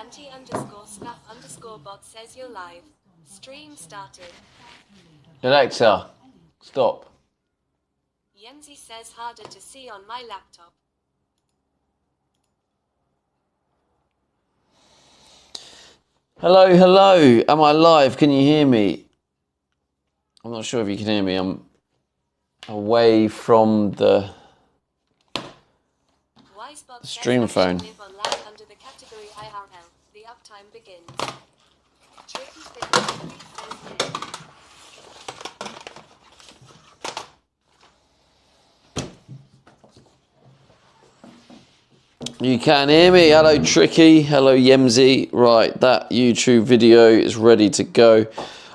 Anti_snuff_bot says you're live. Stream started. Alexa, stop. Yemzi says harder to see on my laptop. Hello, hello. Am I live? Can you hear me? I'm not sure if you can hear me. I'm away from the stream phone. Under the category IRL, the uptime begins. Tricky 53 says You can hear me. Hello, Tricky. Hello, Yemzi. Right, that YouTube video is ready to go.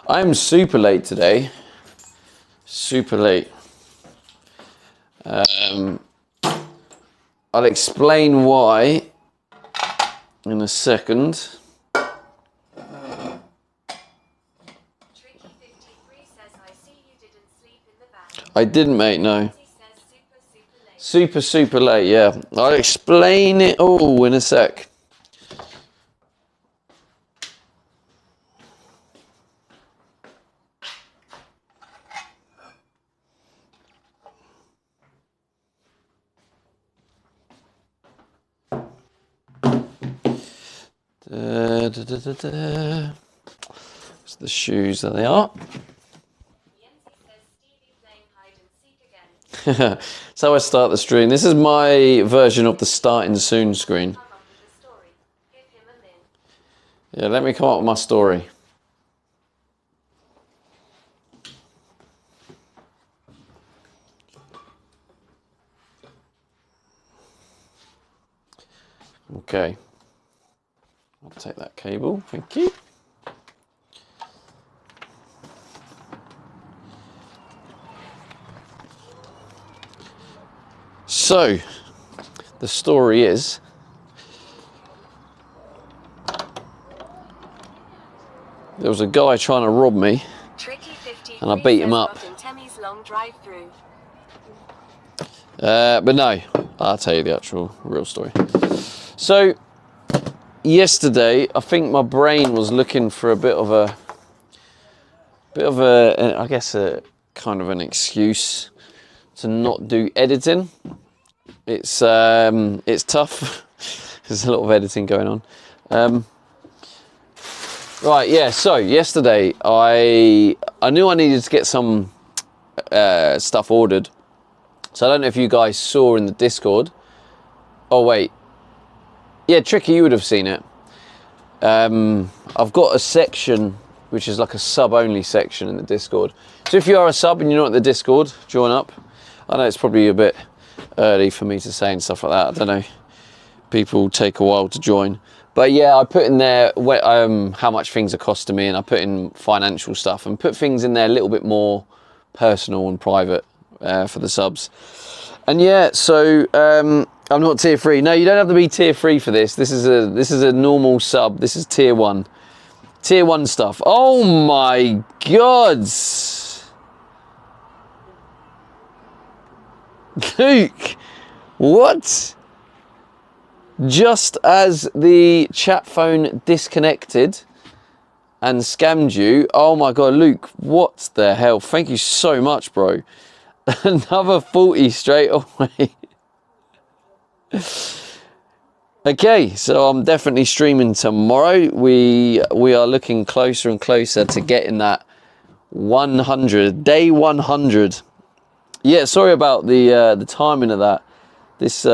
I'm super late today. Super late. I'll explain why in a second. Tricky 53 says I see you didn't sleep in the back. I didn't, mate, no. Super late. Super late, yeah. I'll explain it all in a sec. It's the shoes, there they are. So I start the stream. This is my version of the starting soon screen. Yeah, let me come up with my story. Okay. I'll take that cable, thank you. So, the story is, there was a guy trying to rob me, and I beat him up. But no, I'll tell you the actual real story. So, yesterday, I think my brain was looking for a bit of a, I guess, a kind of an excuse to not do editing. It's tough. There's a lot of editing going on. Right, yeah. So yesterday, I knew I needed to get some stuff ordered. So I don't know if you guys saw in the Discord. Oh wait, yeah, Tricky, you would have seen it. I've got a section which is like a sub-only section in the Discord. So if you are a sub and you're not in the Discord, join up. I know it's probably a bit early for me to say and stuff like that. I don't know. People take a while to join. But yeah, I put in there how much things are costing me, and I put in financial stuff and put things in there a little bit more personal and private for the subs. And yeah, so I'm not tier 3. No, you don't have to be tier 3 for this. This is a normal sub. This is tier 1. Tier 1 stuff. Oh my god! Luke! What? Just as the chat phone disconnected and scammed you. Oh my god, Luke, what the hell? Thank you so much, bro. Another 40 straight away. Okay, so I'm definitely streaming tomorrow. We are looking closer and closer to getting that 100, day 100. Yeah, sorry about the timing of that. This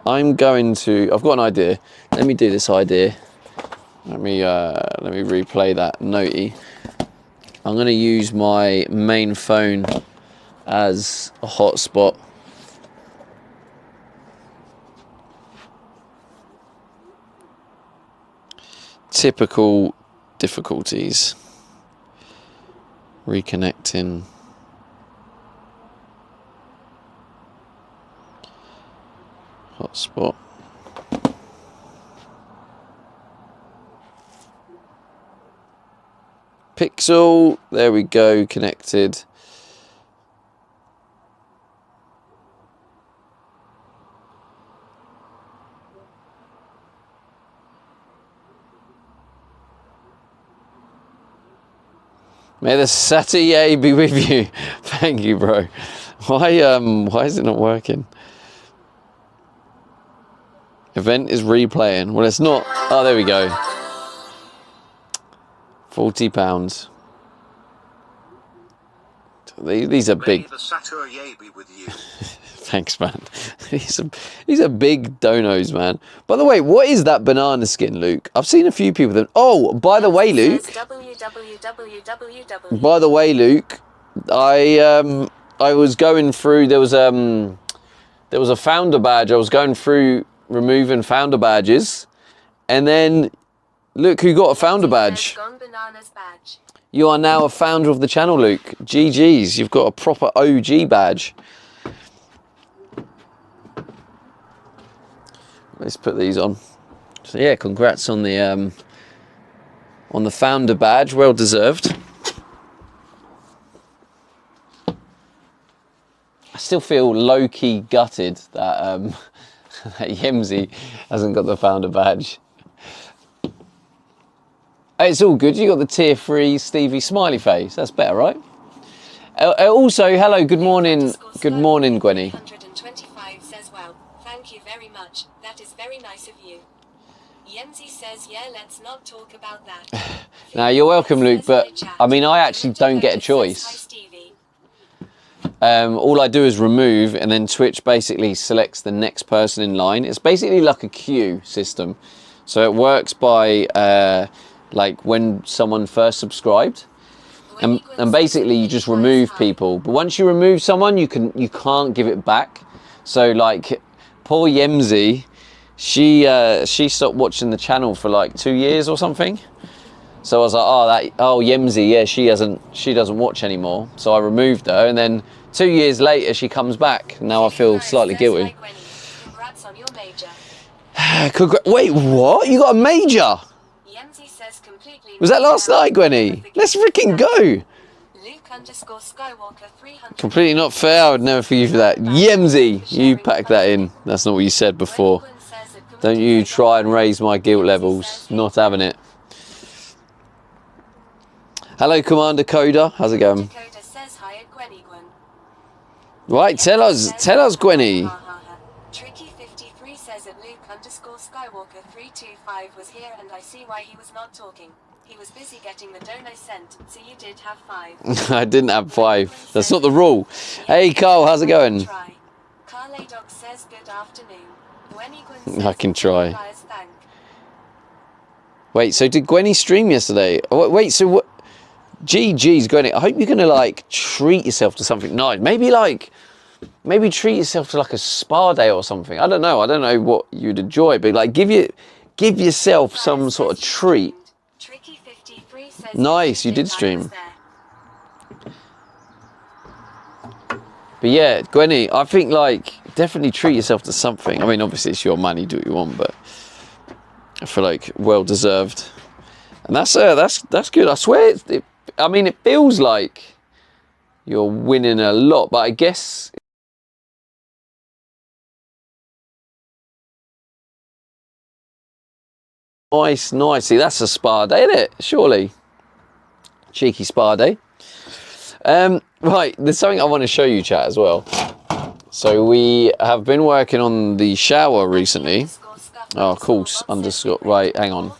I've got an idea. Let me do this idea. Let me replay that notey. I'm going to use my main phone as a hotspot. Typical difficulties. Reconnecting. Hotspot. Pixel, there we go, connected. May the Saturday be with you. Thank you, bro. Why is it not working? Event is replaying. Well, it's not. Oh, there we go. £40. These are big. May the Saturday be with you. Thanks, man. These are big donos, man. By the way, what is that banana skin, Luke? I've seen a few people that. Oh, by the way, Luke. By the way, Luke, I was going through. There was a founder badge. I was going through removing founder badges, and then look who got a founder badge. You are now a founder of the channel, Luke. GG's. You've got a proper OG badge. Let's put these on. So yeah, congrats on the founder badge. Well deserved. I still feel low-key gutted that that Yemzi hasn't got the founder badge. It's all good. You got the tier 3 Stevie smiley face. That's better, right? Also, hello. Good morning. Good morning, Gwenny. 125 says, "Wow, thank you very much. That is very nice of you." Yemzi says, "Yeah, let's not talk about that." Now you're welcome, Luke. But I mean, I actually don't get a choice. All I do is remove, and then Twitch basically selects the next person in line. It's basically like a queue system. So it works by like when someone first subscribed, and basically you just remove people. But once you remove someone, you can't give it back. So like poor Yemzi, she stopped watching the channel for like 2 years or something. So I was like, Yemzi, yeah, she doesn't watch anymore. So I removed her, and then 2 years later she comes back. Now I feel slightly guilty. Congrats on your major. Wait, what? You got a major? Was that last night, Gwenny? Let's freaking go. Completely not fair. I would never forgive you for that. Yemzi, you pack that in. That's not what you said before. Don't you try and raise my guilt levels. Not having it. Hello, Commander Coda. How's it going? Right, tell us, Gwenny. Tricky53 says that Luke_Skywalker325 was here, and I see why he was not talking. He was busy getting the dono sent, so you did have 5. I didn't have 5. That's not the rule. Hey, Carl, how's it going? Carladoc says good afternoon. I can try. Wait, so did Gwenny stream yesterday? Oh, wait, so what? GG's, Gwenny. I hope you're gonna like treat yourself to something nice. Maybe treat yourself to like a spa day or something. I don't know. I don't know what you'd enjoy, but like give yourself some sort of treat. Nice, you did stream. But yeah, Gwenny, I think like definitely treat yourself to something. I mean, obviously it's your money, do what you want, but I feel like well deserved. And that's good. I swear. I mean, it feels like you're winning a lot, but I guess. Nice. See, that's a spa day, isn't it? Surely. Cheeky spa day. Right, there's something I want to show you, chat, as well. So we have been working on the shower recently. Oh, of course, underscore. Right, hang on.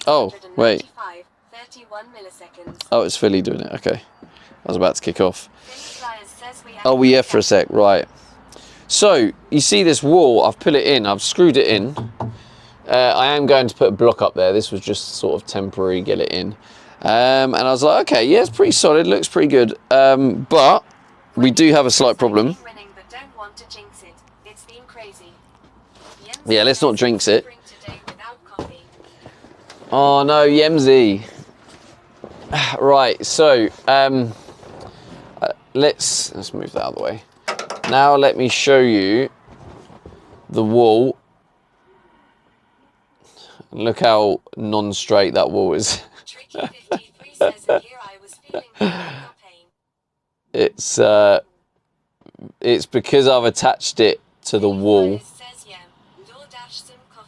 Oh, wait. Oh, it's Philly doing it. Okay. I was about to kick off. Oh, yeah, for a sec. Right. So, you see this wall? I've put it in. I've screwed it in. I am going to put a block up there. This was just sort of temporary, get it in. And I was like, okay, yeah, it's pretty solid. Looks pretty good. But we do have a slight problem. Yeah, let's not jinx it. Oh, no, Yemzi. Right, so let's move that out of the way. Now let me show you the wall. Look how non-straight that wall is. It's because I've attached it to the wall,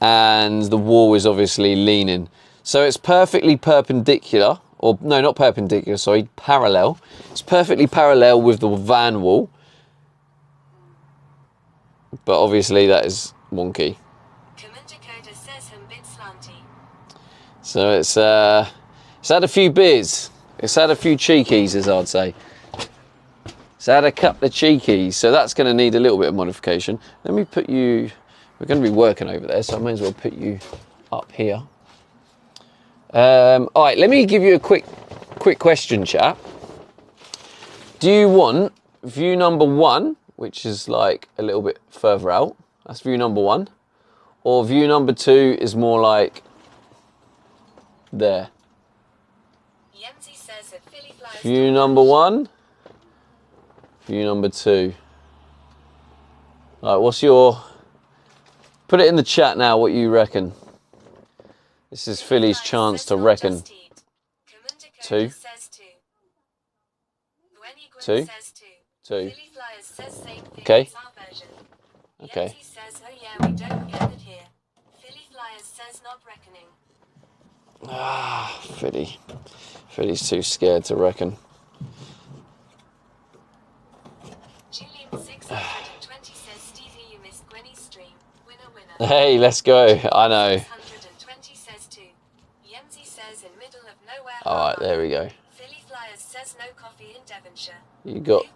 and the wall is obviously leaning. So it's perfectly perpendicular or no, not perpendicular, sorry, parallel. It's perfectly parallel with the van wall. But obviously that is wonky. Commander says him bit slanty. So it's had a few beers. It's had a few cheekies, as I'd say. It's had a couple of cheekies, so that's going to need a little bit of modification. Let me put you, we're going to be working over there, so I may as well put you up here. All right, let me give you a quick question, chap. Do you want view number 1, which is like a little bit further out? That's view number 1. Or view number 2 is more like there. Yemzi says that Philly Flyers View number 1. View number 2. All right, what's your... Put it in the chat now what you reckon. This is Philly's chance to reckon. 2. 2. 2. Okay. Okay. Yemzi says, oh yeah, we don't get it here. Philly Flyers says not reckoning. Ah, Philly. Philly's too scared to reckon. Julian 620 says, Stevie, you missed Gwenny's stream. Winner, winner. Hey, let's go. I know. 620 says 2. Yemzi says in middle of nowhere. Alright, there we go. Philly Flyers says no coffee in Devonshire. You got...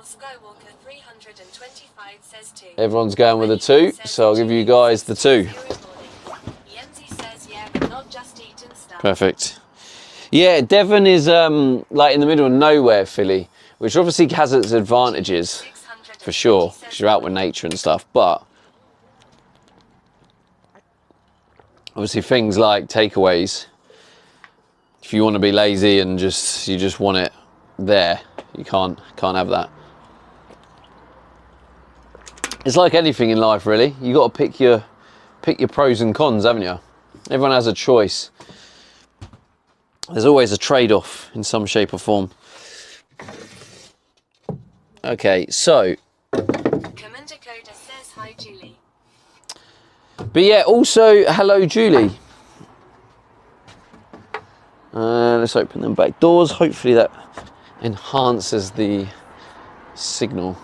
Luke_Skywalker 325 says 2. Everyone's going with a 2, so I'll give you guys the 2. Yemzi says yeah, but not just eating stuff. Perfect. Yeah, Devon is like in the middle of nowhere, Philly, which obviously has its advantages, for sure, because you're out with nature and stuff, but obviously things like takeaways, if you want to be lazy and you just want it there, you can't have that. It's like anything in life, really. You got to pick your pros and cons, haven't you? Everyone has a choice. There's always a trade-off in some shape or form. Okay, so. Commander Coda says hi, Julie. But yeah, also hello, Julie. Let's open them back doors. Hopefully that enhances the signal.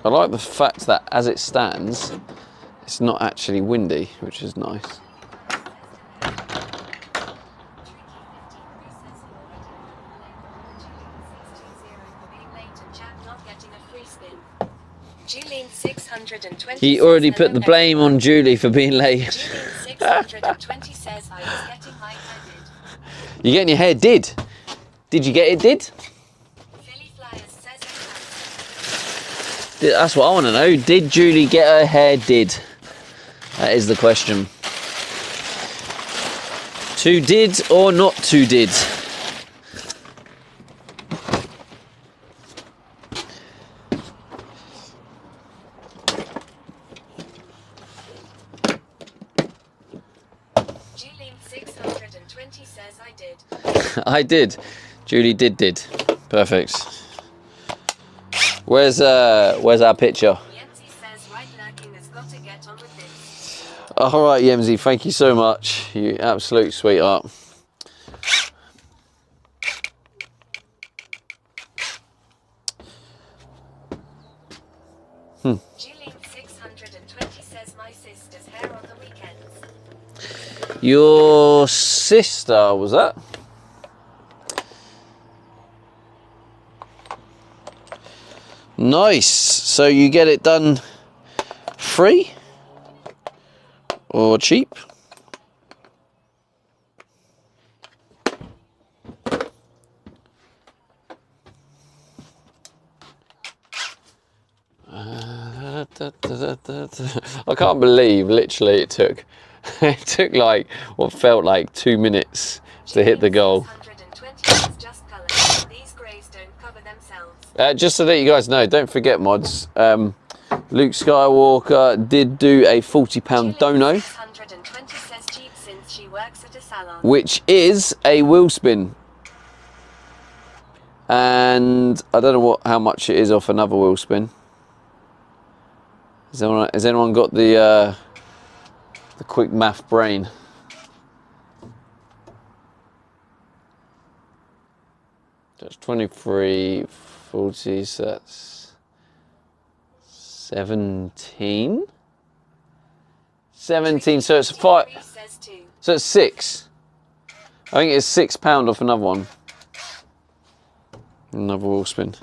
I like the fact that as it stands, it's not actually windy, which is nice. He already put the blame on Julie for being late. 620 says I was getting my hair did. You getting your hair did? Did you get it did? Philly Flyers says That's what I want to know. Did Julie get her hair did? That is the question. To did or not to did? Julian 620 says I did. I did. Julie did. Perfect. Where's our picture? Yemzi says right lurking has got to get on with this. All right, Yemzi, thank you so much. You absolute sweetheart. Julian 620 says my sister's hair on the weekends. Your sister, was that? Nice. So you get it done free or cheap? I can't believe literally it took like what felt like 2 minutes to hit the goal. Just so that you guys know, don't forget, mods, Luke Skywalker did do a £40 dono, which is a wheel spin, and I don't know how much it is off another wheel spin. Has anyone got the quick math brain? So it's 23, 40, so that's 17. 17, so it's 5. Says 2. So it's 6. I think it's £6 off another one. Another wheel spin.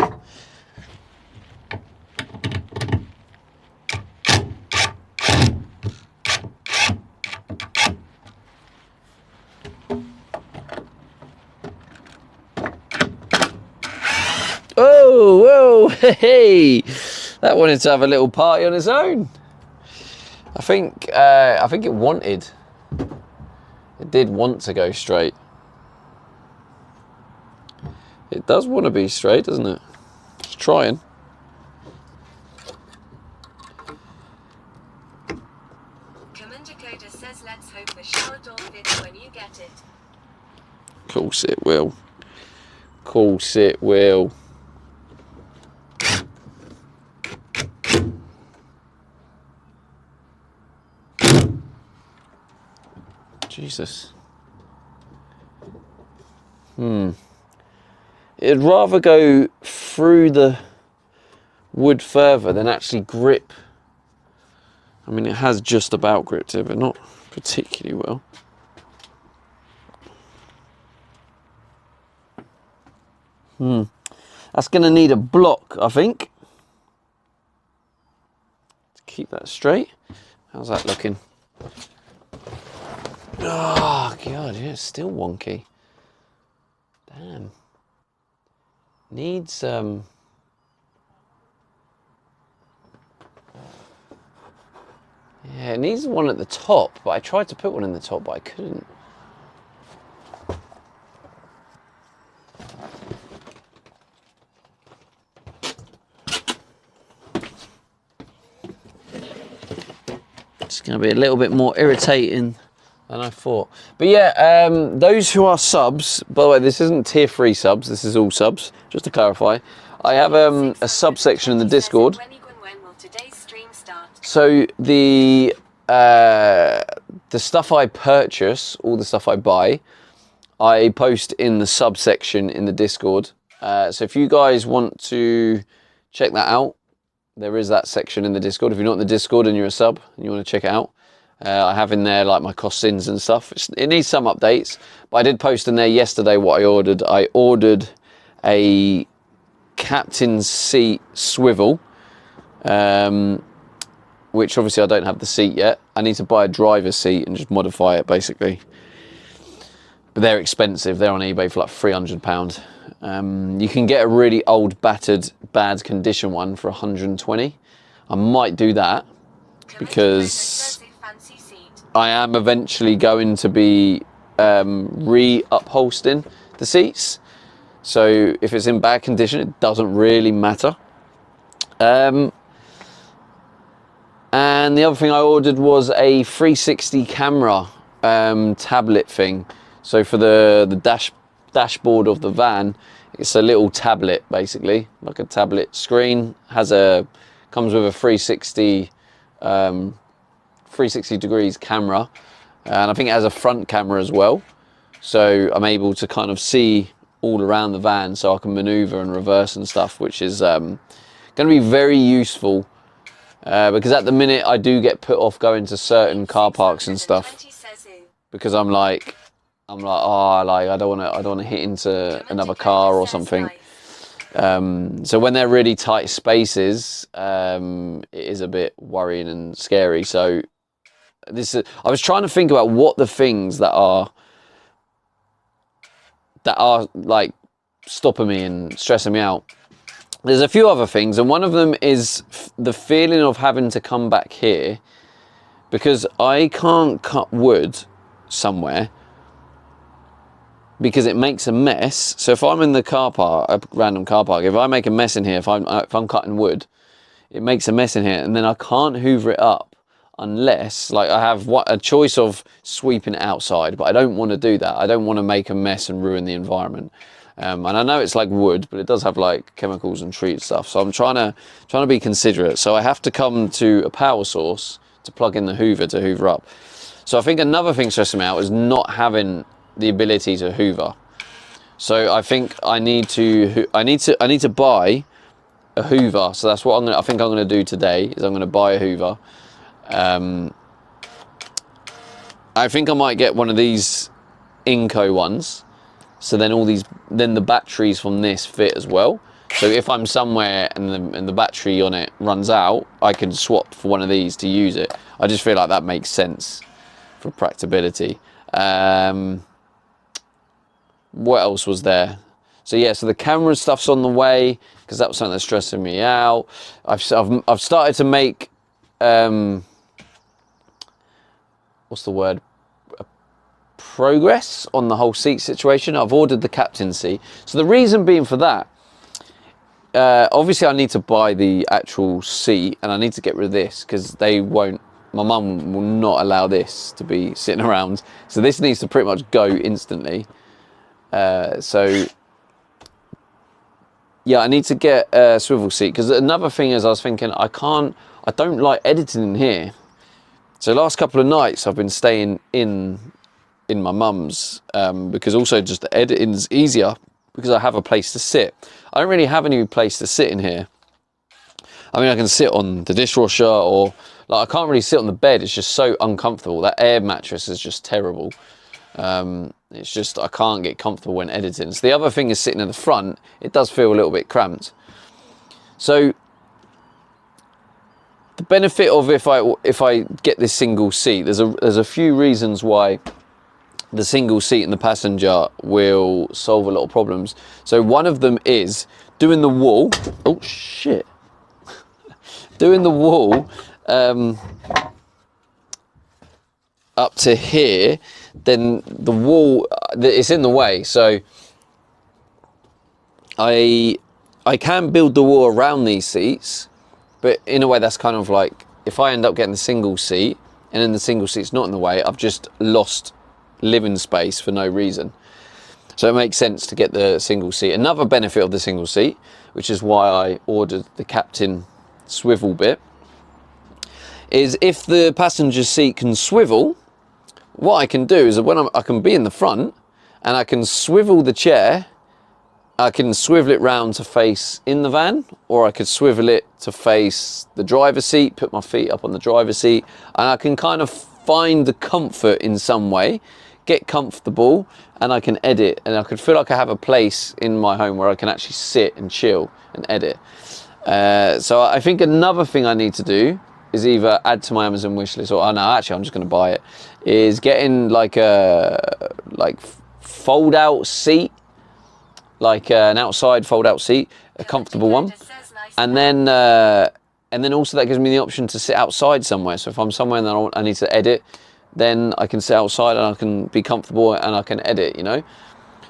Oh, whoa, hey! That wanted to have a little party on its own. I think it wanted. It did want to go straight. It does want to be straight, doesn't it? It's trying. Commander Coda says let's hope the shower door fits when you get it. Of course it will. Of course it will. Jesus. It'd rather go through the wood further than actually grip. I mean, it has just about gripped it, but not particularly well. That's going to need a block, I think, to keep that straight. How's that looking? Oh, God, yeah, it's still wonky. Damn. Needs, yeah, it needs one at the top, but I tried to put one in the top, but I couldn't. It's going to be a little bit more irritating than I thought. But yeah, those who are subs, by the way, this isn't tier 3 subs, this is all subs, just to clarify. I have a subsection in the Discord. When will today's stream start? So the stuff I purchase, all the stuff I buy, I post in the subsection in the Discord. So if you guys want to check that out, there is that section in the Discord. If you're not in the Discord and you're a sub and you want to check it out, I have in there like my costings and stuff. It needs some updates, but I did post in there yesterday what I ordered. I ordered a captain's seat swivel, which obviously I don't have the seat yet. I need to buy a driver's seat and just modify it basically. But they're expensive. They're on eBay for like £300. You can get a really old, battered, bad condition one for 120. I might do that because I am eventually going to be re-upholstering the seats. So if it's in bad condition, it doesn't really matter. And the other thing I ordered was a 360 camera tablet thing. So for the dashboard of the van, it's a little tablet basically, like a tablet screen. Comes with a 360 degrees camera, and I think it has a front camera as well. So I'm able to kind of see all around the van, so I can maneuver and reverse and stuff, which is going to be very useful. Because at the minute I do get put off going to certain car parks and stuff because I'm like, oh, like I don't want to hit into another car or something. So when they're really tight spaces, it is a bit worrying and scary. So I was trying to think about what the things that are like stopping me and stressing me out. There's a few other things, and one of them is the feeling of having to come back here because I can't cut wood somewhere because it makes a mess. So if I'm in the car park, a random car park, if I make a mess in here, if I'm cutting wood, it makes a mess in here, and then I can't hoover it up unless, like, I have a choice of sweeping it outside, but I don't want to do that. I don't want to make a mess and ruin the environment. And I know it's like wood, but it does have like chemicals and treated stuff. So I'm trying to be considerate. So I have to come to a power source to plug in the hoover to hoover up. So I think another thing stressing me out is not having the ability to hoover. So I think I need to buy a Hoover. So that's what I think I'm gonna do today. Is I'm gonna buy a Hoover. I think I might get one of these Inco ones. So then the batteries from this fit as well. So if I'm somewhere and the battery on it runs out, I can swap for one of these to use it. I just feel like that makes sense for practicability. What else was there? So yeah, so the camera stuff's on the way because that was something that's stressing me out. I've started to make what's the word? Progress on the whole seat situation. I've ordered the captain seat. So the reason being for that, obviously I need to buy the actual seat and I need to get rid of this because my mum will not allow this to be sitting around. So this needs to pretty much go instantly. So yeah, I need to get a swivel seat because another thing is I was thinking I don't like editing in here. So last couple of nights I've been staying in my mum's because also just the editing's easier because I have a place to sit. I don't really have any place to sit in here. I mean, I can sit on the dishwasher or like I can't really sit on the bed. It's just so uncomfortable. That air mattress is just terrible. It's just I can't get comfortable when editing. So the other thing is sitting in the front. It does feel a little bit cramped. So the benefit of if I get this single seat, there's a few reasons why the single seat in the passenger will solve a lot of problems. So one of them is doing the wall. Oh shit! Doing the wall up to here, then the wall it's in the way. So I can build the wall around these seats, but in a way that's kind of like if I end up getting the single seat and then the single seat's not in the way, I've just lost living space for no reason. So it makes sense to get the single seat. Another benefit of the single seat, which is why I ordered the captain swivel bit, is if the passenger seat can swivel, what I can do is I can be in the front and I can swivel the chair. I can swivel it round to face in the van, or I could swivel it to face the driver's seat, put my feet up on the driver's seat, and I can kind of find the comfort in some way, get comfortable, and I can edit, and I could feel like I have a place in my home where I can actually sit and chill and edit. So I think another thing I need to do is either add to my Amazon wishlist, or no, actually I'm just going to buy it, is getting like a fold out seat, like an outside fold out seat, a comfortable one, and then also that gives me the option to sit outside somewhere. So if I'm somewhere that I need to edit, then I can sit outside and I can be comfortable and I can edit, you know.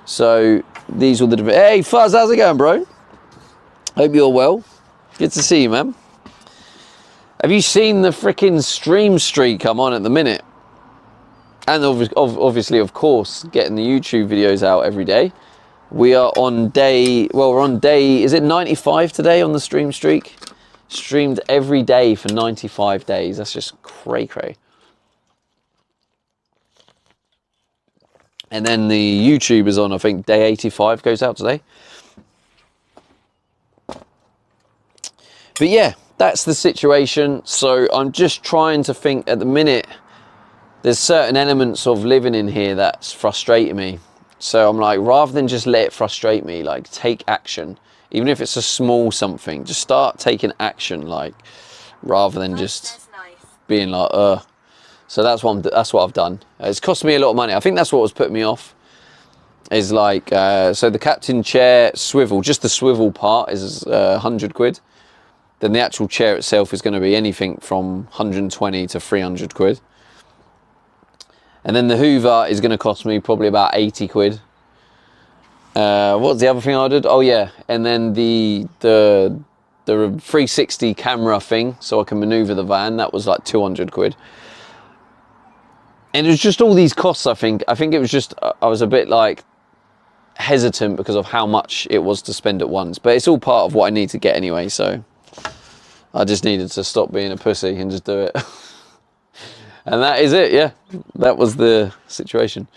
So these were the different. Hey Fuzz, how's it going, bro? Hope you're well. Good to see you, man. Have you seen the freaking stream streak I'm on at the minute? And obviously, of course, getting the YouTube videos out every day. We are on day, well, we're on day, is it 95 today on the stream streak? Streamed every day for 95 days. That's just cray-cray. And then the YouTube is on, I think, day 85 goes out today. But yeah, that's the situation. So I'm just trying to think at the minute, there's certain elements of living in here that's frustrating me. So I'm like, rather than just let it frustrate me, like take action. Even if it's a small something, just start taking action, like, rather than just being like, So that's what I've done. It's cost me a lot of money. I think that's what was putting me off. Is like, so the captain chair swivel, just the swivel part is 100 quid. Then the actual chair itself is going to be anything from 120 to 300 quid. And then the Hoover is going to cost me probably about 80 quid. What's the other thing I ordered? Oh yeah, and then the 360 camera thing, so I can maneuver the van. That was like 200 quid. And it was just all these costs. I think it was just I was a bit like hesitant because of how much it was to spend at once. But it's all part of what I need to get anyway. So I just needed to stop being a pussy and just do it. And that is it, yeah. That was the situation.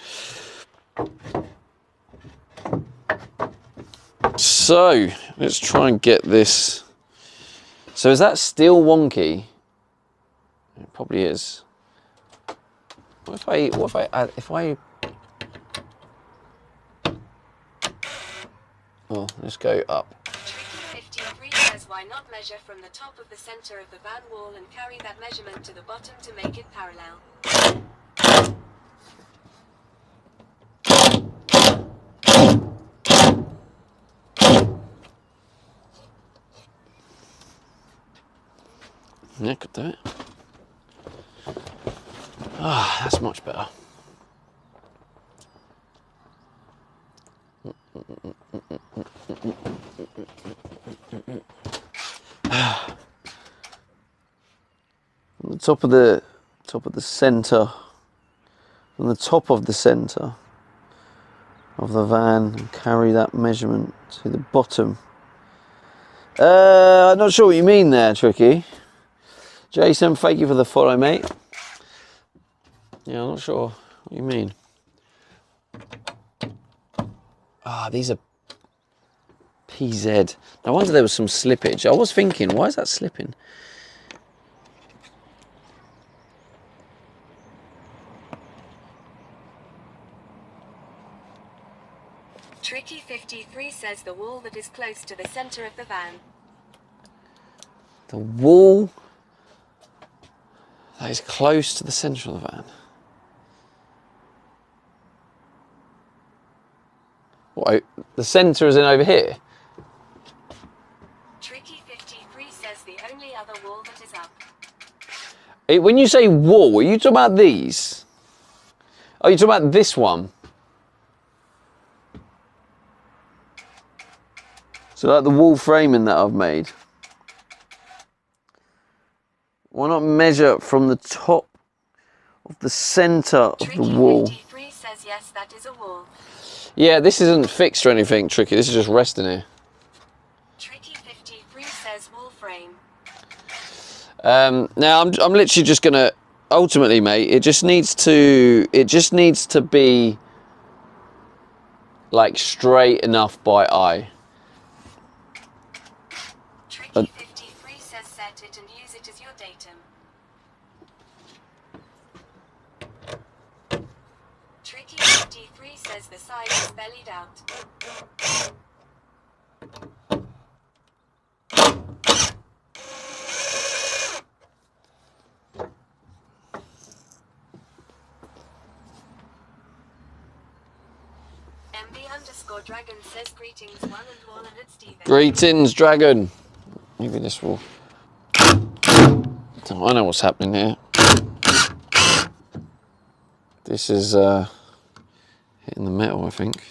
So let's try and get this. So is that still wonky? It probably is. What if I oh, let's go up. Tricky53 says why not measure from the top of the center of the van wall and carry that measurement to the bottom to make it parallel. Yeah, could do it. Ah, that's much better. From the top of the center, from the top of the center of the van, and carry that measurement to the bottom. I'm not sure what you mean there, Tricky. Jason, thank you for the follow, mate. Yeah, I'm not sure what you mean. Ah, these are PZ. No wonder there was some slippage. I was thinking, why is that slipping? Tricky53 says the wall that is close to the center of the van. The wall that is close to the centre of the van. What, the centre is in over here? Tricky53 says the only other wall that is up. When you say wall, are you talking about these? Oh, you're talking about this one? So like the wall framing that I've made. Why not measure from the top of the centre of the wall? Tricky53 says yes, that is a wall. Yeah, this isn't fixed or anything, Tricky. This is just resting here. Tricky53 says wall frame. Now I'm literally just gonna. Ultimately, mate, it just needs to be like straight enough by eye. Tricky53 says set it and use it as your datum. Tricky53 says the side is bellied out. MB_dragon says greetings one and all, and it's Steven. Greetings, Dragon. Maybe this will. I know what's happening here. This is hitting the metal, I think.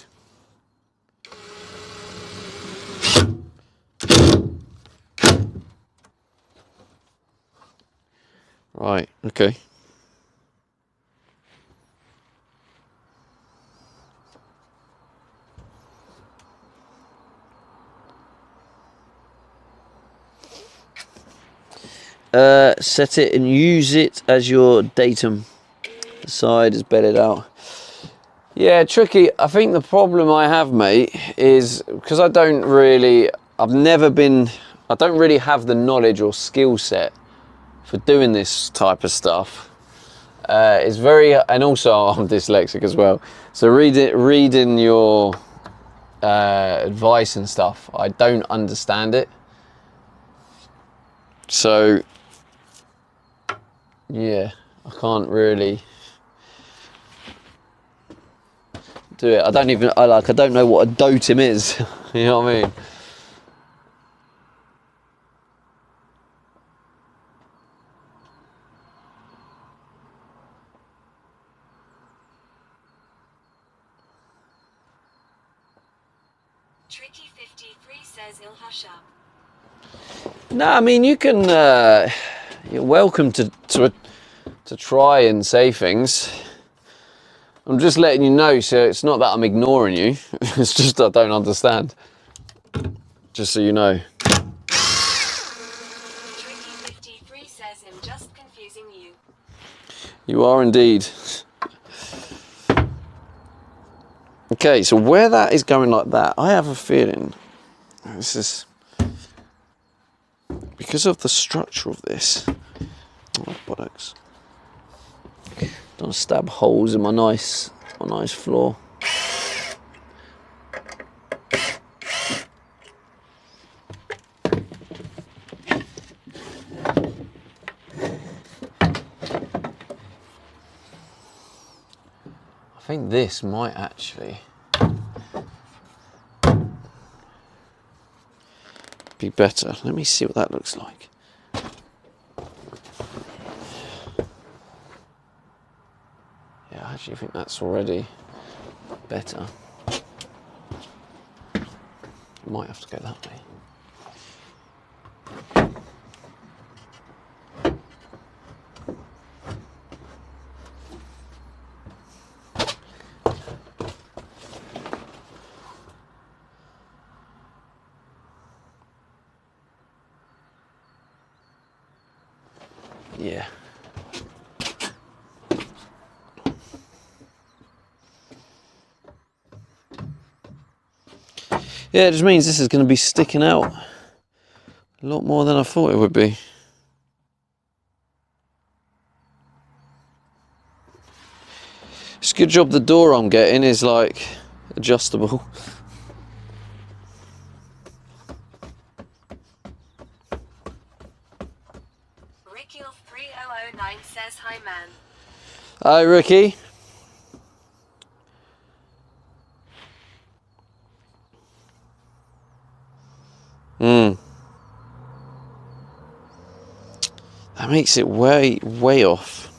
Right, okay. Set it and use it as your datum. The side is bedded out. Yeah, Tricky, I think the problem I have, mate, is because I don't really have the knowledge or skill set for doing this type of stuff. It's very, and also I'm dyslexic as well. So reading your advice and stuff, I don't understand it. So yeah, I can't really do it. I don't know what a dotem is. You know what I mean? Tricky53 says he'll hush up. No, I mean you can. You're welcome to try and say things. I'm just letting you know, so it's not that I'm ignoring you. It's just I don't understand. Just so you know. Tricky53 says him just confusing you. You are indeed. Okay, so where that is going like that, I have a feeling This is because of the structure of this. Oh, bollocks. Don't stab holes in my nice floor. I think this might actually be better. Let me see what that looks like. Yeah, I actually think that's already better. Might have to go that way. Yeah. Yeah, it just means this is going to be sticking out a lot more than I thought it would be. It's a good job the door I'm getting is like adjustable. Ricky3009 says hi man. Hi Ricky. That makes it way off.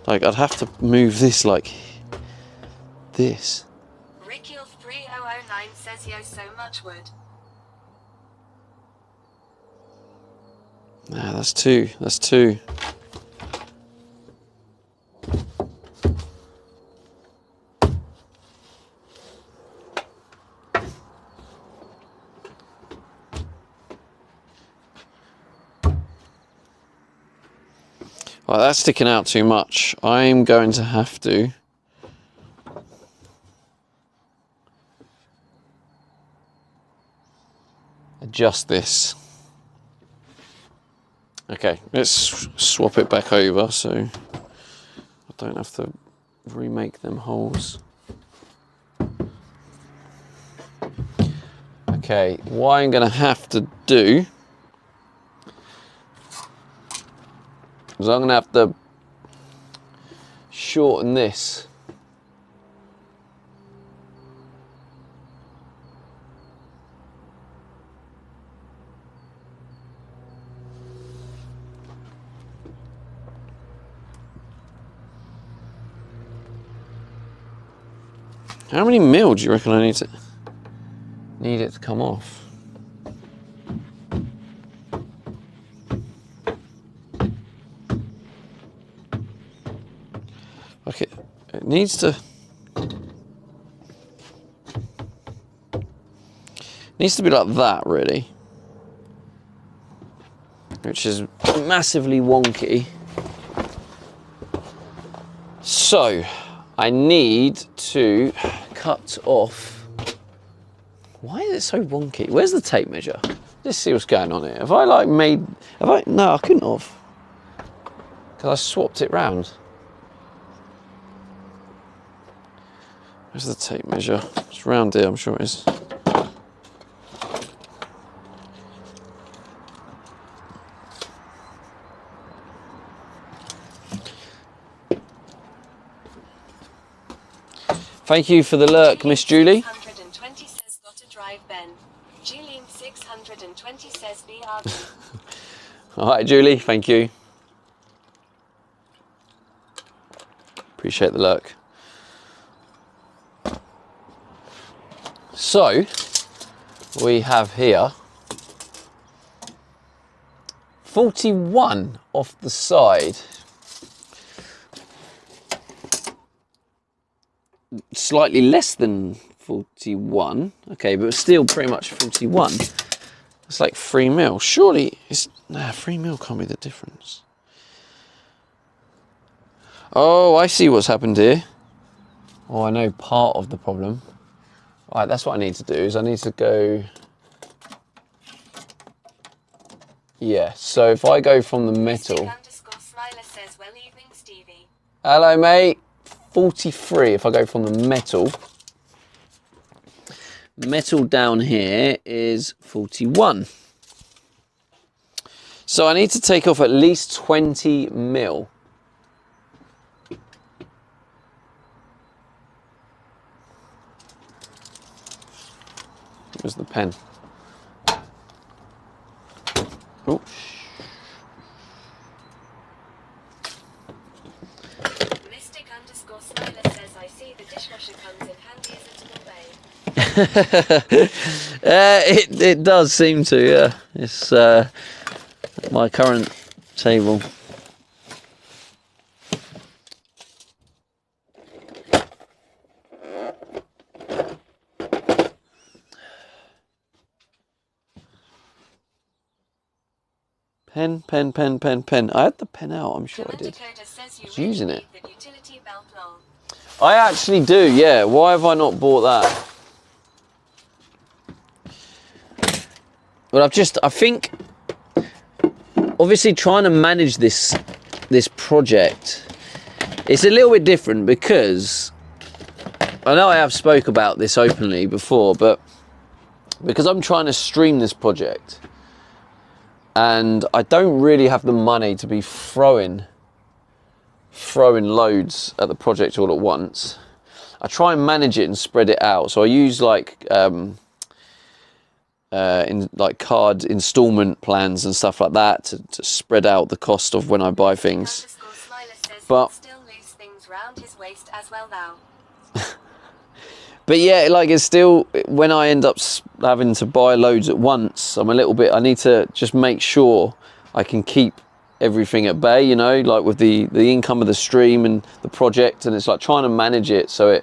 Like I'd have to move this like this. Ricky3009 says yo so much wood. Nah, that's two. That's two. Well, that's sticking out too much. I'm going to have to adjust this. Okay, let's swap it back over so I don't have to remake them holes. Okay, what I'm going to have to do is I'm going to have to shorten this. How many mil do you reckon I need it to come off? Okay, it needs to be like that really, which is massively wonky. So I need to cut off. Why is it so wonky? Where's the tape measure? Let's see what's going on here. Have I like made? No, I couldn't have, because I swapped it round. Where's the tape measure? It's round here, I'm sure it is. Thank you for the lurk, Miss Julie. 620 says gotta drive Ben. Julian 620 says BRB. All right, Julie, thank you. Appreciate the lurk. So, we have here 41 off the side. Slightly less than 41. Okay, but still pretty much 41. It's like 3 mil. Surely, 3 mil can't be the difference. Oh, I see what's happened here. Oh, I know part of the problem. Right, that's what I need to do, is I need to go Yeah, so if I go from the metal... Mystic_Smiler says, well evening, Stevie. Hello, mate. 43, if I go from the metal. Metal down here is 41. So I need to take off at least 20 mil. Where's the pen? Oh. Mystic_Smiler says, I see the dishwasher comes in handy as a tool bay. It does seem to, yeah. It's my current table. Pen. I had the pen out, I'm sure I did. Says you I was using it. the utility belt long. I actually do, yeah. Why have I not bought that? Well, I think, obviously trying to manage this project, it's a little bit different because I know I have spoke about this openly before, but because I'm trying to stream this project and I don't really have the money to be throwing loads at the project all at once, I try and manage it and spread it out. So I use like card installment plans and stuff like that to spread out the cost of when I buy things. But still loose things round his waist as well now. But yeah, like it's still, when I end up having to buy loads at once, I need to just make sure I can keep everything at bay, you know, like with the income of the stream and the project, and it's like trying to manage it so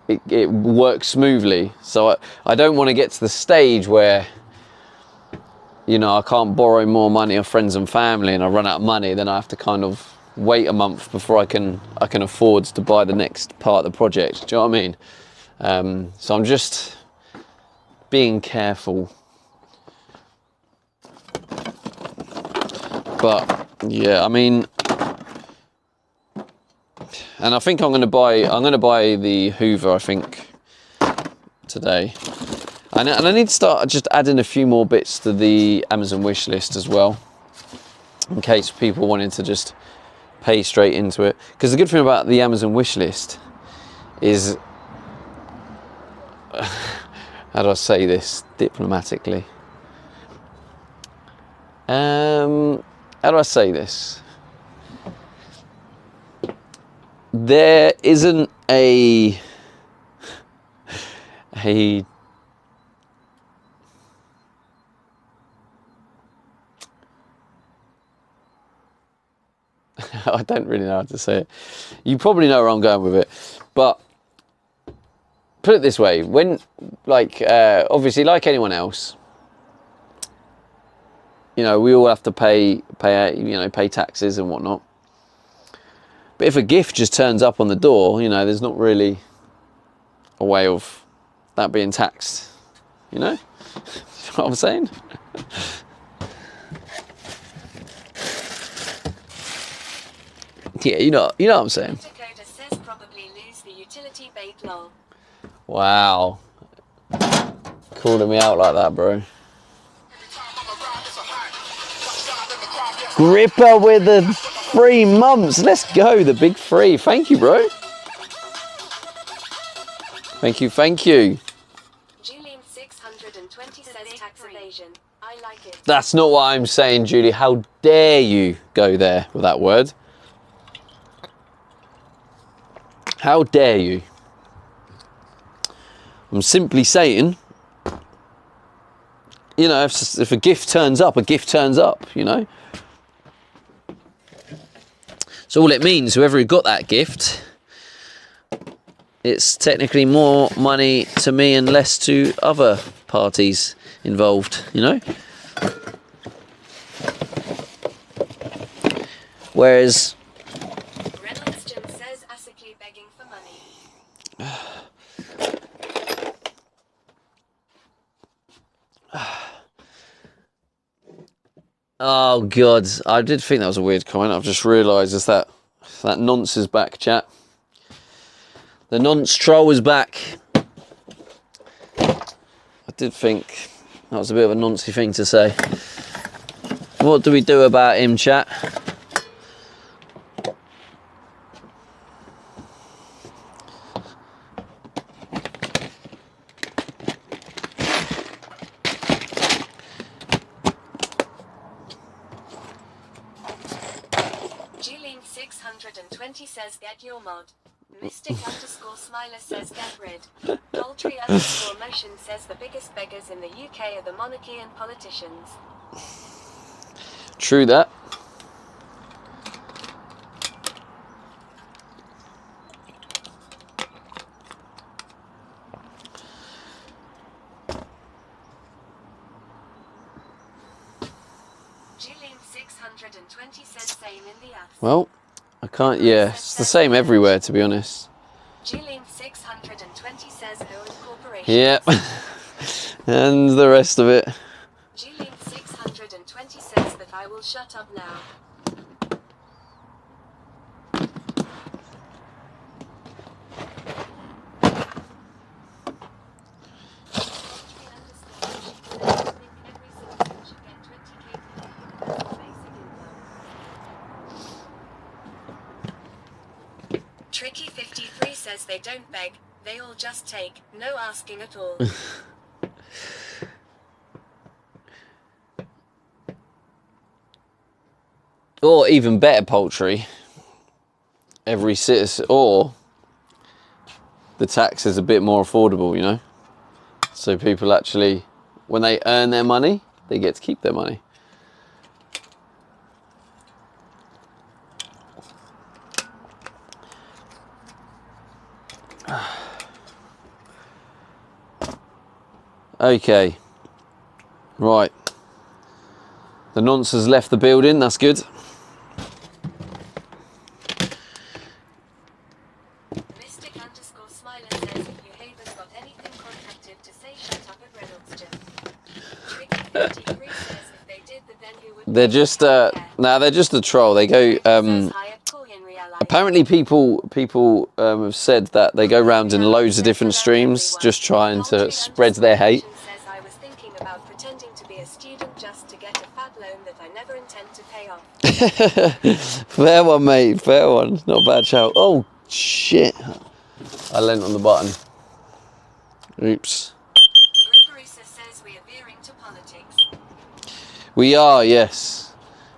it works smoothly. So I don't want to get to the stage where, you know, I can't borrow more money off friends and family and I run out of money, then I have to kind of wait a month before I can afford to buy the next part of the project. Do you know what I mean? So I'm just being careful. But yeah, I mean, and I think I'm gonna buy the Hoover, I think, today. And I need to start just adding a few more bits to the Amazon wish list as well, in case people wanted to just pay straight into it. Because the good thing about the Amazon wish list is, how do I say this diplomatically? How do I say this? There isn't a I don't really know how to say it. You probably know where I'm going with it, but put it this way: when, like, obviously, like anyone else, you know, we all have to pay taxes and whatnot. But if a gift just turns up on the door, you know, there's not really a way of that being taxed. You know, what I'm saying? Yeah, you know what I'm saying. Dakota says probably lose the utility bait long. Wow, calling me out like that, bro. Gripper with the 3 months. Let's go, the big 3. Thank you, bro. Thank you. Julian 620 says tax evasion. I like it. That's not what I'm saying, Julie. How dare you go there with that word? How dare you? I'm simply saying, you know, if a gift turns up, a gift turns up, you know. So all it means, whoever got that gift, it's technically more money to me and less to other parties involved, you know. Whereas Reynolds Jim says ASICally begging for money. Oh God, I did think that was a weird comment. I've just realised it's that nonce is back, chat. The nonce troll is back. I did think that was a bit of a noncey thing to say. What do we do about him, chat? Jeline620 says get your mod. Mystic_Smiler says get rid. Poultry_motion says the biggest beggars in the UK are the monarchy and politicians. True that. Jeline620 says same in the us. Well, I can't, yeah, it's the same everywhere, to be honest. Jeline620 says no incorporation. Yep. And the rest of it. Jeline620 says that I will shut up now. Tricky53 says they don't beg, they all just take, no asking at all. Or even better, poultry. Every citizen, or the tax is a bit more affordable, you know? So people actually, when they earn their money, they get to keep their money. Okay. Right. The nonce has left the building, that's good. Mystic_Smiler says if you haven't got anything constructive to say, shut up at Reynolds Gym. Tricky53 says if they did that, then who would... They're just, nah, they're just a troll. They go, apparently people have said that they go around in loads of different streams just trying to spread their hate. Says I was thinking about pretending to be a student just to get a fat loan that I never intend to pay off. Fair one, mate, fair one. Not a bad shout. Oh, shit. I leant on the button. Oops. Gripperusa says we are veering to politics. We are, yes.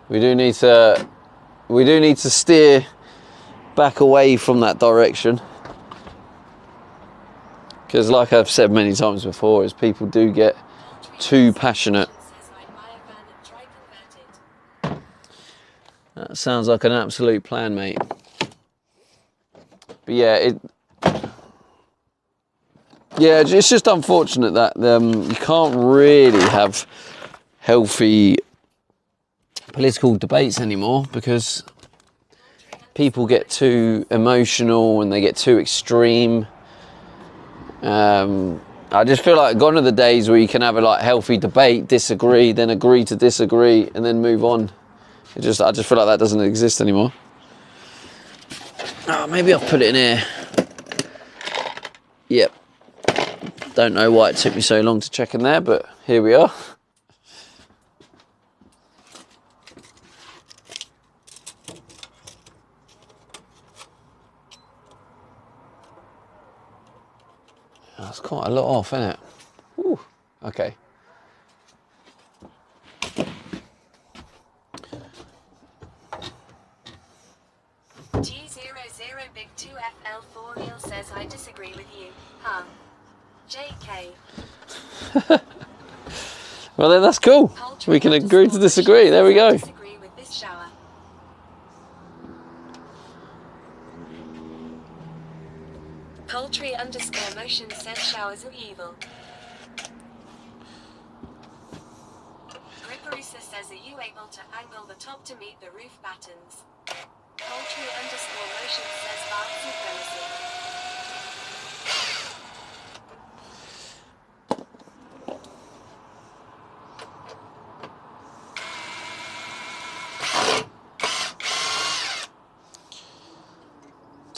We do need to steer back away from that direction. Because like I've said many times before, is people do get too passionate. That sounds like an absolute plan, mate. But yeah, it's just unfortunate that you can't really have healthy political debates anymore because people get too emotional and they get too extreme. I just feel like gone are the days where you can have a healthy debate, disagree, then agree to disagree, and then move on. I just feel like that doesn't exist anymore. Oh, maybe I've put it in here. Yep. Don't know why it took me so long to check in there, but here we are. That's quite a lot off, isn't it? Ooh, okay. G00 Big 2 FL4 Neil says I disagree with you. Huh. JK. Well then that's cool. We can agree to disagree. There we go. Disagree with this shower. Poultry_motion says showers are evil. Gripperusa says are you able to angle the top to meet the roof battens? Poultry_motion says bath supremacy.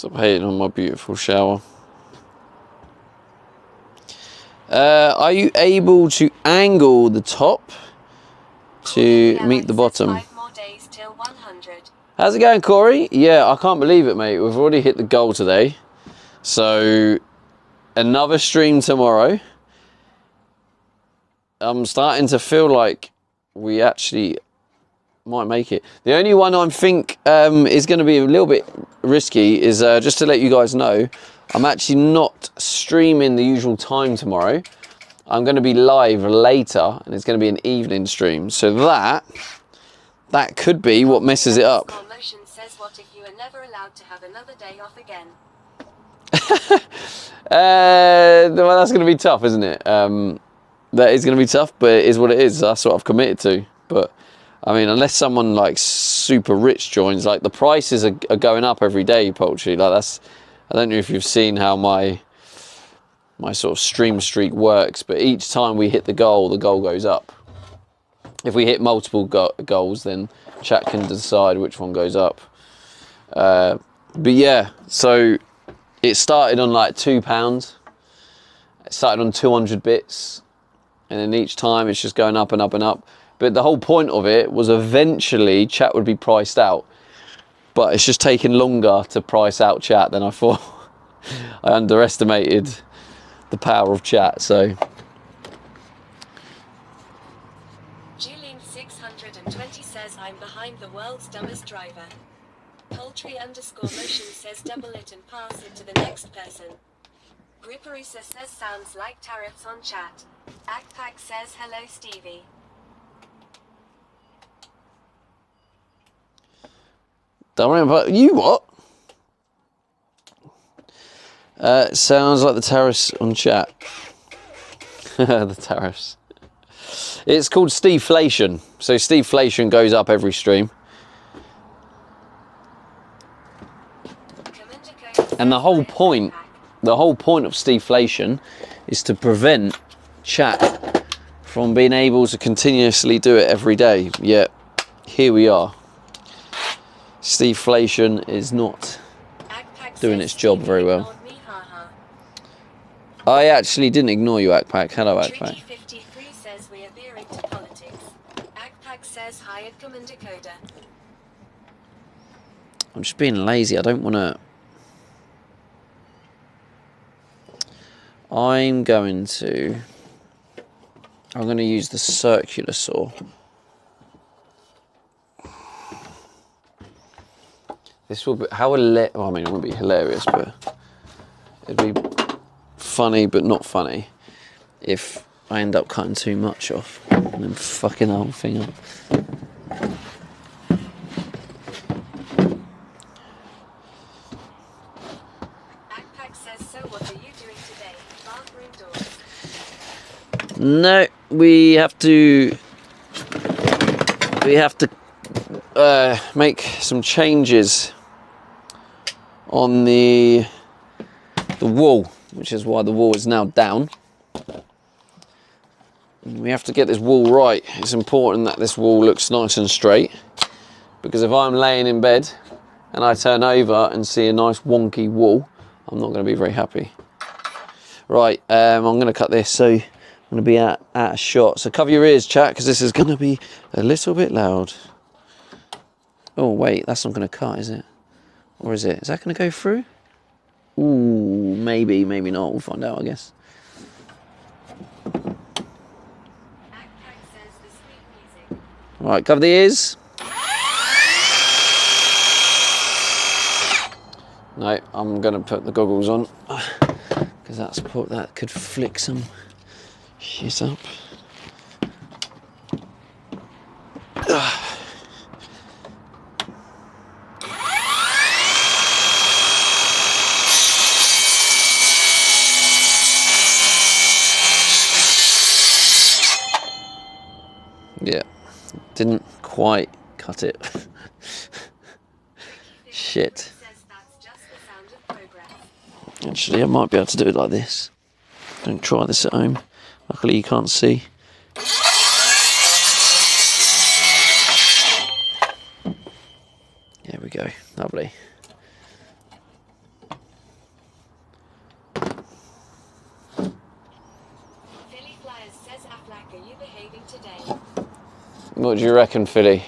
Stop hating on my beautiful shower. Are you able to angle the top to meet the bottom? 5 more days till 100. How's it going, Corey? Yeah, I can't believe it, mate. We've already hit the goal today. So, another stream tomorrow. I'm starting to feel like we actually might make it. The only one I think is going to be a little bit risky is just to let you guys know, I'm actually not streaming the usual time tomorrow. I'm going to be live later, and it's going to be an evening stream. So that could be what messes it up. Motion says, what if you are never allowed to have another day off again? Well, that's going to be tough, isn't it? That is going to be tough, but it is what it is. That's what I've committed to. But I mean, unless someone like super rich joins, like the prices are going up every day, Poultry. Like that's, I don't know if you've seen how my sort of stream streak works, but each time we hit the goal goes up. If we hit multiple goals, then chat can decide which one goes up. But yeah, so it started on like £2. It started on 200 bits. And then each time it's just going up and up and up. But the whole point of it was eventually chat would be priced out. But it's just taken longer to price out chat than I thought. I underestimated the power of chat, so. Julian 620 says, I'm behind the world's dumbest driver. Poultry _ motion says, double it and pass it to the next person. Gripperusa says, sounds like tariffs on chat. Akpak says, hello Stevie. Don't worry about you, what? Sounds like the tariffs on chat. The tariffs. It's called Steveflation. So Steveflation goes up every stream. And the whole point of Steveflation is to prevent chat from being able to continuously do it every day. Yet here we are. Steveflation is not doing its job very well. I actually didn't ignore you, Akpak. Hello, Akpak. 53 says we are veering to politics. Akpak says hired Commander Coda. I'm just being lazy. I don't want to. I'm going to use the circular saw. This will be well, I mean, it won't be hilarious, but it'd be funny, but not funny if I end up cutting too much off and then fucking the whole thing up. Akpak says, so what are you doing today? Bathroom doors. No, we have to make some changes on the wall, which is why the wall is now down. We have to get this wall right. It's important that this wall looks nice and straight, because if I'm laying in bed and I turn over and see a nice wonky wall, I'm not going to be very happy. Right, I'm going to cut this, so I'm going to be out of shot. So cover your ears, chat, because this is going to be a little bit loud. Oh wait, that's not going to cut, is it? Or is it? Is that going to go through? Ooh, maybe, maybe not. We'll find out, I guess. Right, cover the ears. No, I'm going to put the goggles on, because that could flick some shit up. Yeah, didn't quite cut it. Shit. Actually, I might be able to do it like this. Don't try this at home. Luckily, you can't see. There we go. Lovely. What do you reckon, Philly?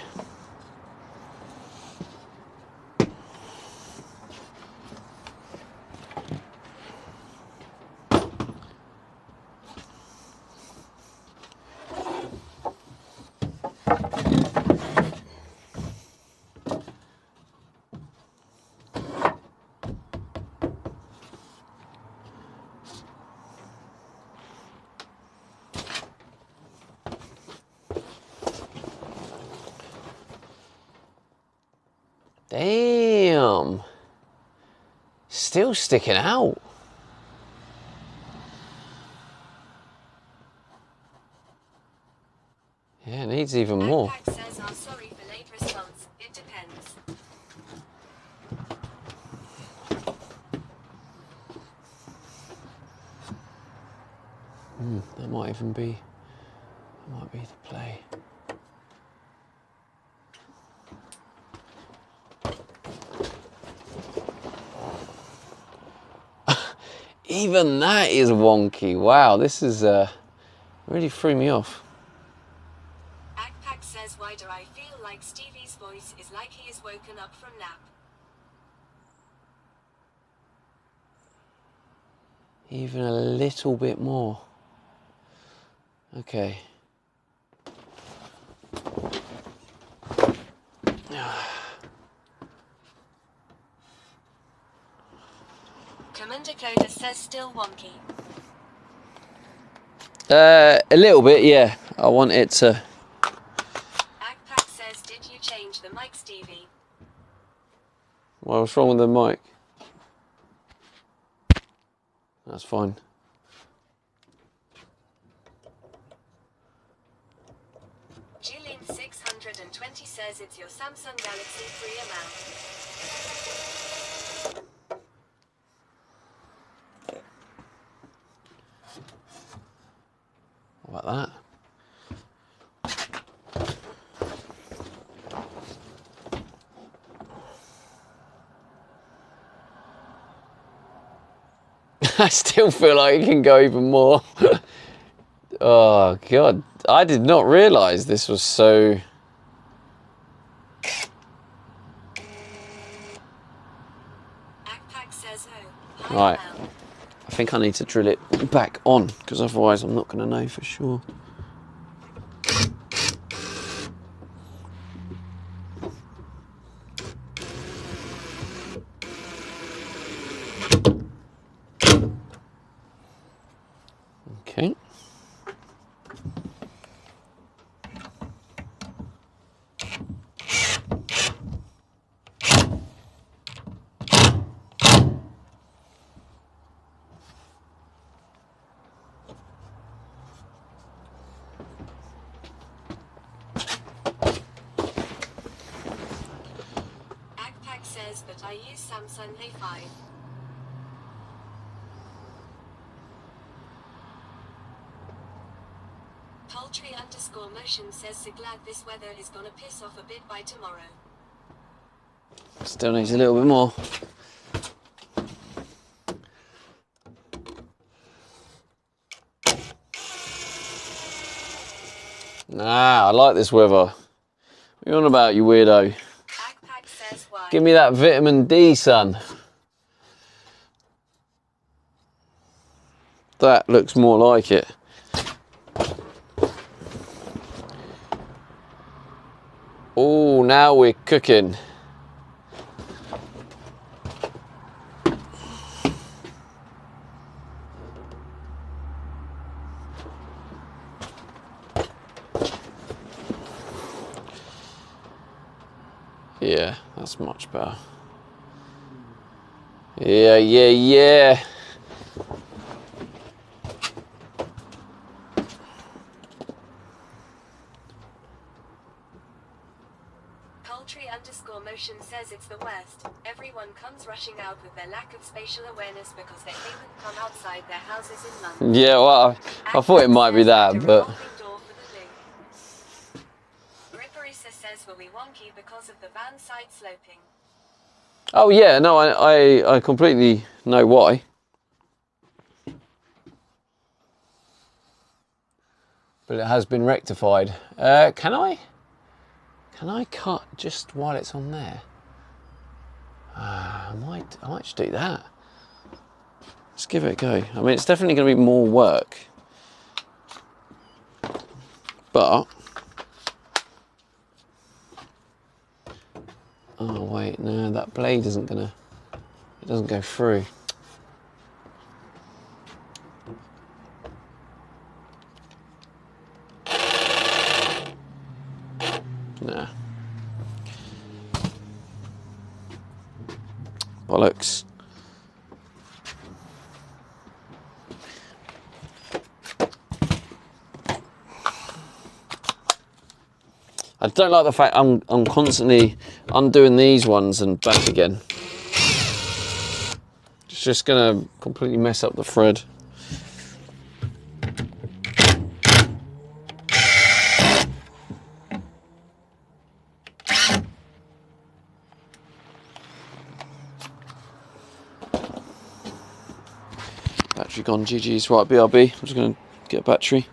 Damn. Still sticking out. Yeah, it needs even more. Backpack says, "I'm sorry for late response. It depends." That might even be, that might be the play. Even that is wonky. Wow, this is really threw me off. Backpack says, "Why do I feel like Stevie's voice is like he is woken up from nap?" Even a little bit more. Okay. Commander Coda says, "Still wonky." A little bit, yeah. I want it to. Backpack says, "Did you change the mic, Stevie?" What's wrong with the mic? That's fine. Jillian620 says it's your Samsung Galaxy 3 amount. What about that? I still feel like it can go even more. Oh God, I did not realise this was so. Backpack says, "Oh, hi, Right. Mel." I think I need to drill it back on because otherwise I'm not going to know for sure. Okay. Backpack says, "But I use Samsung A5. Poultry_motion says, "So glad this weather is gonna piss off a bit by tomorrow." Still needs a little bit more. Nah, I like this weather. What are you on about, you weirdo? Backpack says, "Why?" Give me that vitamin D, son. That looks more like it. Oh, now we're cooking. Yeah, that's much better. Yeah. Poultry_motion says it's the worst. Everyone comes rushing out with their lack of spatial awareness because they haven't come outside their houses in months. Yeah, well, I thought it might be that, but... Ripperisa says, "Were we wonky because of the van side sloping?" Oh yeah, no, I completely know why. But it has been rectified. Can I? Can I cut just while it's on there? I might just do that. Let's give it a go. I mean, it's definitely going to be more work. But... oh, wait, no, that blade isn't going to... it doesn't go through. Nah. Bollocks. I don't like the fact I'm constantly undoing these ones and back again. It's just gonna completely mess up the thread. Battery gone, GG's. Right, BRB, I'm just gonna get a battery.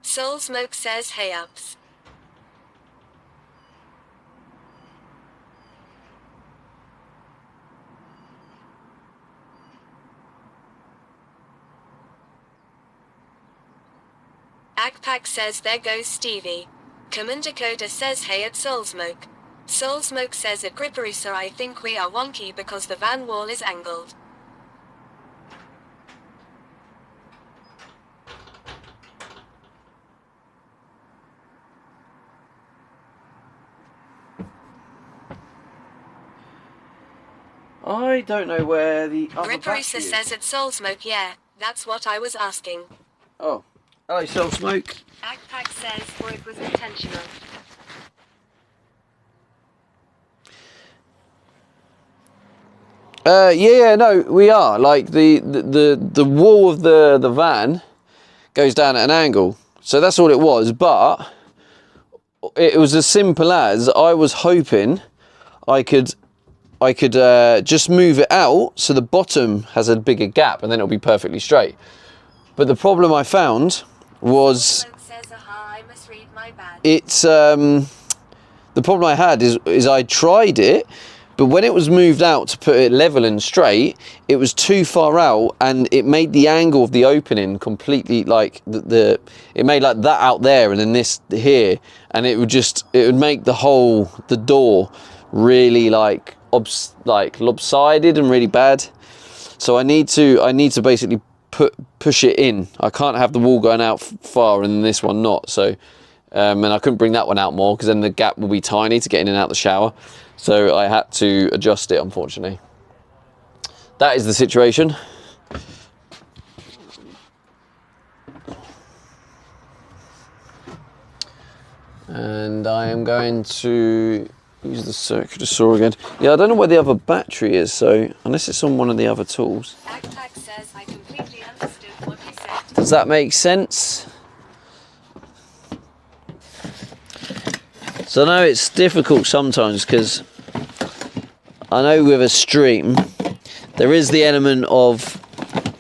Soul Smoke says hey ups. Akpak says there goes Stevie. Commander Coda says hey at Soul Smoke. Soul Smoke says at Gripperusa I think we are wonky because the van wall is angled. I don't know where the other Gripperusa battery is. says at Soul Smoke yeah, that's what I was asking. Oh, hello, Soul Smoke. Akpak says or it was intentional. Yeah, no, we are. Like the wall of the van goes down at an angle, so that's all it was. But it was as simple as I was hoping I could just move it out so the bottom has a bigger gap, and then it'll be perfectly straight. But the problem I found was it's the problem I had is I tried it. But when it was moved out to put it level and straight, it was too far out, and it made the angle of the opening completely like it made like that out there, and then this here, and it would make the door really like lopsided and really bad. So I need to basically push it in. I can't have the wall going out far and this one not. So and I couldn't bring that one out more because then the gap will be tiny to get in and out the shower. So I had to adjust it, unfortunately. That is the situation. And I am going to use the circular saw again. Yeah, I don't know where the other battery is, so unless it's on one of the other tools. Akpak says I completely understood what you said. Does that make sense? So I know it's difficult sometimes because I know with a stream there is the element of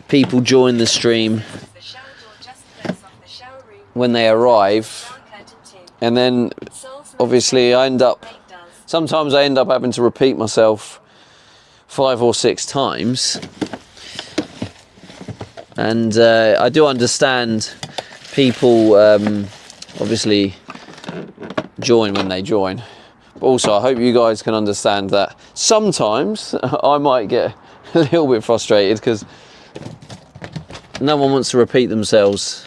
people join the stream when they arrive, and then obviously sometimes I end up having to repeat myself 5 or 6 times, and I do understand people obviously join when they join, but also I hope you guys can understand that sometimes I might get a little bit frustrated because no one wants to repeat themselves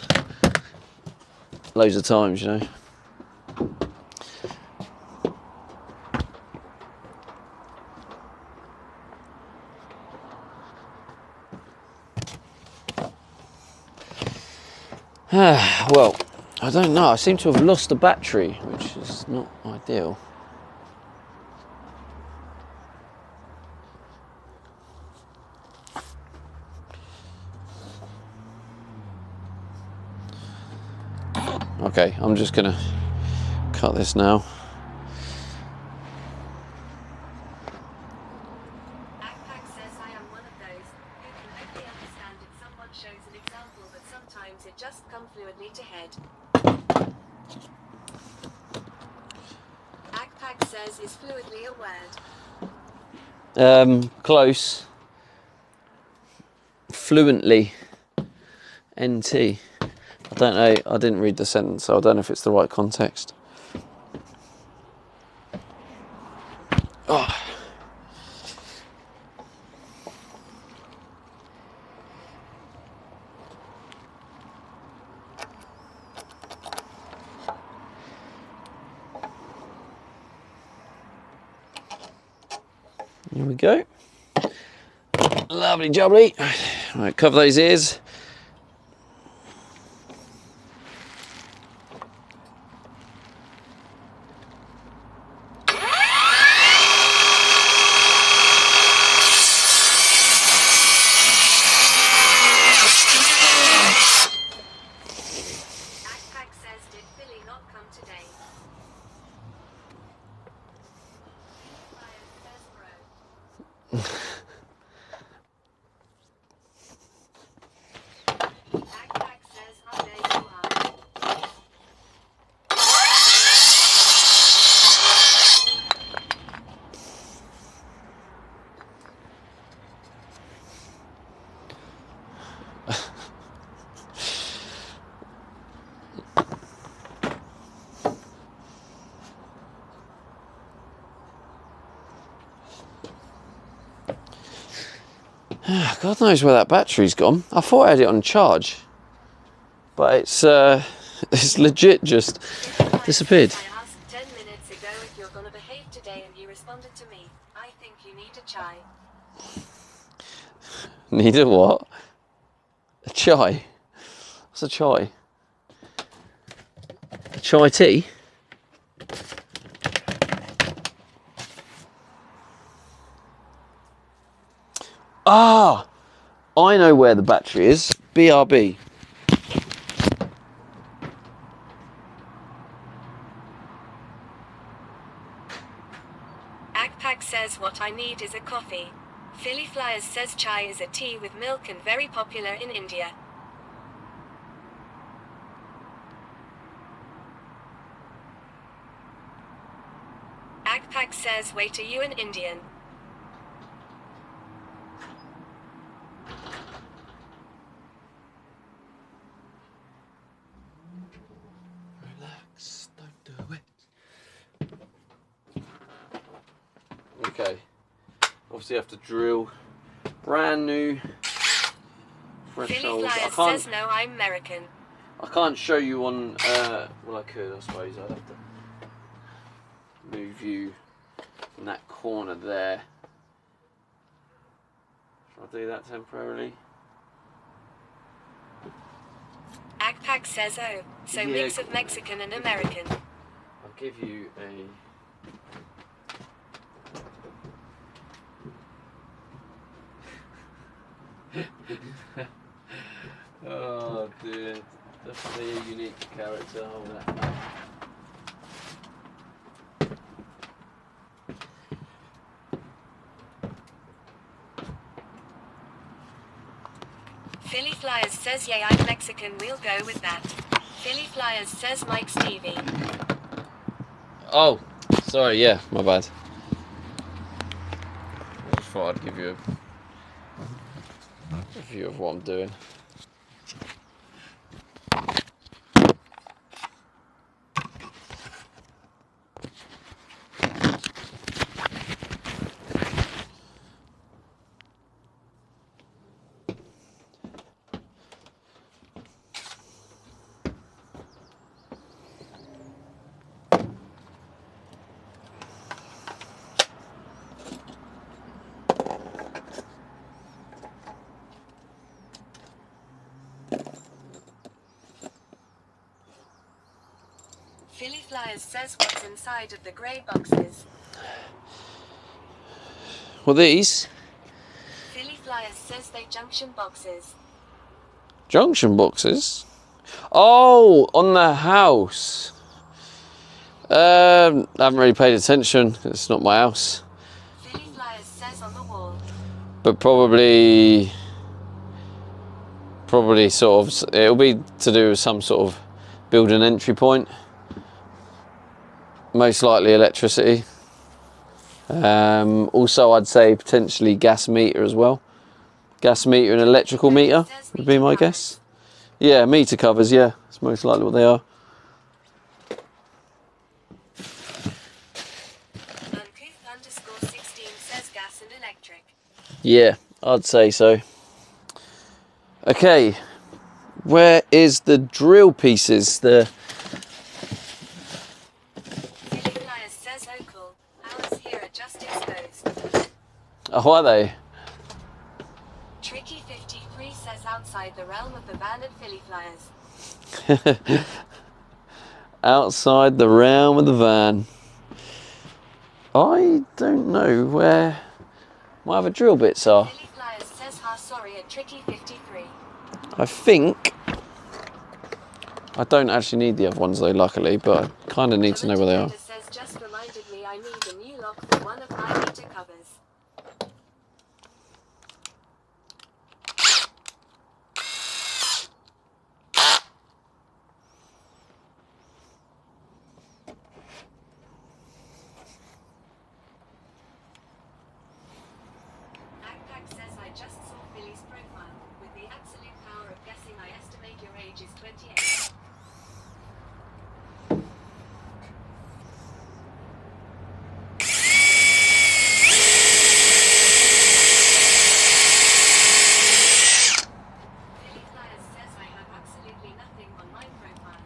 loads of times, you know. Well, I don't know, I seem to have lost the battery, which is not ideal. Okay, I'm just gonna cut this now. Akpak says I am one of those who can only understand it Agpack says is fluidly a word. Close. Fluently. NT. I don't know. I didn't read the sentence, so I don't know if it's the right context. Oh. Here we go. Lovely jubbly. Right, cover those ears. Agpack says did Philly not come today? Flyers says bro. Agpack says how dare you are. God knows where that battery's gone. I thought I had it on charge, but it's legit just disappeared. I asked 10 minutes ago if you're gonna behave today and you responded to me. I think you need a chai. Need a what? A chai? What's a chai? A chai tea? Ah! I know where the battery is. BRB. Agpack says what I need is a coffee. Philly Flyers says chai is a tea with milk and very popular in India. Agpack says wait, are you an Indian? Relax, don't do it. Okay. Obviously, I have to drill brand new fresh Philly holes. Flyers says no, I'm American. I can't show you on. Well, I could, I suppose. I'd have to move you in that corner there. Shall I do that temporarily? Agpack says oh, so Yeah. mix of Mexican and American. I'll give you a. Oh dear, definitely a unique character. Hold that. Philly Flyers says yeah, I'm Mexican, we'll go with that. Philly Flyers says Mike Stevie. Oh, sorry, yeah, my bad. I just thought I'd give you a view of what I'm doing. Philly Flyers says what's inside of the grey boxes. Well, these Philly Flyers says they junction boxes. junction boxes. Oh, on the house. I haven't really paid attention. It's not my house, Philly Flyers says on the wall. but probably sort of. It'll be to do with some sort of build an entry point. most likely electricity. Also, I'd say potentially gas meter as well. Gas meter and electrical meter would be my guess. Yeah, meter covers, yeah. It's most likely what they are. Uncouth_16 says gas and electric. Yeah, I'd say so. Okay, where is the drill pieces? The Philly Flyers says Oakle. Ours here are just exposed. oh, are they? Tricky 53 says outside the realm of the van at Philly Flyers. Outside the realm of the van. I don't know where my other drill bits are. Philly Flyers says ha sorry at Tricky 53. I think I don't actually need the other ones though, luckily, but I kind of need to know where they are. Says just reminded me I need a new lock for one of my meter covers. Backpack says I just saw Philly's profile. With the absolute power of guessing, I estimate your age is 28. Philly Flyers says I have absolutely nothing on my profile.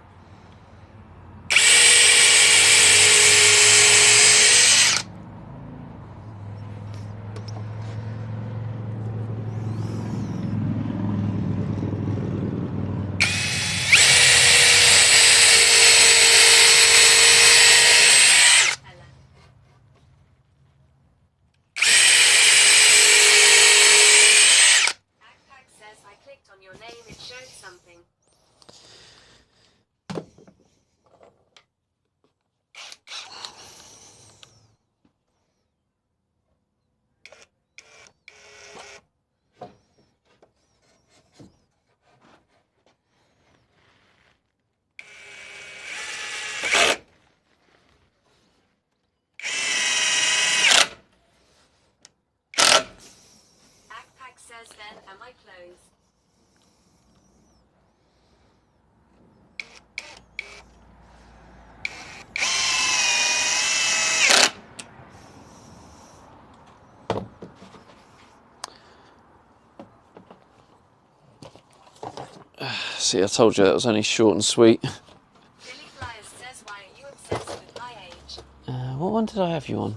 Ella. Backpack says I clicked on your name, it showed something. Backpack says then am I closed? See, I told you that was only short and sweet. Philly Flyers says why are you obsessed with my age? What one did I have you on?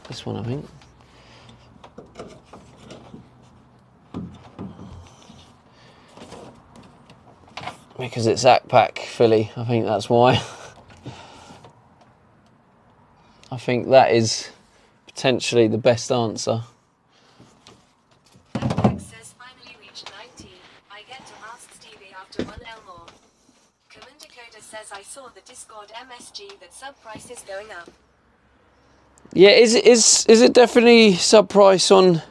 This one, I think. Because it's Pack Philly, I think that's why. I think that is potentially the best answer. Backpack says finally reached 19. I get to ask Stevie after 1L more. Commander Coda says I saw the Discord MSG that sub price is going up. Yeah, is it definitely sub price on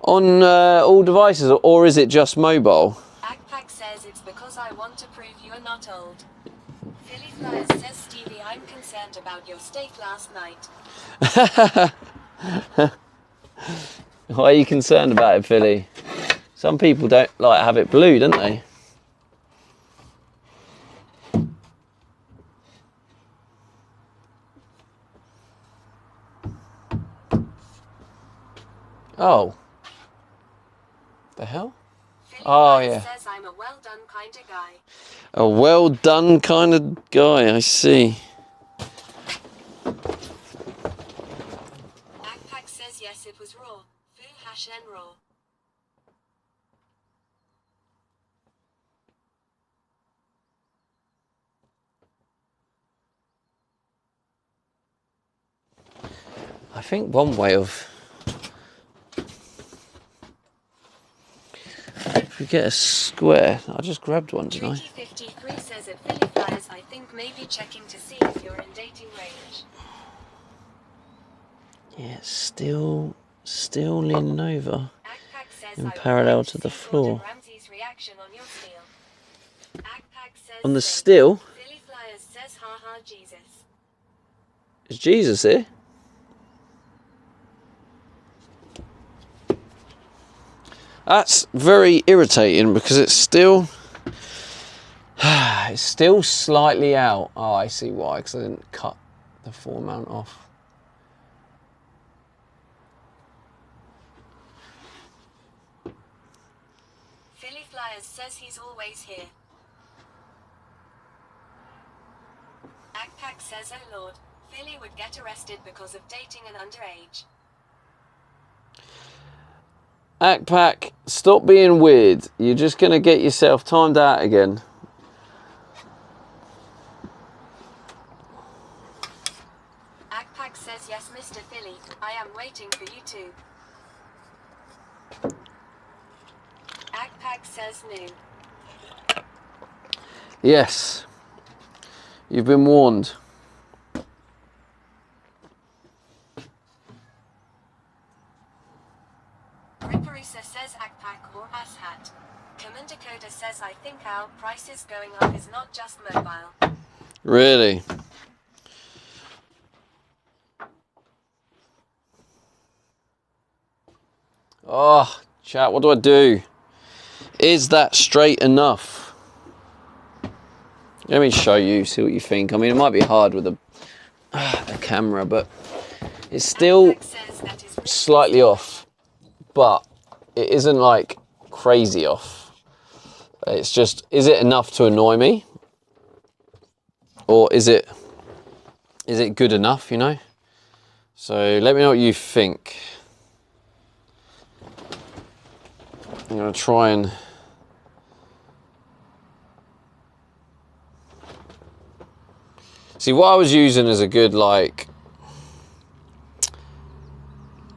all devices, or is it just mobile? Backpack says it's because I want to prove you are not old. Philly Flyers says Stevie I'm concerned about your steak last night. Why are you concerned about it, Philly? Some people don't like have it blue, don't they? Oh. The hell? Philly Oh, Flyers yeah. says I'm a well done kind of guy. A well done kind of guy, I see. Backpack says yes it was raw. Foo hash and raw. I think one way of... If we get a square... I just grabbed one, didn't I? Tricky 53 says at Philly Flyers I think maybe checking to see if you're in dating range. Yeah, it's still leaning over. Backpack says In I would parallel like to the see floor. Gordon Ramsay's reaction on your steal. Backpack says On the same. still? Philly Flyers says ha ha Jesus. Is Jesus here? That's very irritating because it's still slightly out. Oh, I see why, because I didn't cut the floor mount off. Philly Flyers says he's always here. Agpack says, oh lord, Philly would get arrested because of dating an underage. Agpack, stop being weird. You're just going to get yourself timed out again. Agpack says, yes, Mr. Philly, I am waiting for you too. Agpack says, no. Yes. You've been warned. Ripperoosa says Agpack or asshat. Commander Coda says, I think our prices going up is not just mobile. Really? Oh, chat, what do I do? Is that straight enough? Let me show you, see what you think. I mean, it might be hard with the camera, but it's still slightly off. But it isn't like crazy off. It's just, is it enough to annoy me? Or is it good enough, you know? So let me know what you think. I'm going to try and... See, what I was using as a good, like...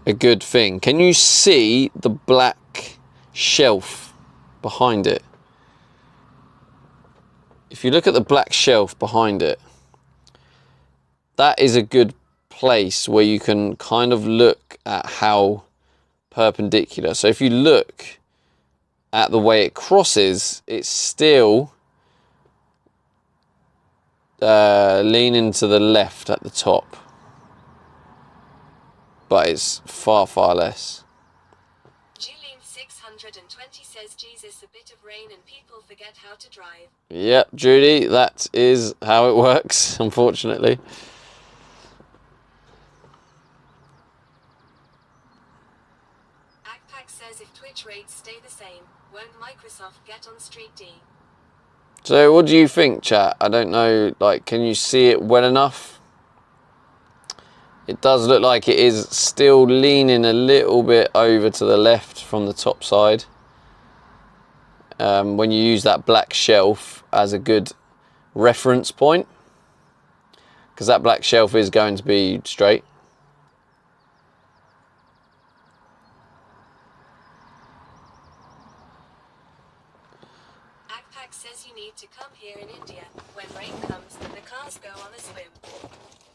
a good thing. Can you see the black shelf behind it? If you look at the black shelf behind it, that is a good place where you can kind of look at how perpendicular. So if you look at the way it crosses, it's still leaning to the left at the top, but it's far, far less. Julian 620 says, Jesus, a bit of rain and people forget how to drive. Yep, Judy, that is how it works, unfortunately. Agpack says, if Twitch rates stay the same, won't Microsoft get on Street D? So what do you think, chat? I don't know, like, can you see it well enough? It does look like it is still leaning a little bit over to the left from the top side. When you use that black shelf as a good reference point, because that black shelf is going to be straight. Agpack says you need to come here in India. When rain comes, the cars go on a swim.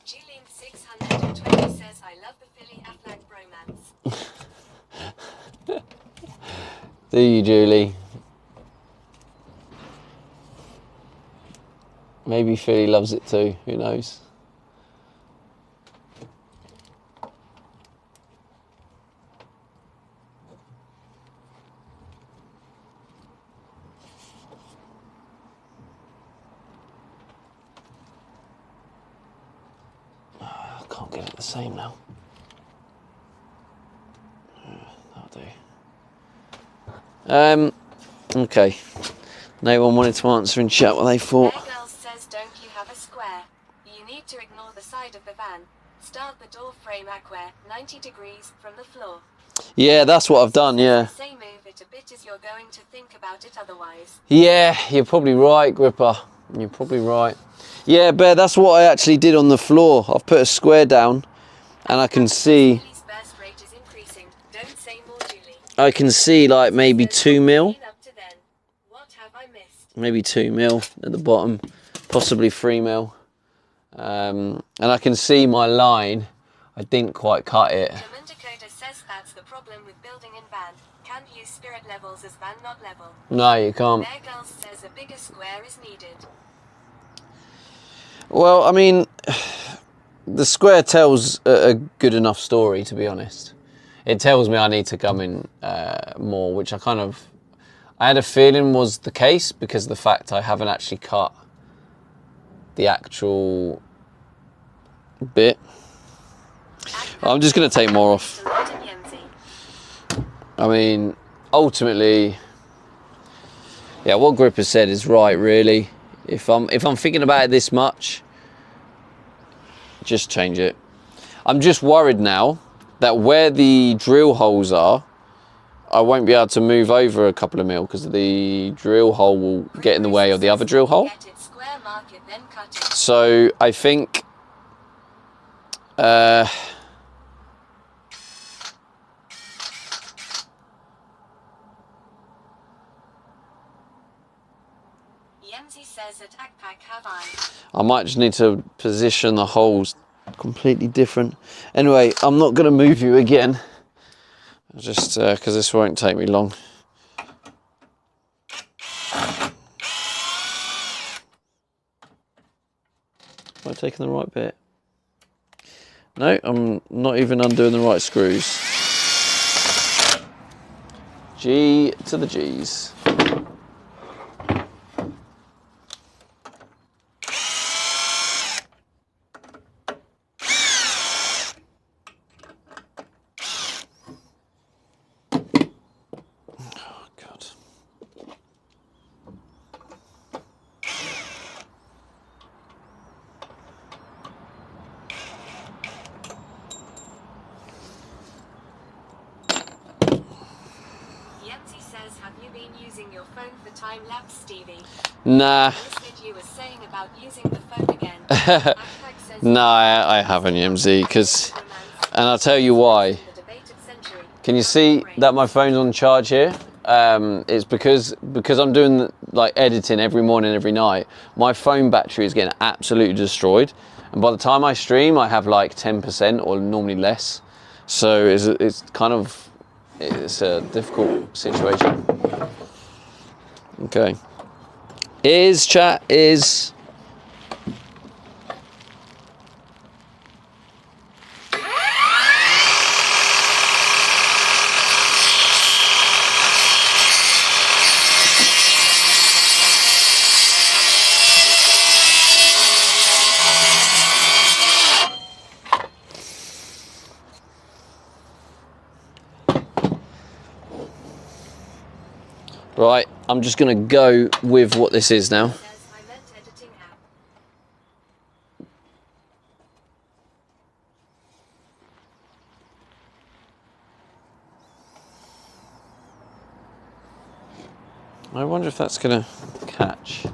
Julian 620 says, I love the Philly Aflac bromance. Do you, Julie? Maybe Philly loves it too, who knows? I can't get it the same now. That'll do. Okay. No one wanted to answer in chat what they thought. Air Girls says, don't you have a square? You need to ignore the side of the van. Start the door frame aqua 90 degrees from the floor. Yeah, that's what I've done, yeah. Say move it a bit as you're going to think about it otherwise. Yeah, you're probably right, Gripper. You're probably right. Yeah, Bear, that's what I actually did on the floor. I've put a square down and I can see... Philly's burst rate is increasing. Don't say more, Julie. I can see like maybe 2 mil. Up to then. What have I missed? Maybe 2 mil at the bottom. Possibly 3 mil. And I can see my line. I didn't quite cut it. German Dakota says that's the problem with building in van. Can't use spirit levels as van not level. No, you can't. Bear Girls says a bigger square is needed. Well, I mean, the square tells a good enough story, to be honest. It tells me I need to come in more, which I had a feeling was the case because of the fact I haven't actually cut the actual bit. I'm just going to take more off. I mean, ultimately, yeah, what Grip has said is right, really. If I'm thinking about it this much, just change it. I'm just worried now that where the drill holes are, I won't be able to move over a couple of mil because the drill hole will get in the way of the other drill hole. So I think I might just need to position the holes completely different. Anyway, I'm not going to move you again, just because this won't take me long. Am I taking the right bit? No, I'm not even undoing the right screws. G to the G's. Nah. You were saying about using the phone again. No, I haven't, MZ, and I'll tell you why. Can you see that my phone's on charge here? It's because I'm doing like editing every morning, every night. My phone battery is getting absolutely destroyed, and by the time I stream, I have like 10% or normally less. So it's a difficult situation. Okay. Chat is. Right, I'm just going to go with what this is now. I wonder if that's going to catch.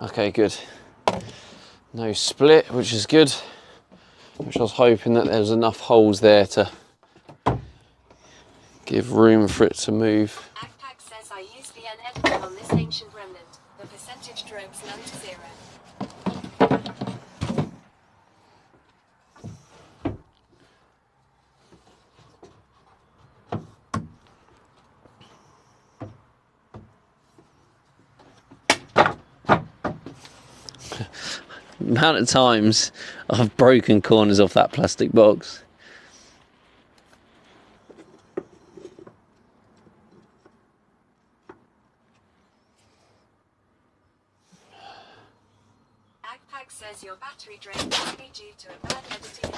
Okay, good. No split, which is good. Which I was hoping that there's enough holes there to give room for it to move. Agpack says I used the N-editor on this ancient remnant. The percentage drops none to 0. The amount of times I've broken corners off that plastic box. Agpack says your battery drain must be due to a bad editing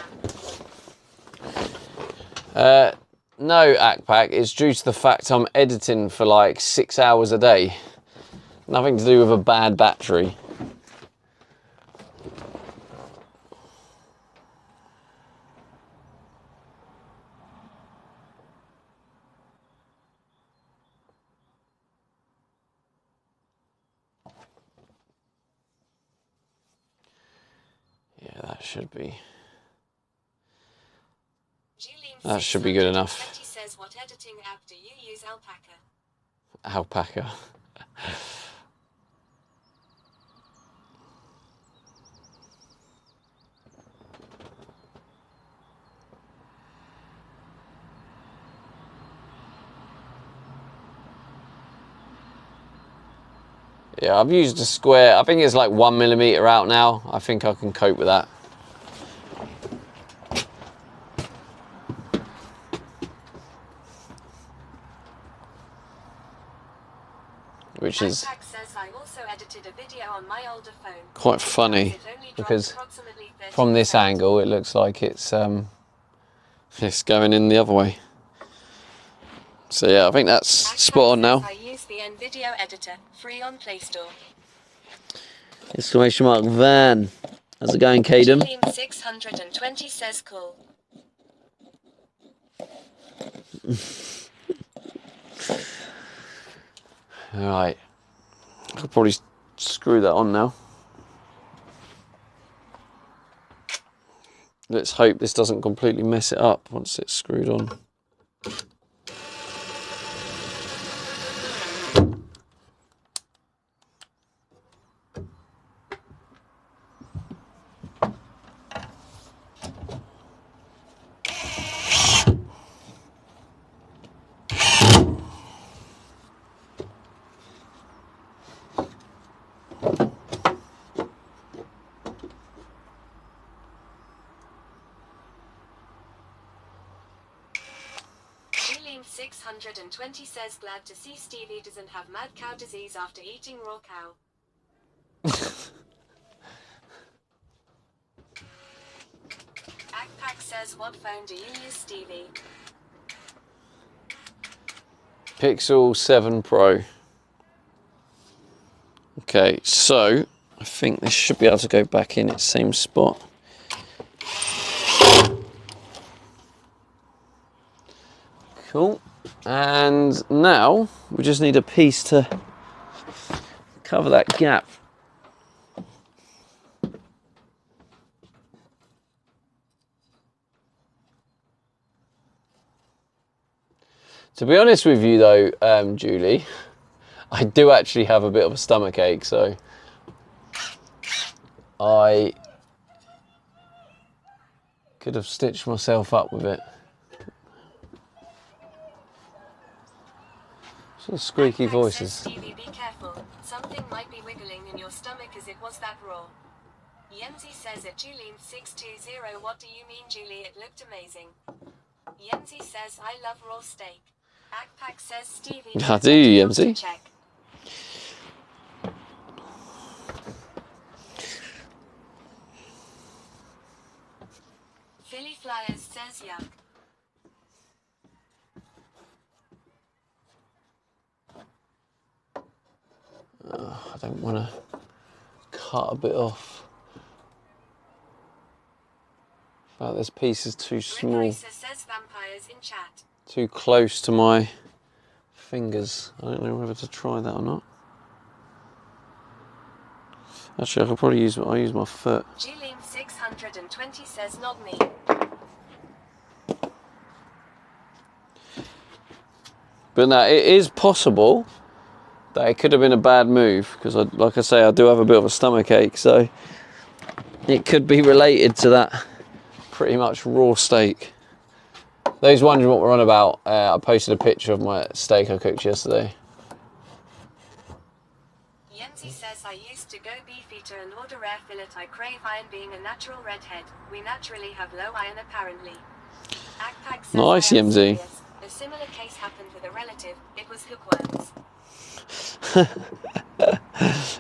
app. No, Akpak, it's due to the fact I'm editing for like 6 hours a day. Nothing to do with a bad battery. Yeah, that should be. That should be good enough. Says, what editing app do you use? Alpaca. Alpaca. Yeah, I've used a square. I think it's like 1mm out now. I think I can cope with that. Which is says, I also edited a video on my older phone. Quite funny because from this angle it looks like it's going in the other way. So yeah, I think that's spot on now. I use the NVideo editor, free on Play Store. Exclamation mark van. How's it going, Caden? 620 says cool. Alright. I could probably screw that on now. Let's hope this doesn't completely mess it up once it's screwed on. Julian 620 says glad to see Stevie doesn't have mad cow disease after eating raw cow. Akpak says what phone do you use, Stevie? Pixel 7 Pro. Okay, so I think this should be able to go back in its same spot. Cool. And now we just need a piece to cover that gap. To be honest with you though, Julie, I do actually have a bit of a stomach ache, so I could have stitched myself up with it. Some squeaky voices. Stevie, be careful. Something might be wiggling in your stomach as it was that raw. Yenzi says at Julene 620, what do you mean, Julie? It looked amazing. Yenzi says I love raw steak. Akpak says Stevie. How do you, Yenzi? Check. Philly Flyers says yuck. I don't want to cut a bit off. But this piece is too small. Says vampires in chat. Too close to my fingers. I don't know whether to try that or not. Actually, I could probably use my foot. Julene 620 says not me. But no, it is possible that it could have been a bad move because, like I say, I do have a bit of a stomach ache, so it could be related to that pretty much raw steak. Those wondering what we're on about, I posted a picture of my steak I cooked yesterday. Yenzi says I used to go Beefeater and order rare fillet. I crave iron being a natural redhead. We naturally have low iron apparently. Akpak says Nice, Yenzi. A similar case happened with a relative. It was hookworms.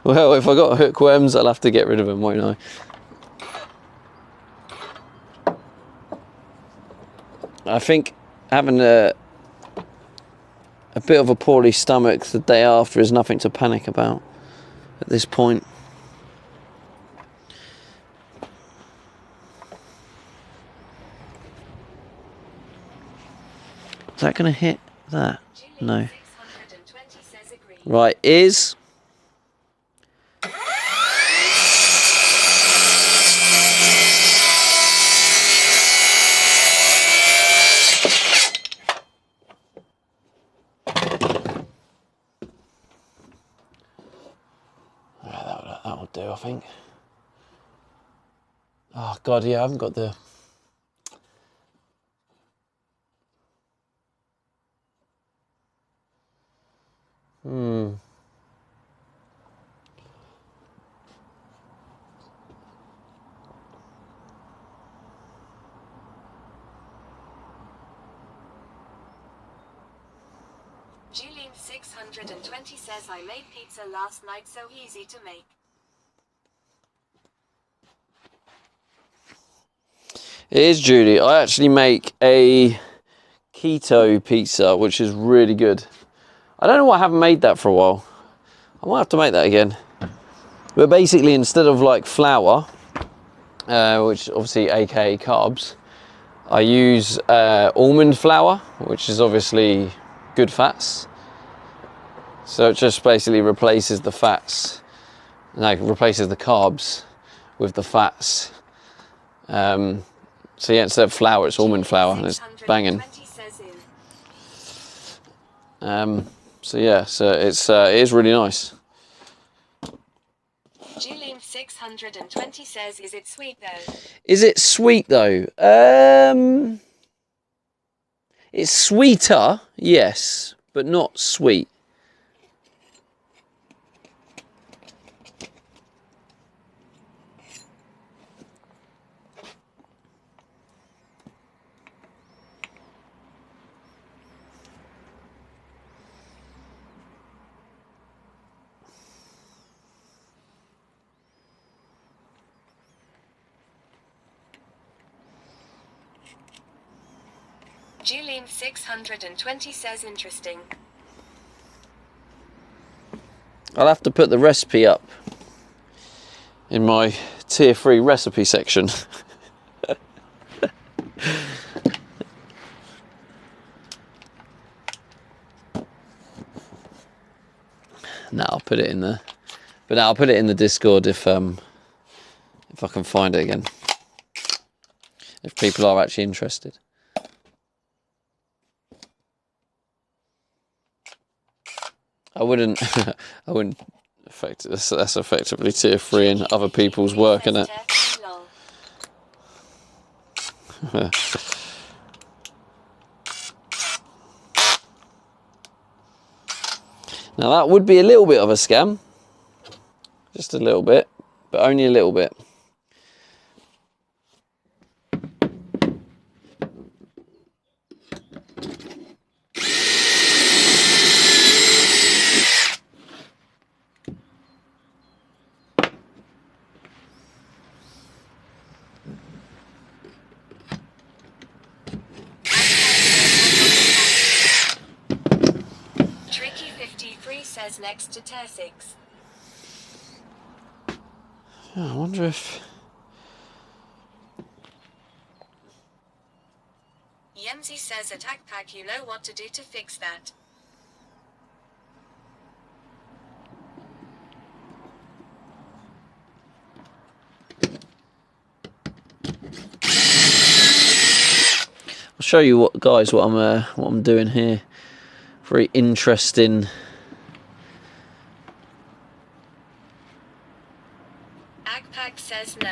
Well, if I got hookworms, I'll have to get rid of them, won't I? I think having a bit of a poorly stomach the day after is nothing to panic about at this point. Is that going to hit that? No. Right, is... That'll do, I think. Oh, God, yeah, I haven't got the... Julian620 says I made pizza last night, so easy to make. It is, Judy. I actually make a keto pizza, which is really good. I don't know why I haven't made that for a while. I might have to make that again. But basically, instead of like flour, which obviously aka carbs, I use almond flour, which is obviously good fats. So it just basically replaces the fats, replaces the carbs with the fats. So yeah, instead of flour, it's almond flour, and it's banging. So yeah, so it is really nice. Julian620 says, is it sweet though? Is it sweet though? It's sweeter, yes, but not sweet. Julian620 says interesting. I'll have to put the recipe up in my tier 3 recipe section. No, I'll put it in the, but no, I'll put it in the Discord if I can find it again. If people are actually interested. I wouldn't affect that's effectively tier 3 in other people's work, isn't it? Now that would be a little bit of a scam. Just a little bit, but only a little bit. Says next to tier 6. Yeah, I wonder if... Yemzi says attack pack, you know what to do to fix that. I'll show you what, guys, what I'm doing here. Very interesting. Agpack says no.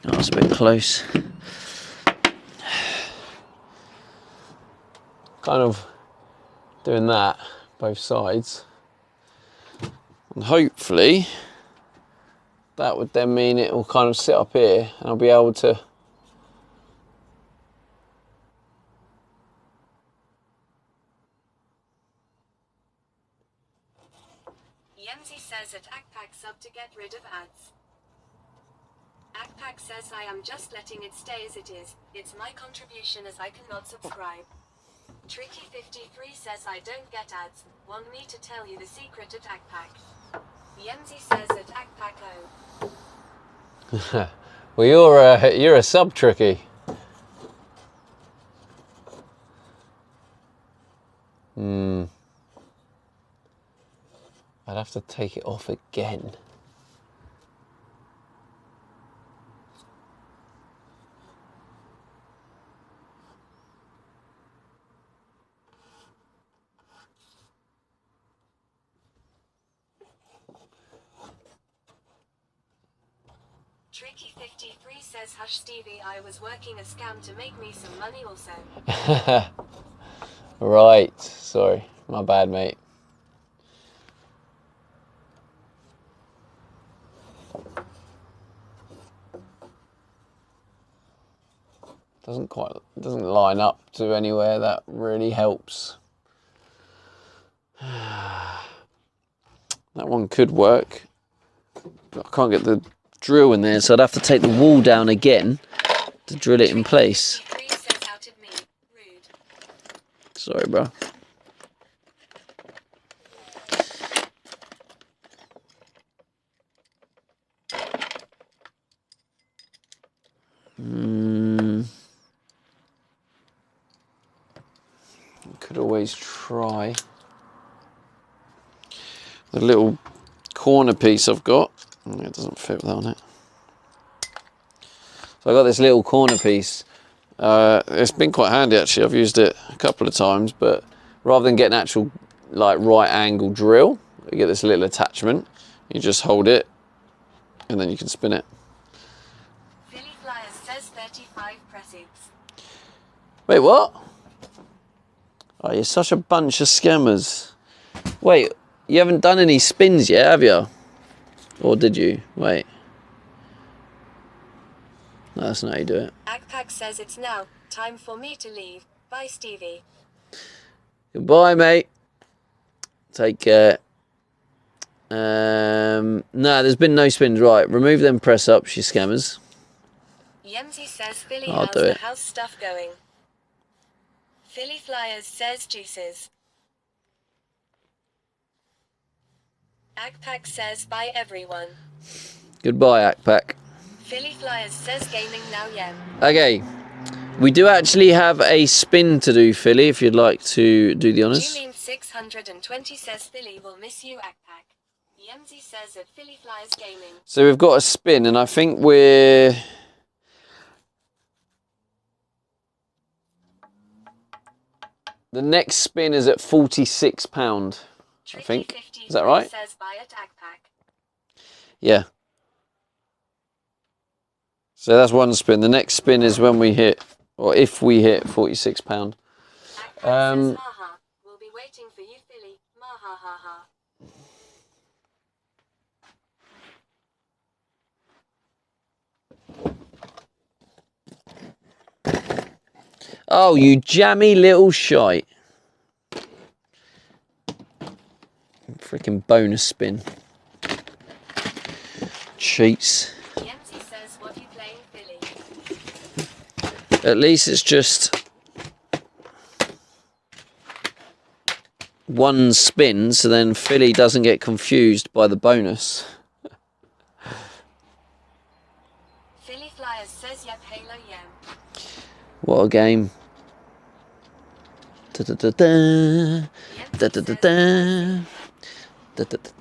Oh, that's a bit close. Kind of doing that both sides, and hopefully that would then mean it will kind of sit up here and I'll be able to Yemzi says at Agpack sub to get rid of ads. Agpack says I am just letting it stay as it is. It's my contribution as I cannot subscribe. Tricky53 says I don't get ads. Want me to tell you the secret at Agpack? Yemzi says at Agpack oh. Well, you're a sub, Tricky. I'd have to take it off again. Tricky53 says hush Stevie, I was working a scam to make me some money also. Right, sorry, my bad, mate. Doesn't line up to anywhere that really helps. That one could work, but I can't get the drill in there, so I'd have to take the wall down again to drill it in place. Sorry, bro. Could always try the little corner piece I've got. It doesn't fit that on it. So I got this little corner piece. It's been quite handy actually. I've used it a couple of times, but rather than get an actual like right angle drill, you get this little attachment. You just hold it, and then you can spin it. Philly Flyers says 35 pressings. Wait, what? Oh, you're such a bunch of scammers. Wait, you haven't done any spins yet, have you? Or did you? Wait. No, that's not how you do it. Agpack says it's now time for me to leave. Bye, Stevie. Goodbye, mate. Take care. No, there's been no spins. Right, remove them press ups, you scammers. Yemzi says Philly, I'll how's do the it. house stuff going? Philly Flyers says juices. Agpack says bye everyone. Goodbye, Agpack. Philly Flyers says gaming now, Yem. Okay, we do actually have a spin to do, Philly, if you'd like to do the honours. G-Mean 620 says Philly will miss you, Agpack. Yemzi says at Philly Flyers gaming. So we've got a spin, and I think we're... The next spin is at £46, I think. Is that right? Says buy at Agpack. Yeah. So that's one spin. The next spin is when we hit, or if we hit £46. Agpack says haha. We'll be waiting for you, Philly. Maha ha ha. Oh, you jammy little shite. Freaking bonus spin. Cheats. Yemzi says what you playing, Philly? At least it's just one spin, so then Philly doesn't get confused by the bonus. Philly Flyers says yep, Halo Yem. What a game. Da da da da. Da da da da. Da da da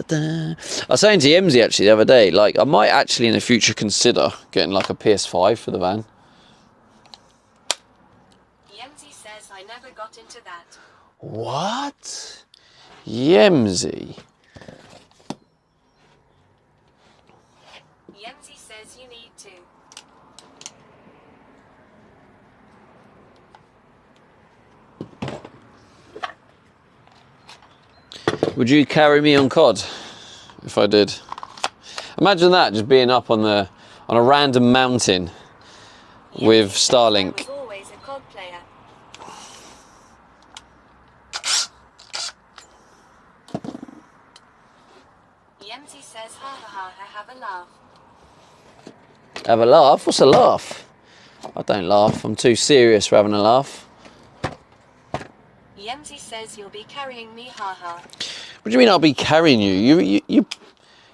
da. I was saying to Yemzi actually the other day, like I might actually in the future consider getting like a PS5 for the van. Yemzi says I never got into that. What? Yemzi? Yemzi says you need to. Would you carry me on COD if I did? Imagine that, just being up on a random mountain with Starlink. I was always a COD player. Yemzi says, ha ha ha, I have a laugh. Have a laugh? What's a laugh? I don't laugh. I'm too serious for having a laugh. Yemzi says, you'll be carrying me, ha ha. What do you mean I'll be carrying you?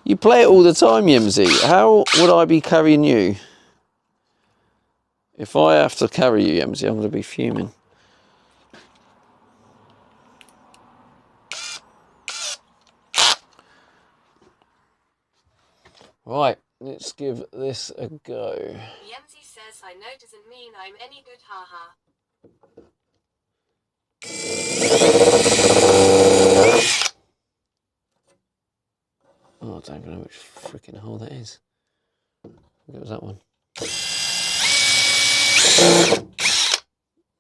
You play it all the time, Yemzi. How would I be carrying you? If I have to carry you, Yemzi, I'm going to be fuming. Right, let's give this a go. Yemzi says, I know doesn't mean I'm any good, ha ha. Oh, I don't know which freaking hole that is. What was that one?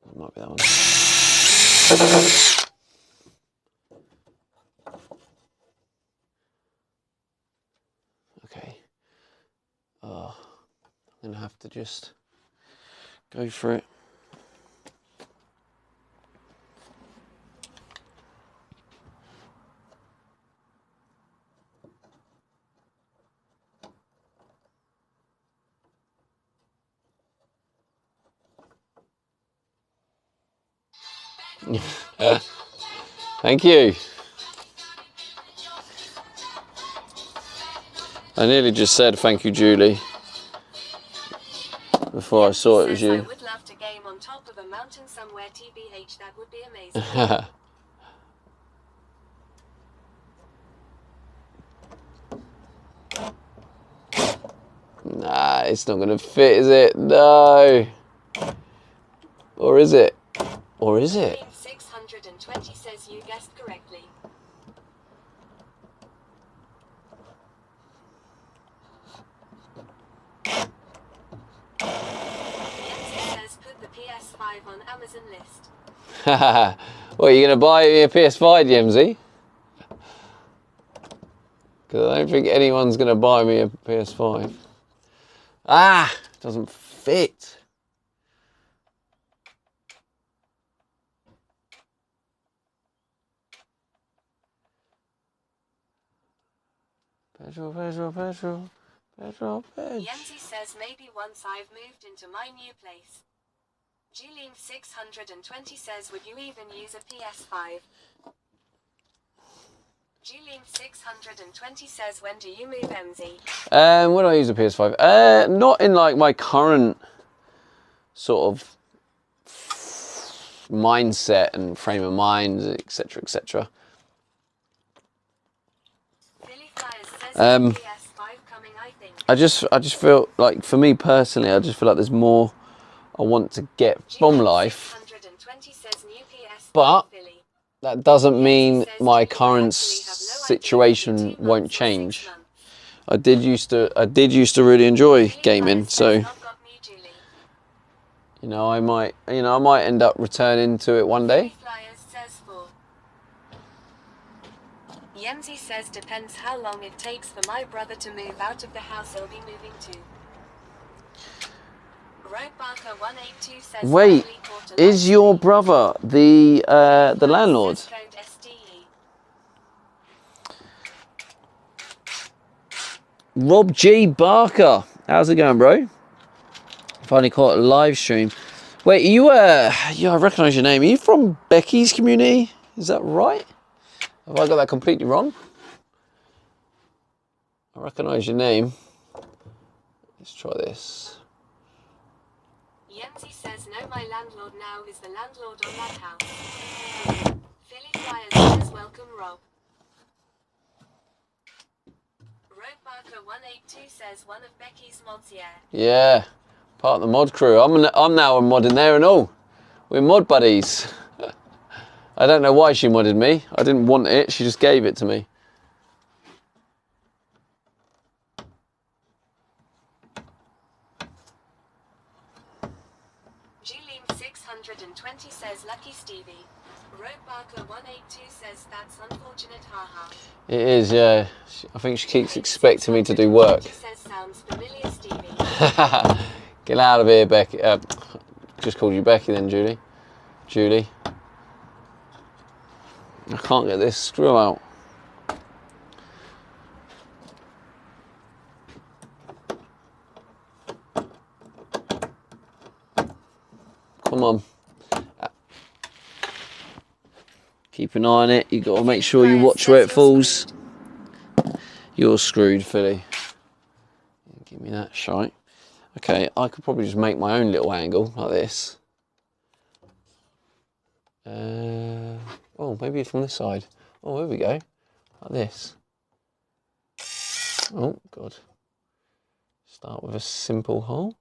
It might be that one. Okay. Oh, I'm gonna have to just go for it. Thank you. I nearly just said thank you, Julie, before I saw it was you. I would love to game on top of a mountain somewhere, TBH, that would be amazing. Nah, it's not gonna fit, is it? No. Or is it? Or is it? 620 says you guessed correctly. Yemzi says put the PS5 on Amazon list. What, are you gonna buy me a PS5, Yemzi? Because I don't think anyone's gonna buy me a PS5. Ah, doesn't fit. Petrol. Yemzi says maybe once I've moved into my new place. Julian 620 says would you even use a PS5? Julian 620 says when do you move, MZ? When do I use a PS5? Not in like my current sort of mindset and frame of mind, etc., etc. Philly Flyers says PS5 coming, I think. I just feel like, for me personally, I just feel like there's more I want to get from life, 620 says new PS5 but Philly. that doesn't mean my current situation won't change. I did used to really enjoy gaming, so you know, I might end up returning to it one day. Yemzi says depends how long it takes for my brother to move out of the house he'll be moving to. Roadbarker 182 says Wait, is your brother the landlord? Rob G. Barker, how's it going, bro? Finally caught a live stream. Wait, you yeah, I recognise your name. Are you from Becky's community? Is that right? Have I got that completely wrong? I recognise your name. Let's try this. Yemzi says no, my landlord now is the landlord on that house. Philly Flyers says welcome, Rob. Roadbarker 182 says one of Becky's mods, yeah. Yeah, part of the mod crew. I'm now a mod in there and all. We're mod buddies. I don't know why she modded me. I didn't want it. She just gave it to me. Julian 620 says lucky Stevie. Roadbarker 182 says that's unfortunate, haha. It is, yeah. I think she keeps expecting me to do work. Says sounds familiar, Stevie. Get out of here, Becky. Just called you Becky then, Julie. Julie. I can't get this screw out. on. Keep an eye on it. You got to make sure you watch where it falls. You're screwed, Philly. Give me that shite. Okay, I could probably just make my own little angle like this. Oh, maybe from this side. Oh, here we go. Like this. Oh, God. Start with a simple hole.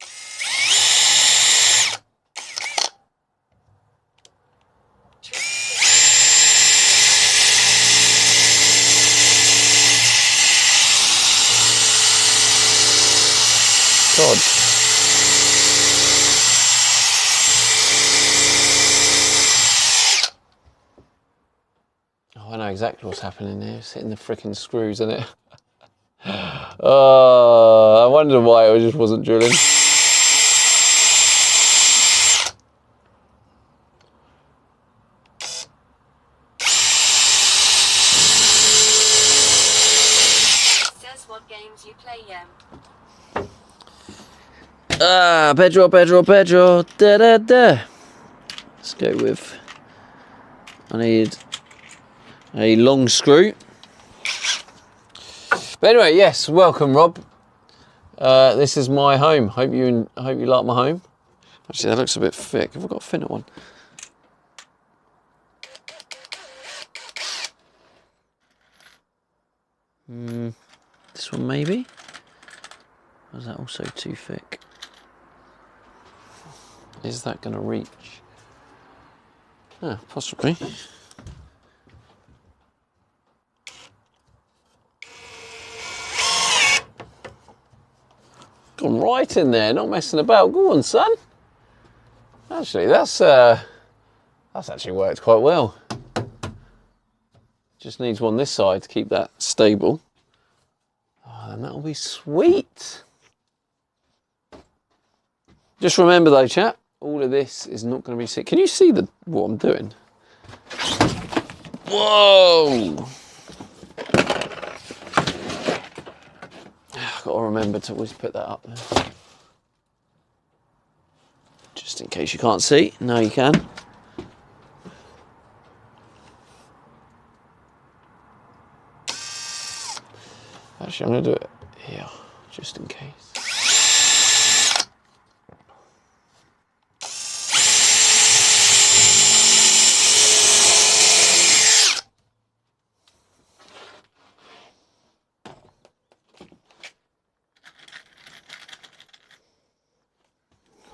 God. Oh, I know exactly what's happening there. It's hitting the frickin' screws, isn't it? I wondered why it just wasn't drilling. Says what games you play, Yem. Pedro, da da da. Let's go with, I need a long screw. But anyway, yes, welcome, Rob. This is my home. Hope you like my home. Actually, that looks a bit thick. Have I got a thinner one? This one maybe? Or is that also too thick? Is that going to reach? Ah, possibly. Gone right in there, not messing about. Go on, son. Actually, that's actually worked quite well. Just needs one this side to keep that stable. Oh, and that'll be sweet. Just remember though, chat, all of this is not going to be sick. Can you see what I'm doing? Whoa! I've got to remember to always put that up there. Just in case you can't see. Now you can. Actually, I'm going to do it here, just in case.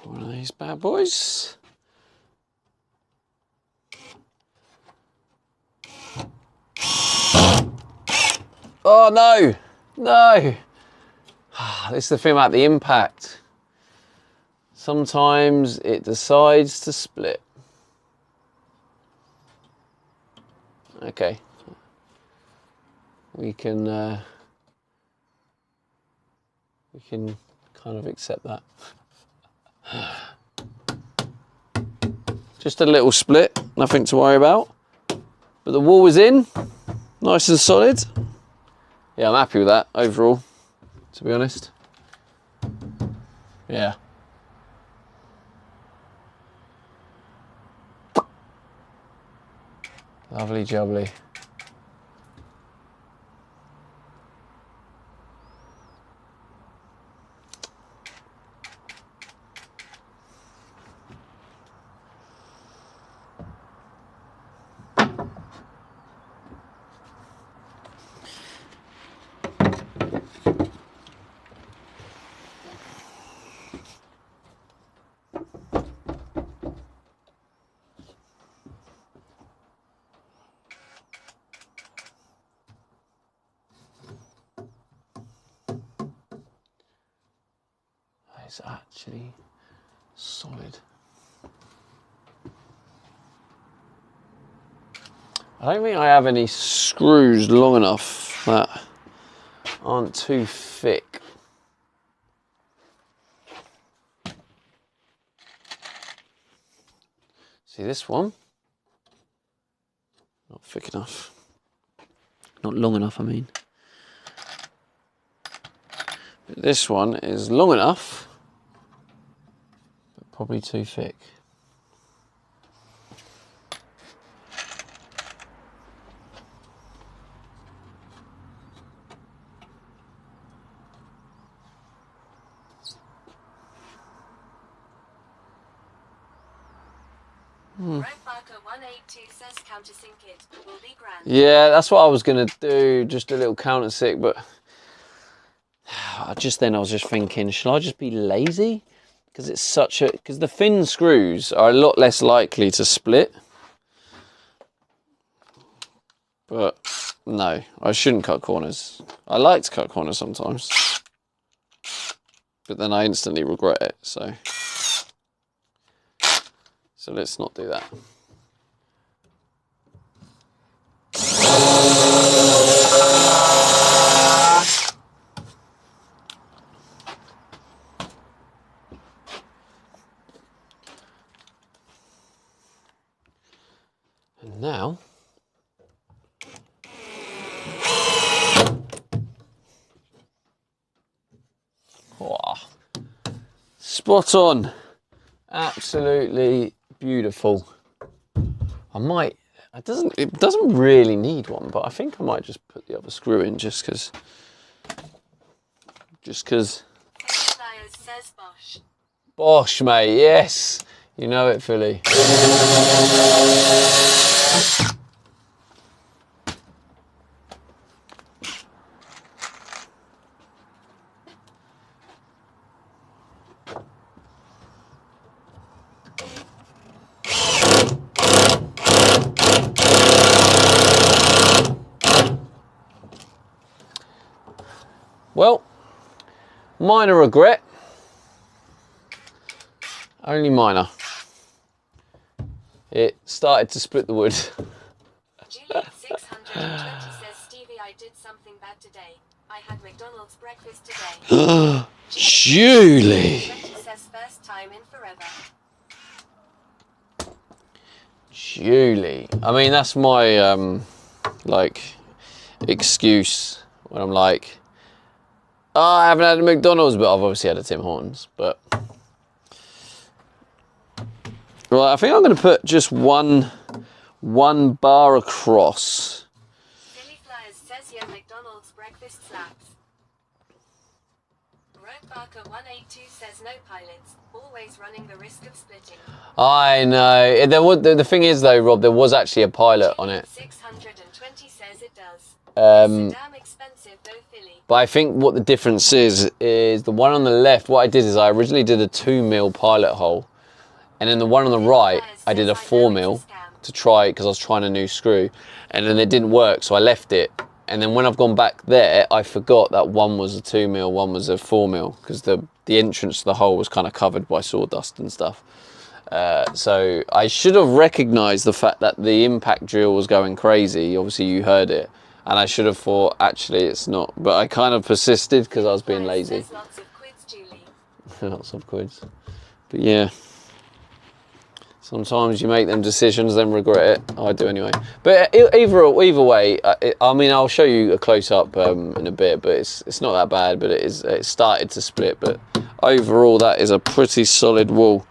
One of these bad boys. Oh no! No! This is the thing about the impact. Sometimes it decides to split. Okay. We can kind of accept that. Just a little split, nothing to worry about. But the wall is in, nice and solid. Yeah, I'm happy with that overall, to be honest. Yeah. Lovely jubbly. It's actually solid. I don't think I have any screws long enough that aren't too thick. See this one? Not thick enough. Not long enough, I mean. But this one is long enough, but probably too thick. Roadbarker 182 says countersink it. Will be grand. Yeah, that's what I was gonna do. Just a little countersink, but I was just thinking, should I just be lazy? Because because the fin screws are a lot less likely to split. But no, I shouldn't cut corners. I like to cut corners sometimes, but then I instantly regret it. So let's not do that. And now, wow, spot on, absolutely beautiful. It doesn't really need one, but I think I might just put the other screw in just because. Says Bosch. Bosch, mate, yes. You know it, Philly. Well, minor regret. Only minor. It started to split the wood. Juliet 620 says, Stevie, I did something bad today. I had McDonald's breakfast today. Julie. 20 says, first time in forever. Julie. I mean, that's my, excuse when I'm like, oh, I haven't had a McDonald's, but I've obviously had a Tim Hortons. But right, I think I'm going to put just one bar across. Philly Flyers says, yeah, McDonald's breakfast slaps. Roadbarker 182 says, no pilots, always running the risk of splitting. I know. The thing is, though, Rob, there was actually a pilot on it. 620 says it does. Um, It's damn expensive, though, Philly. But I think what the difference is the one on the left, what I did is I originally did a 2mm pilot hole. And then the one on the right, I did a 4mm to try, because I was trying a new screw. And then it didn't work, so I left it. And then when I've gone back there, I forgot that one was a 2mm, one was a 4mm, because the entrance to the hole was kind of covered by sawdust and stuff. So I should have recognised the fact that the impact drill was going crazy. Obviously, you heard it. And I should have thought, actually, it's not. But I kind of persisted because I was being lazy. Lots of quids, Julie. Lots of quids. But yeah. Sometimes you make them decisions, then regret it. I do anyway. But either way, I mean, I'll show you a close-up in a bit, but it's not that bad. But it started to split. But overall, that is a pretty solid wall.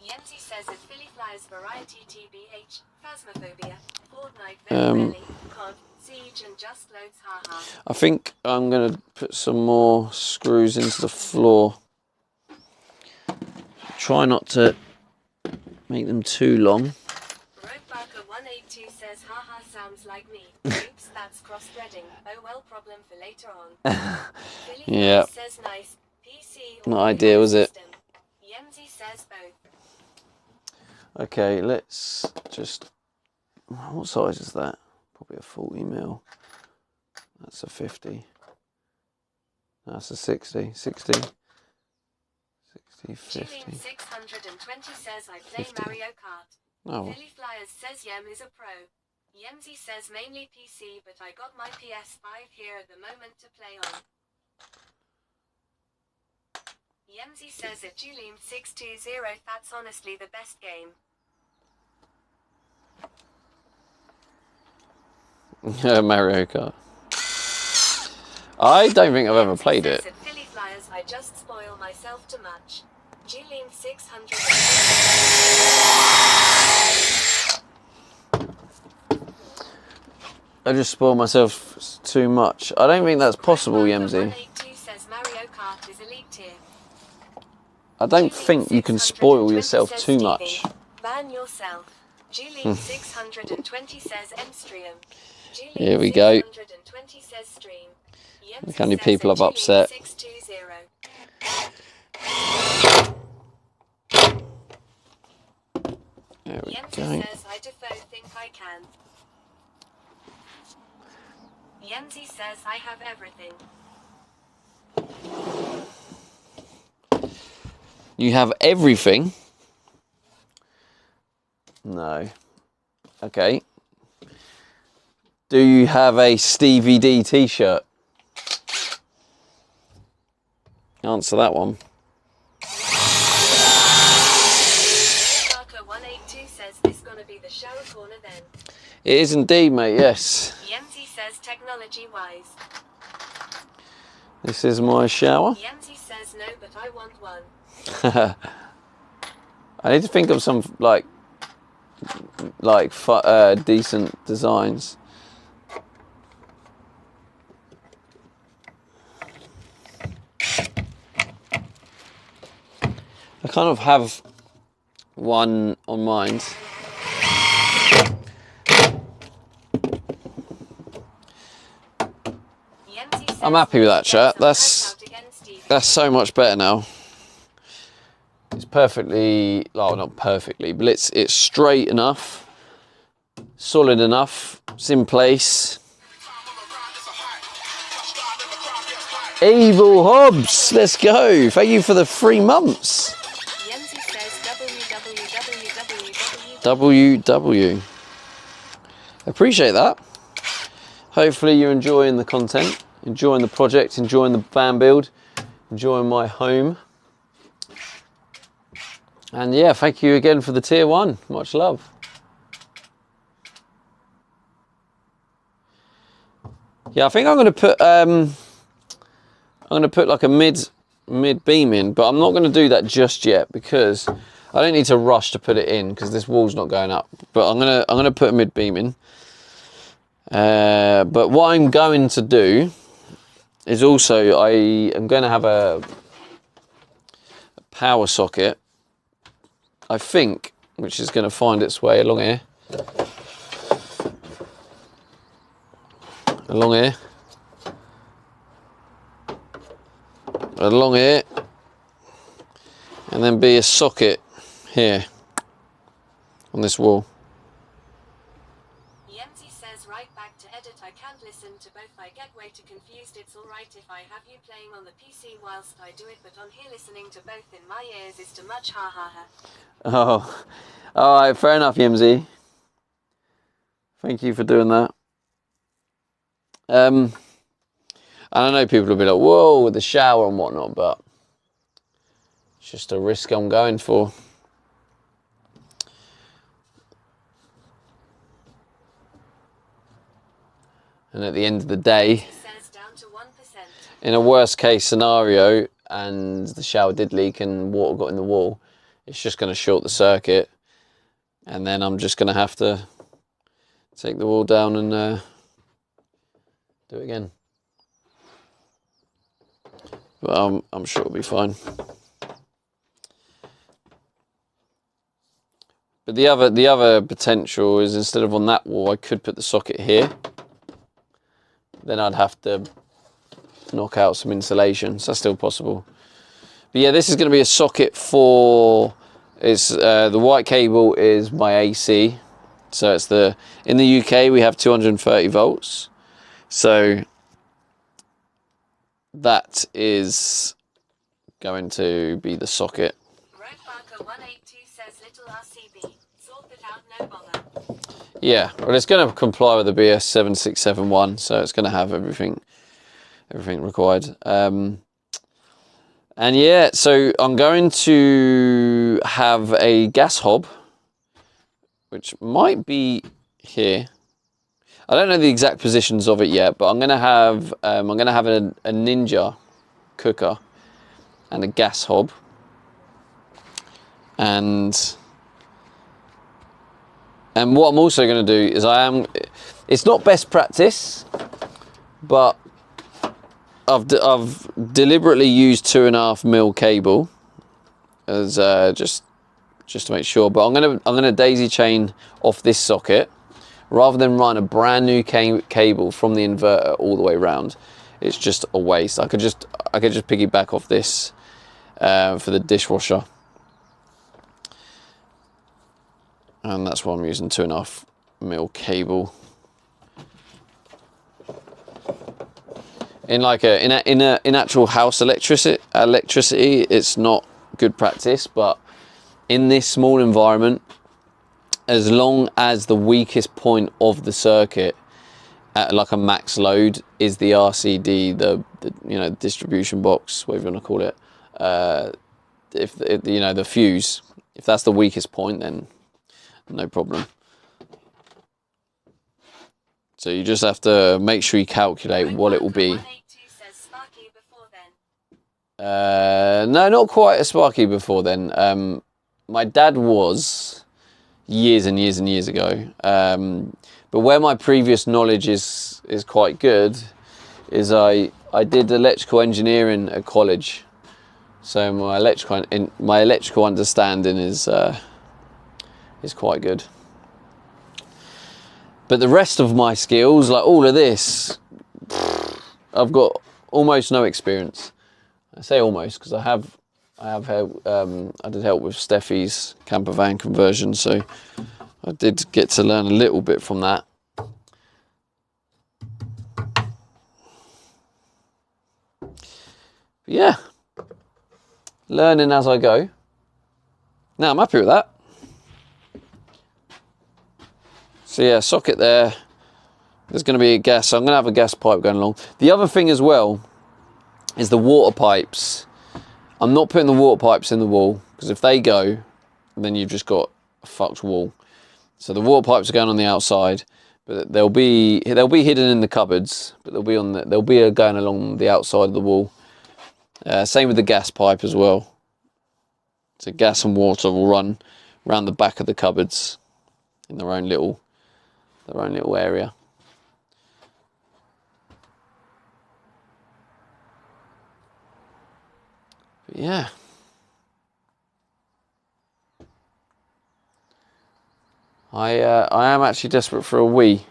Yenzi says at Philly Flyers Variety TBH, Phasmophobia, Fortnite, Very COD, Siege and Just Loads, haha. I think I'm going to put some more screws into the floor. Try not to make them too long. Roadbarker 182 says, haha, sounds like me. Oops, that's cross-threading. Oh well, problem for later on. Philly Yeah. says nice. PC or Not ideal, was it? system. Yenzi says both. Okay, let's just... What size is that? Probably a 40mm. That's a 50. That's a 60. 60. 50. Julian 620 says, I play 50. Mario Kart. Oh, Philly Flyers says Yem is a pro. Yemzi says mainly PC, but I got my PS5 here at the moment to play on. Yemzi says at Julian 620, that's honestly the best game. Mario Kart. I don't think I've ever played it. At Philly Flyers, I just spoil myself too much. Julian 600. I just spoil myself too much. I don't think that's possible, Yemzi. 182 says Mario Kart is elite tier. I don't Julie think you can spoil 620 yourself says too Stevie. much. Ban yourself. Julie 620 says Mstrium. Julie Here we go. 620 says stream. Look how many people I've upset. 620. There we Yemzi go. says I defo think I can. Yemzi says I have everything. You have everything? No. Okay. Do you have a Stevie D t-shirt? Answer that one. Parker 182 says this gonna be the shower corner then. It is indeed, mate, yes. Yemzi says technology wise. This is my shower. Yemzi says no, but I want one. I need to think of some decent designs. I kind of have one on mind. Yemzi says I'm happy with that shirt. I'm out again, Stevie. That's so much better now. It's perfectly, well, not perfectly, but it's straight enough, solid enough, it's in place. Evil Hobbs, let's go. Thank you for the 3 months. Yemzi says www. WW. Appreciate that. Hopefully you're enjoying the content, enjoying the project, enjoying the van build, enjoying my home. And yeah, thank you again for the tier 1. Much love. Yeah, I think I'm going to put like a mid beam in, but I'm not going to do that just yet because I don't need to rush to put it in because this wall's not going up. But I'm going to put a mid beam in. But what I'm going to do is also I am going to have a power socket, I think, which is going to find its way along here. Along here. Along here. And then be a socket here on this wall. Yemzi says right back to edit. I can't listen to both. I get way too confused. It's alright if I have you playing on the PC whilst I do it, but on here listening to both in my ears is too much. Ha ha ha. Oh, all right, fair enough, Yimsy. Thank you for doing that. I know people will be like, whoa, with the shower and whatnot, but it's just a risk I'm going for. And at the end of the day, Says down to 1%. in a worst case scenario, and the shower did leak and water got in the wall, it's just going to short the circuit, and then I'm just going to have to take the wall down and do it again. But I'm sure it'll be fine. But the other potential is, instead of on that wall, I could put the socket here. Then I'd have to knock out some insulation, so that's still possible. But yeah, this is going to be a socket for, it's the white cable is my AC, so it's in the UK we have 230 volts, so that is going to be the socket. Road Barker 182 says little RCB. Sort that out, no bother. Yeah, well, it's going to comply with the BS 7671, so it's going to have everything required. And yeah, so I'm going to have a gas hob, which might be here. I don't know the exact positions of it yet, but I'm going to have a Ninja cooker and a gas hob, and what I'm also going to do is it's not best practice, but I've deliberately used 2.5mm cable as just to make sure. But I'm gonna daisy chain off this socket rather than run a brand new cable from the inverter all the way around. It's just a waste. I could just piggyback off this for the dishwasher, and that's why I'm using 2.5mm cable. In actual house electricity, it's not good practice, but in this small environment, as long as the weakest point of the circuit at like a max load is the RCD, the distribution box, whatever you want to call it, if the fuse, if that's the weakest point, then no problem. So you just have to make sure you calculate what it will be. No, not quite a Sparky before then. My dad was years and years and years ago. But where my previous knowledge is quite good is I did electrical engineering at college. So my electrical understanding is quite good. But the rest of my skills, like all of this, I've got almost no experience. I say almost because I have help. I did help with Steffi's camper van conversion, so I did get to learn a little bit from that. But yeah, learning as I go. Now I'm happy with that. So yeah, socket there. There's going to be a gas. So I'm going to have a gas pipe going along. The other thing as well is the water pipes. I'm not putting the water pipes in the wall because if they go, then you've just got a fucked wall. So the water pipes are going on the outside, but they'll be hidden in the cupboards, but they'll be going along the outside of the wall. Same with the gas pipe as well. So gas and water will run around the back of the cupboards in their own little area. But yeah. I am actually desperate for a wee.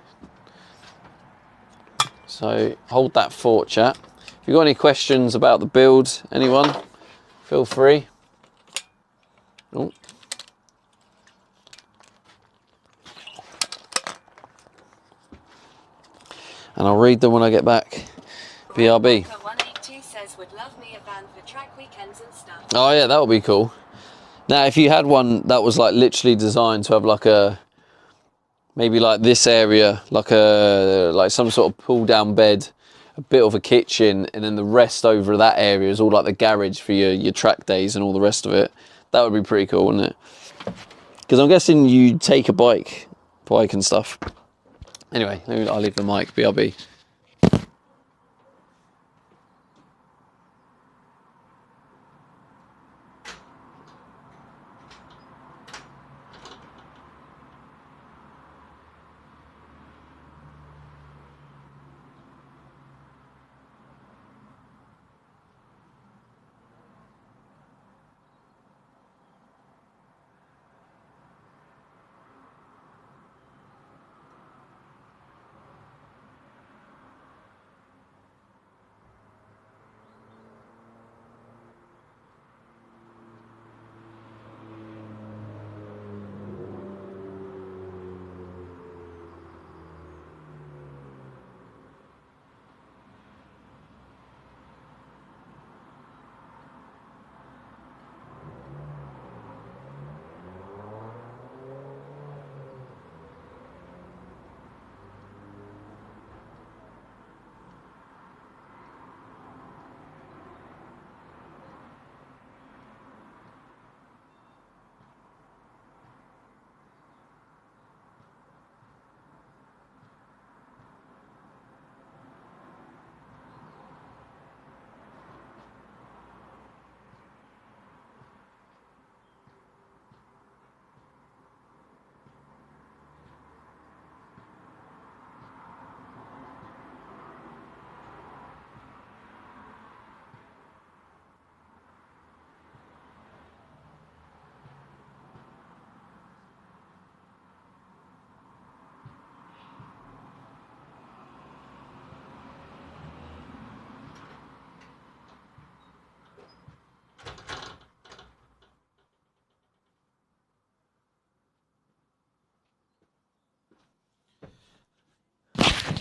So hold that thought, chat. If you've got any questions about the build, anyone, feel free. Oh. And I'll read them when I get back. BRB. Oh yeah, that would be cool. Now, if you had one that was like literally designed to have like a, maybe like this area, like some sort of pull down bed, a bit of a kitchen, and then the rest over that area is all like the garage for your track days and all the rest of it. That would be pretty cool, wouldn't it? Because I'm guessing you take a bike and stuff. Anyway, I'll leave the mic. BRB.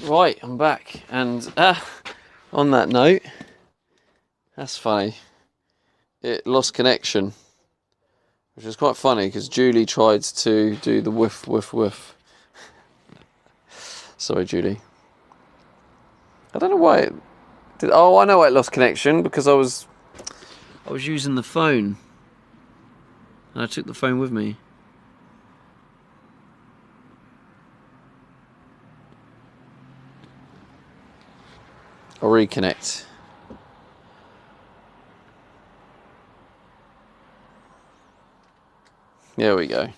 Right, I'm back, and on that note, that's funny. It lost connection, which is quite funny because Julie tried to do the woof woof woof. Sorry, Julie. I don't know why it did. Oh, I know why it lost connection, because I was using the phone, and I took the phone with me. I'll reconnect. There we go.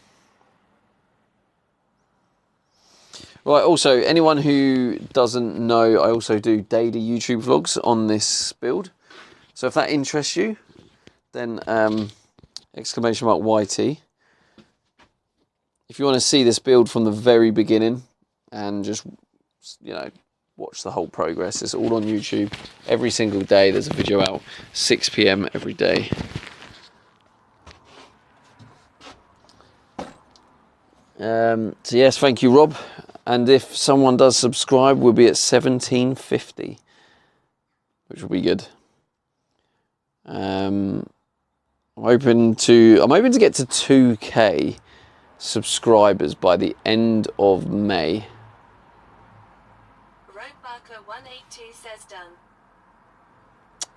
Right, also, anyone who doesn't know, I also do daily YouTube vlogs on this build. So if that interests you, then exclamation mark YT. If you want to see this build from the very beginning and just, you know, watch the whole progress, it's all on YouTube. Every single day there's a video out, 6 PM every day. So yes, thank you, Rob. And if someone does subscribe, we'll be at 1750, which will be good. I'm hoping to get to 2K subscribers by the end of May. Roadmarker 182 says done.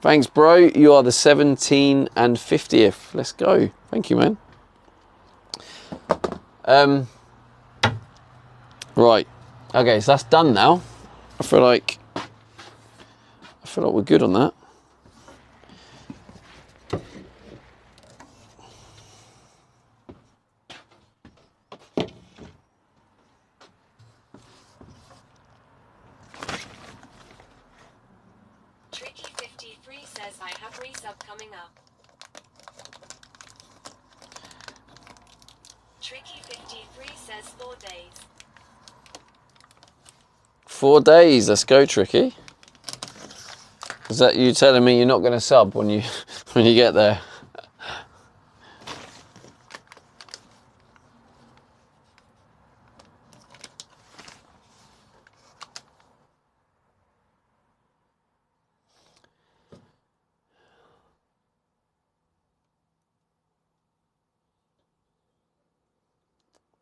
Thanks, bro. You are the 17 and 50th. Let's go. Thank you, man. Right. Okay, so that's done now. I feel like we're good on that. Tricky 53 says I have resub coming up. Tricky 53 says 4 days. 4 days. Let's go, Tricky. Is that you telling me you're not going to sub when you get there?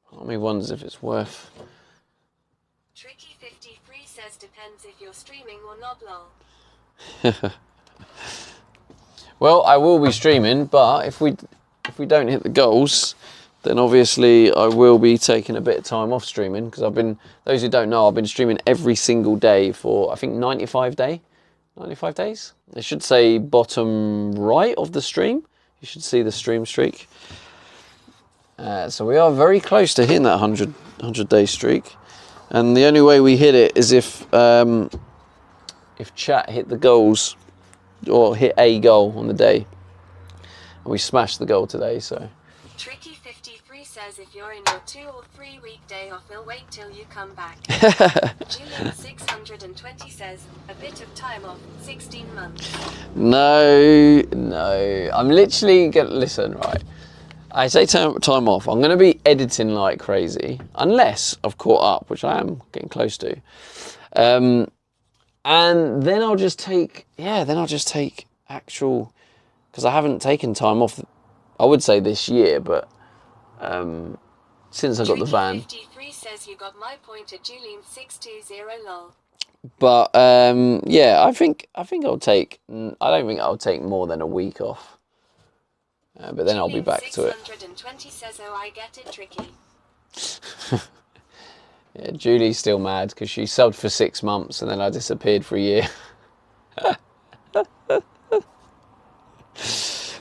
Part of me wonders if it's worth. Tricky 53 says depends if you're streaming or not, lol. Well, I will be streaming, but if we don't hit the goals, then obviously I will be taking a bit of time off streaming, because those who don't know, I've been streaming every single day for, I think, 95 days. It should say bottom right of the stream. You should see the stream streak. So we are very close to hitting that 100-day streak. And the only way we hit it is if chat hit the goals, or hit a goal on the day. And we smashed the goal today, so. Tricky 53 says if you're in your 2 or 3 week day off, he'll wait till you come back. Julian 620 says a bit of time off, 16 months. No. I'm literally gonna listen, right? I say time off. I'm gonna be editing like crazy, unless I've caught up, which I am getting close to. And then I'll just take actual, because I haven't taken time off, I would say this year, but since I got the van. 53 says you got my point at Julian 620 lol. But yeah, I think I'll take. I don't think I'll take more than a week off. But then I'll be back to it. 620 says, oh, I get it, Tricky. Yeah, Julie's still mad because she subbed for 6 months and then I disappeared for a year.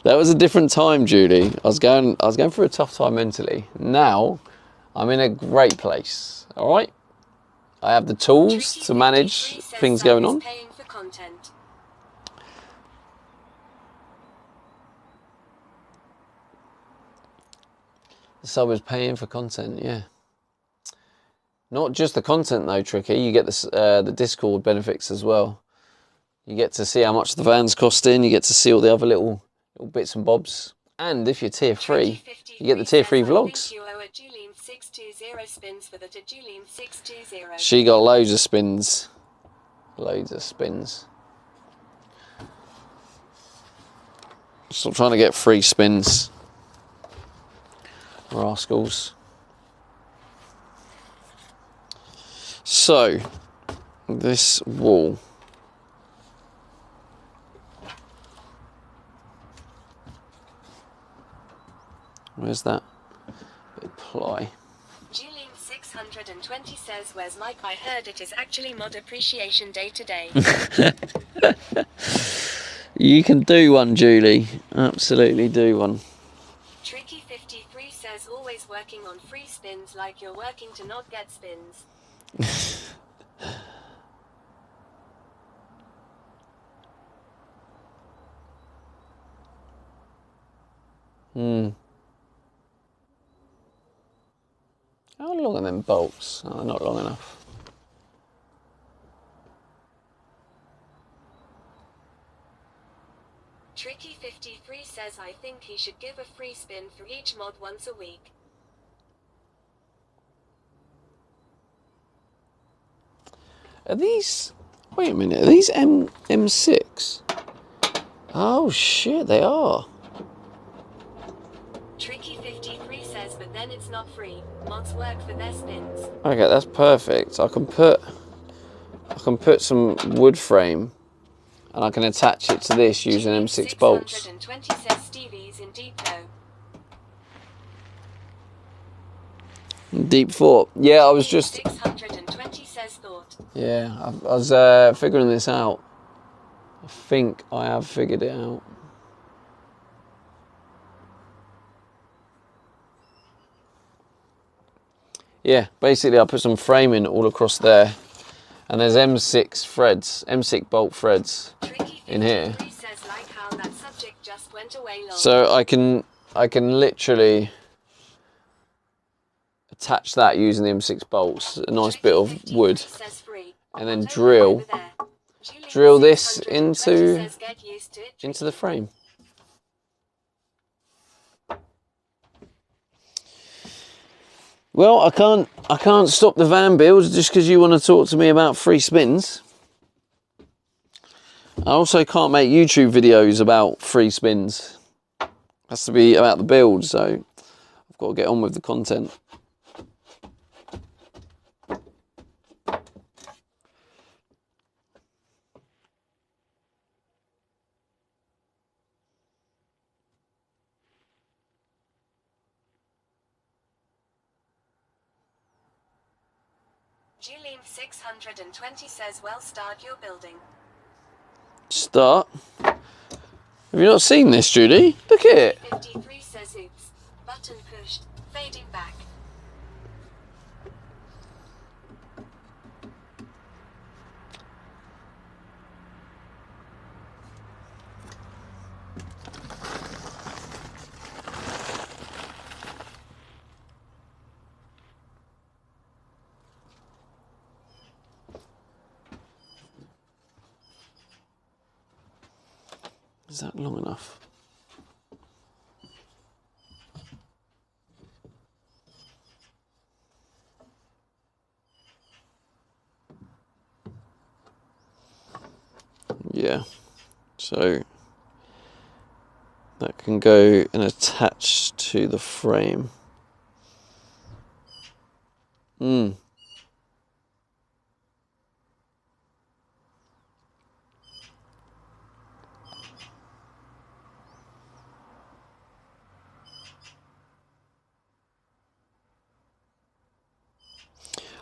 That was a different time, Julie. I was going through a tough time mentally. Now I'm in a great place. All right, I have the tools to manage things going on. Paying for content. The sub is paying for content, yeah. Not just the content though, Tricky. You get the Discord benefits as well. You get to see how much the van's costing. You get to see all the other little bits and bobs. And if you're tier 3, you get the tier 3 vlogs. 620 spins for the to Julian 620. She got loads of spins. Loads of spins. Stop trying to get free spins. Rascals. So, this wall. Where's that bit of ply? Julian 620 says, "Where's Mike? I heard it is actually Mod Appreciation Day today." You can do one, Julie. Absolutely do one. Tricky 53 says, "Always working on free spins like you're working to not get spins." How long are them bolts? Oh, not long enough. Tricky 53 says, "I think he should give a free spin for each mod once a week." Are these... Wait a minute. Are these M6? Oh, shit, they are. Tricky 53 says, "But then it's not free. Mods work for their spins." Okay, that's perfect. I can put some wood frame and I can attach it to this using M6 bolts. 620 says, "Stevie's in deep though." Deep thought. Yeah, I was just... 620 says, "Thought." Yeah, I was figuring this out. I think I have figured it out. Yeah, basically I put some framing all across there, and there's M6 threads, M6 bolt threads in here. Says, "Like how that subject just went away long." So I can literally attach that using the M6 bolts, a nice bit of wood, and then drill this into the frame. Well, I can't stop the van builds just because you want to talk to me about free spins. I also can't make YouTube videos about free spins. It has to be about the build, so I've got to get on with the content. Julian 620 says, "Well, start your building." Start. Have you not seen this, Judy? Look at it. 53 says, "Oops. Button pushed. Fading back." Is that long enough? Yeah. So that can go and attach to the frame.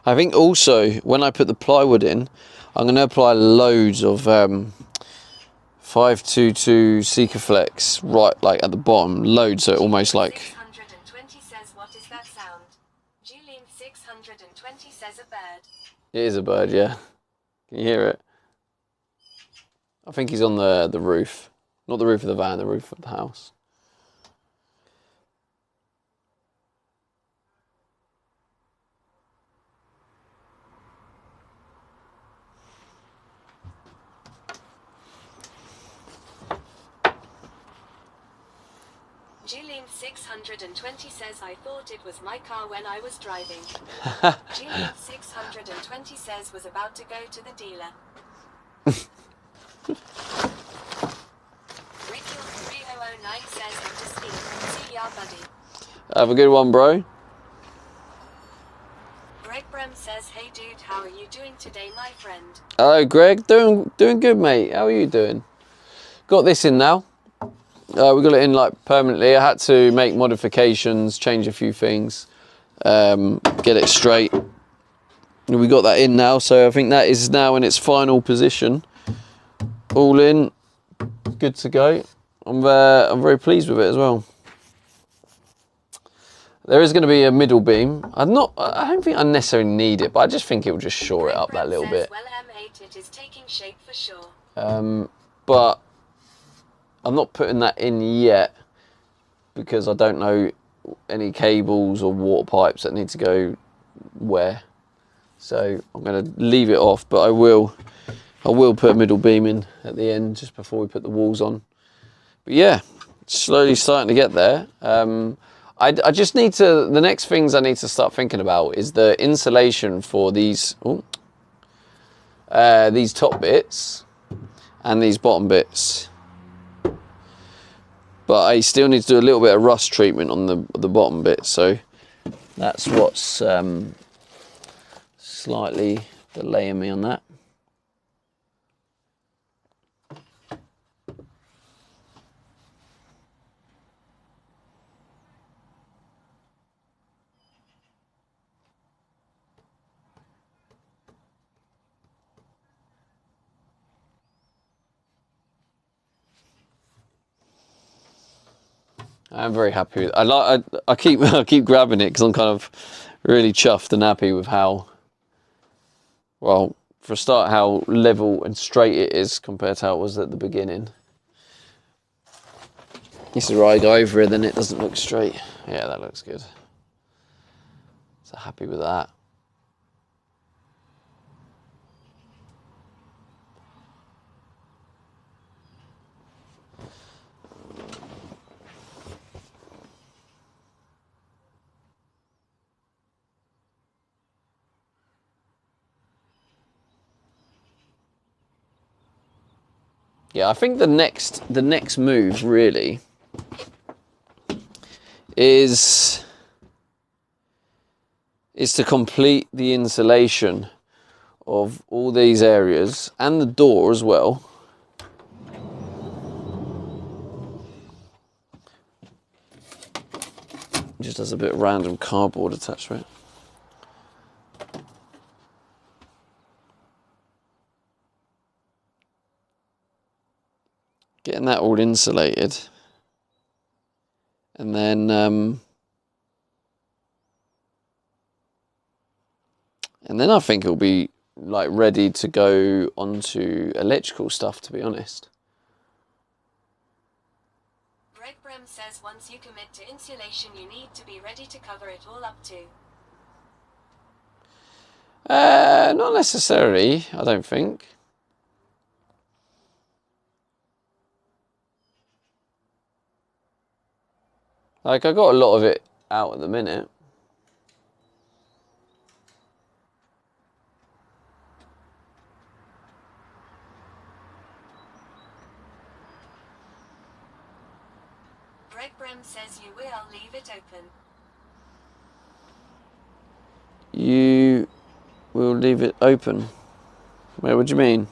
I think also when I put the plywood in, I'm going to apply loads of 522 Sikaflex right like at the bottom, loads, so it almost like... 620 says, "What is that sound?" Julian 620 says, "A bird." It is a bird, yeah. Can you hear it? I think he's on the roof. Not the roof of the van, the roof of the house. Julian620 says I thought it was my car when I was driving. Julian620 says was about to go to the dealer. Ricky3009 says I'm just in. See ya, buddy. Have a good one, bro. Greg Brem says, hey dude, how are you doing today, my friend? Hello, Greg. Doing good, mate. How are you doing? Got this in now. We got it in like permanently. I had to make modifications, change a few things, get it straight. We got that in now, so I think that is now in its final position. All in, good to go. I'm very pleased with it as well. There is going to be a middle beam. I don't think I necessarily need it, but I just think it will just shore it up that little bit. Well, M8, it is taking shape for sure. But I'm not putting that in yet because I don't know any cables or water pipes that need to go where. So I'm going to leave it off, but I will put a middle beam in at the end just before we put the walls on. But yeah, slowly starting to get there. I just need to, the next things I need to start thinking about is the insulation for these top bits and these bottom bits. But I still need to do a little bit of rust treatment on the bottom bit, so that's what's slightly delaying me on that. I'm very happy with it. I keep grabbing it because I'm kind of really chuffed and happy with how, well, for a start, how level and straight it is compared to how it was at the beginning. This is where I go over it, then it doesn't look straight. Yeah, that looks good. So happy with that. Yeah, I think the next move really is to complete the insulation of all these areas and the door as well. Just has a bit of random cardboard attached to it. Getting that all insulated, and then I think it'll be like ready to go onto electrical stuff, to be honest. Greg Brem says once you commit to insulation, you need to be ready to cover it all up too. Not necessarily, I don't think. Like, I got a lot of it out at the minute. Greg Brem says you will leave it open. You will leave it open. Wait, what do you mean?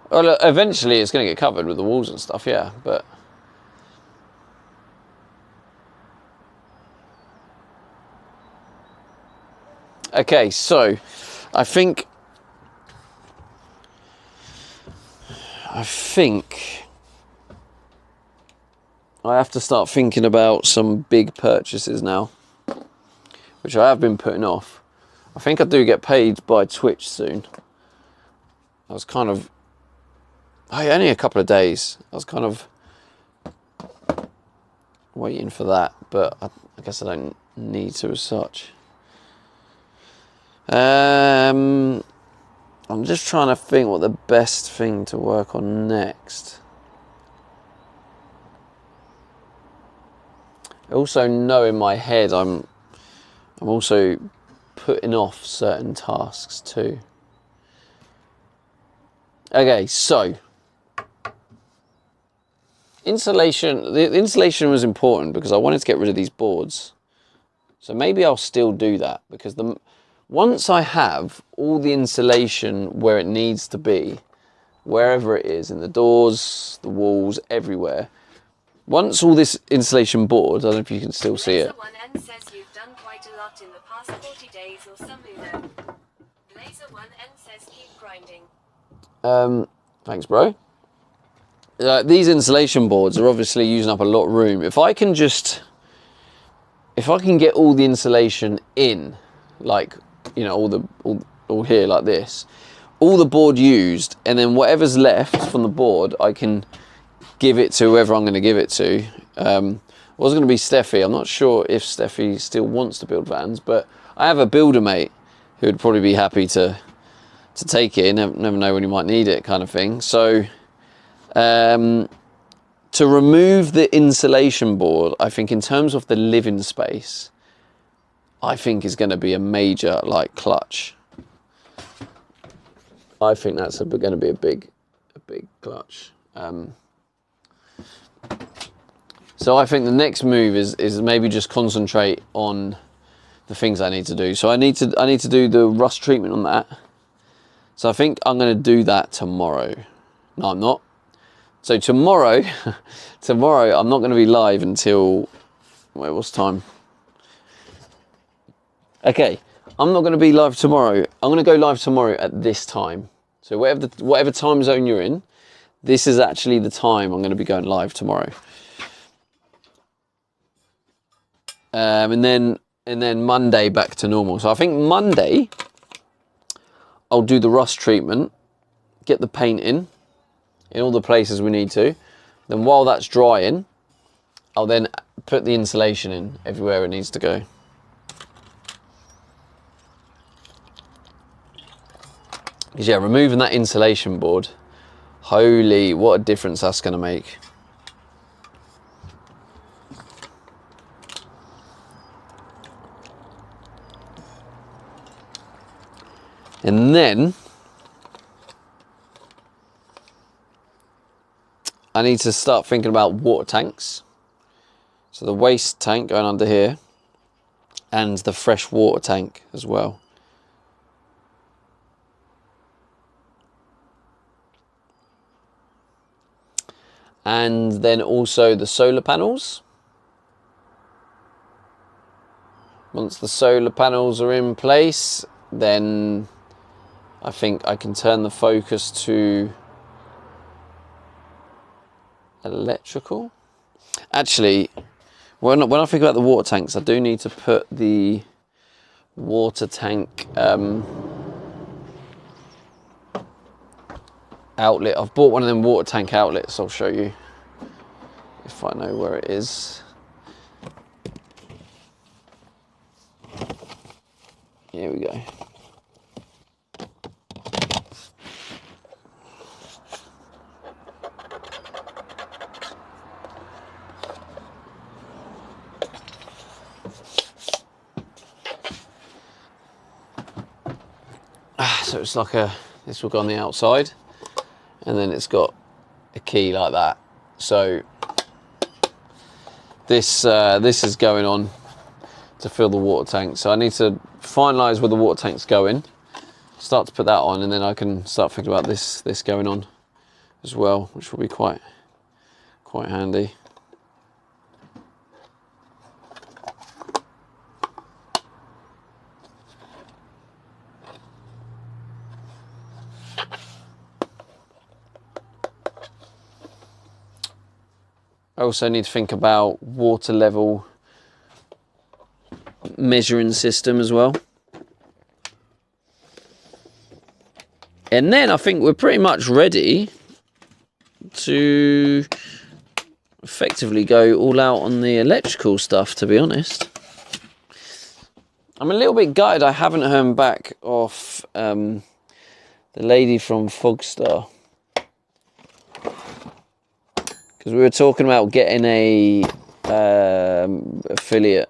Well, look, eventually it's going to get covered with the walls and stuff, yeah, but... Okay, so I think I have to start thinking about some big purchases now, which I have been putting off. I think I do get paid by Twitch soon. I was kind of, only a couple of days. I was kind of waiting for that, but I guess I don't need to as such. I'm just trying to think what the best thing to work on next. I also know in my head I'm also putting off certain tasks too. Okay, so insulation. The insulation was important because I wanted to get rid of these boards. So maybe I'll still do that because once I have all the insulation where it needs to be, wherever it is, in the doors, the walls, everywhere. Once all this insulation board, I don't know if you can still see it. Blazer1N says you've done quite a lot in the past 40 days or some Uno. Blazer1N says keep grinding. Thanks, bro. These insulation boards are obviously using up a lot of room. If I can get all the insulation in, like, you know, all here like this, all the board used, and then whatever's left from the board, I can give it to whoever I'm going to give it to. It was going to be Steffi. I'm not sure if Steffi still wants to build vans, but I have a builder mate who would probably be happy to take it. Never know when you might need it, kind of thing. So to remove the insulation board, I think in terms of the living space, I think is going to be a major clutch. I think that's going to be a big clutch. So I think the next move is maybe just concentrate on the things I need to do. So I need to do the rust treatment on that. So I think I'm going to do that tomorrow. No, I'm not. So tomorrow I'm not going to be live until, wait, what's time? Okay, I'm not going to be live tomorrow. I'm going to go live tomorrow at this time. So whatever time zone you're in, this is actually the time I'm going to be going live tomorrow. And then Monday back to normal. So I think Monday I'll do the rust treatment, get the paint in all the places we need to. Then while that's drying, I'll then put the insulation in everywhere it needs to go. Because yeah, removing that insulation board, holy, what a difference that's going to make. And then I need to start thinking about water tanks. So the waste tank going under here and the fresh water tank as well. And then also the solar panels. Once the solar panels are in place, then I think I can turn the focus to electrical. Actually, when I think about the water tanks, I do need to put the water tank outlet. I've bought one of them water tank outlets. I'll show you if I know where it is. Here we go. So it's like this will go on the outside, and then it's got a key like that. So this is going on to fill the water tank. So I need to finalise where the water tank's going, start to put that on, and then I can start thinking about this going on as well, which will be quite handy. I also need to think about water level measuring system as well. And then I think we're pretty much ready to effectively go all out on the electrical stuff, to be honest. I'm a little bit gutted I haven't heard back off the lady from Fogstar. Because we were talking about getting a affiliate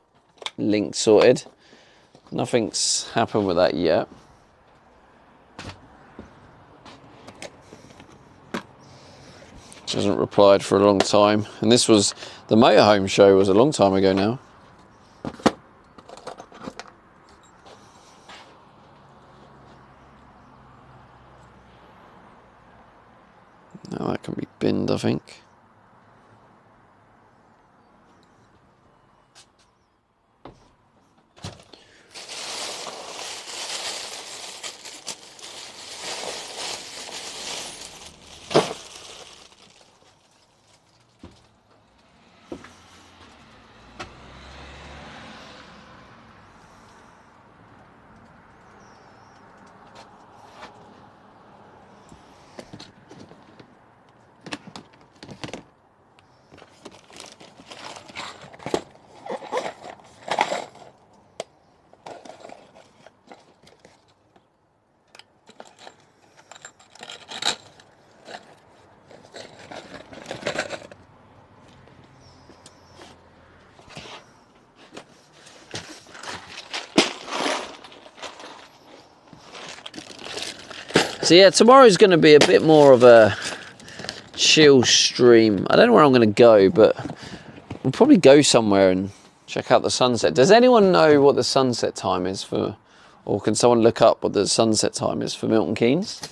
link sorted. Nothing's happened with that yet. She hasn't replied for a long time. And this was, the motorhome show was a long time ago now. Now that can be binned, I think. So yeah, tomorrow's going to be a bit more of a chill stream. I don't know where I'm going to go, but we'll probably go somewhere and check out the sunset. Does anyone know what the sunset time is for, or can someone look up what the sunset time is for Milton Keynes?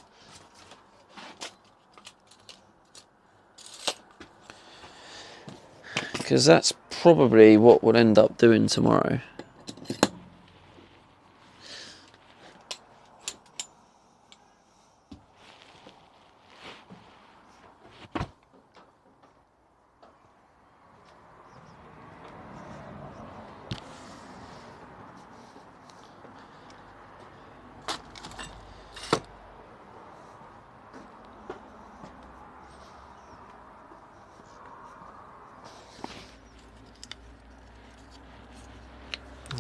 Because that's probably what we'll end up doing tomorrow.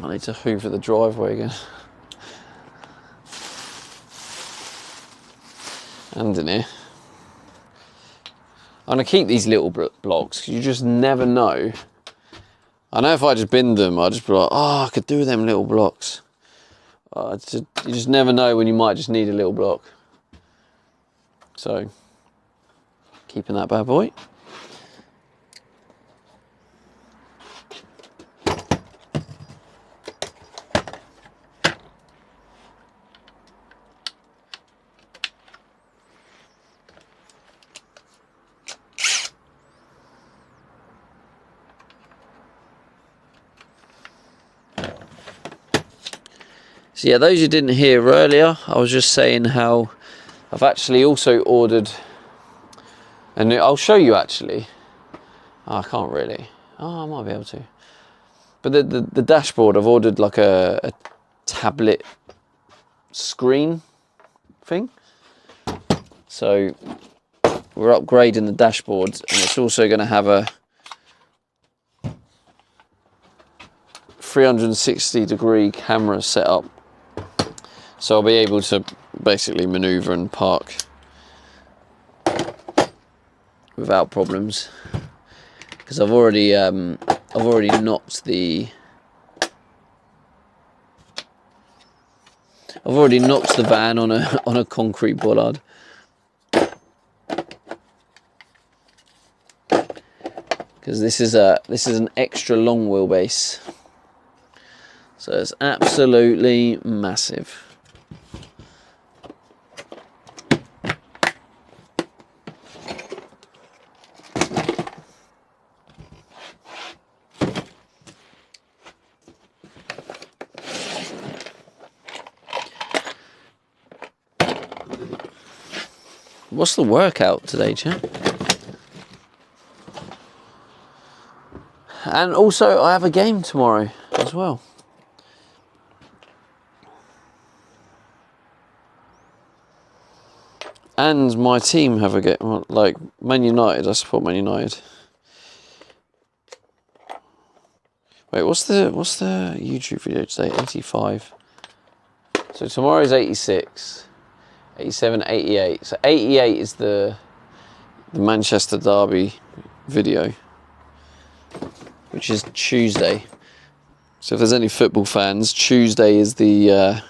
I need to hoover the driveway again. And in here. I'm going to keep these little blocks, because you just never know. I know if I just bin them, I'd just be like, oh, I could do them little blocks. You just never know when you might just need a little block. So, keeping that bad boy. So yeah, those you didn't hear earlier, I was just saying how I've actually also ordered, and I'll show you actually. Oh, I can't really. Oh, I might be able to. But the dashboard, I've ordered like a tablet screen thing. So we're upgrading the dashboard, and it's also going to have a 360-degree camera setup. So I'll be able to basically maneuver and park without problems, because I've already knocked the van on a concrete bollard. Because this is an extra long wheelbase, so it's absolutely massive. What's the workout today, chap? And also, I have a game tomorrow as well. And my team have a game, like Man United. I support Man United. Wait, what's the YouTube video today? 85. So tomorrow's 86. 87, 88. So 88 is the Manchester Derby video. which is Tuesday. So if there's any football fans, Tuesday is the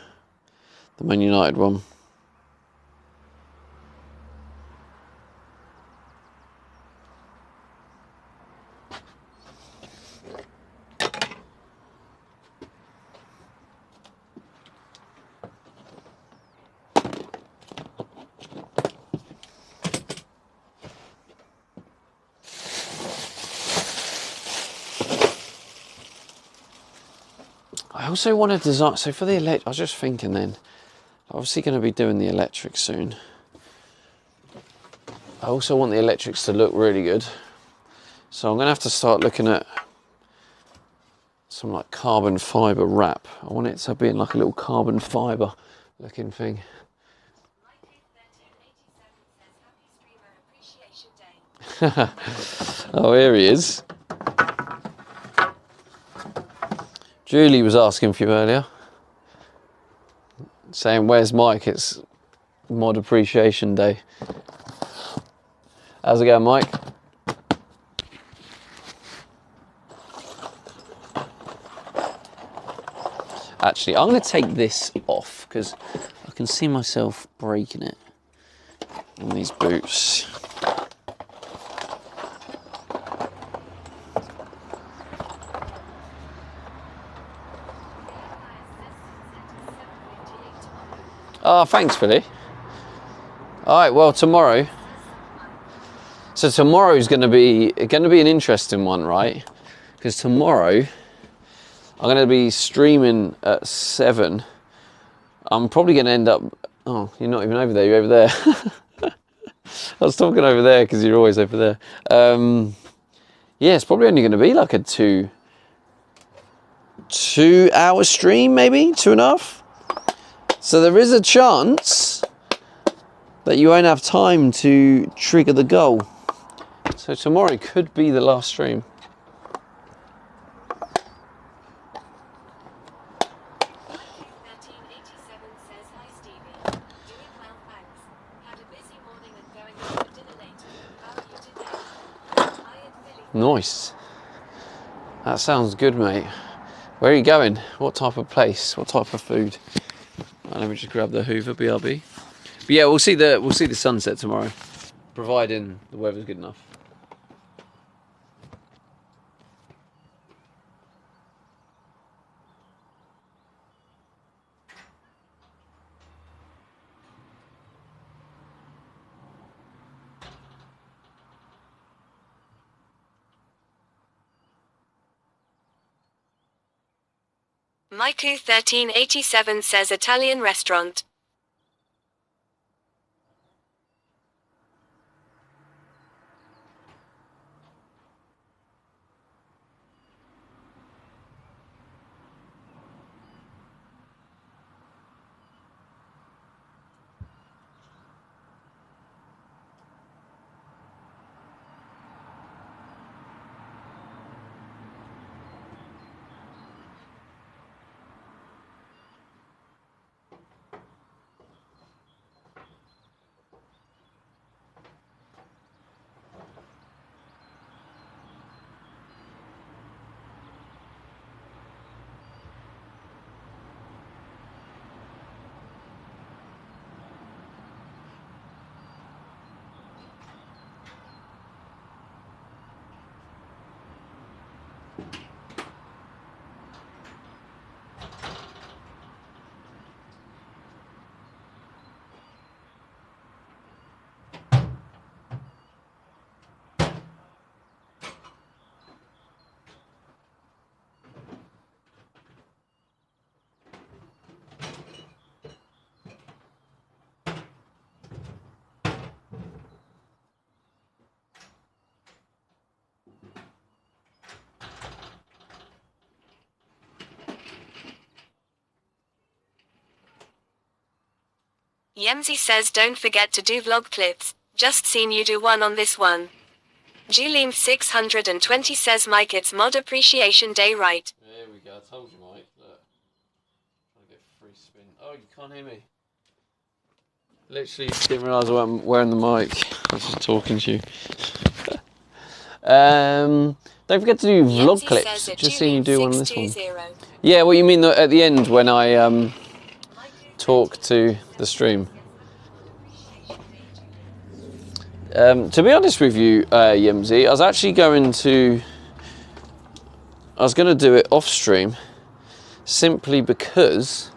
Man United one. I also want to design, so for the I was just thinking then, obviously going to be doing the electric soon. I also want the electrics to look really good. So I'm going to have to start looking at some like carbon fibre wrap. I want it to be in like a little carbon fibre looking thing. Oh, here he is. Julie was asking for you earlier, saying, where's Mike? It's Mod Appreciation Day. How's it going, Mike? Actually, I'm going to take this off because I can see myself breaking it on these boots. Oh, thanks, Billy. All right, well, tomorrow. So tomorrow's going to be an interesting one, right? Because tomorrow I'm going to be streaming at 7. I'm probably going to end up. Oh, you're not even over there. You're over there. I was talking over there because you're always over there. Yeah, it's probably only going to be like a 2-hour stream, maybe 2.5. So there is a chance that you won't have time to trigger the goal. So tomorrow could be the last stream. Nice. That sounds good, mate. Where are you going? What type of place? What type of food? Right, let me just grab the Hoover BRB. But yeah, we'll see the sunset tomorrow, providing the weather's good enough. Maiku1387 says Italian restaurant. Yemzi says don't forget to do vlog clips, just seen you do one on this one. Julian620 says Mike it's Mod Appreciation Day right. There we go, I told you, Mike. Look. Trying to get free spin. Oh, you can't hear me. Literally didn't realise I wasn't wearing the mic. I was just talking to you. Don't forget to do vlog Yenzi clips. says that Just seeing you do one on this one. 620. Yeah, what you mean at the end when I talk to the stream. To be honest with you, Yemzi, I was actually going to do it off stream simply because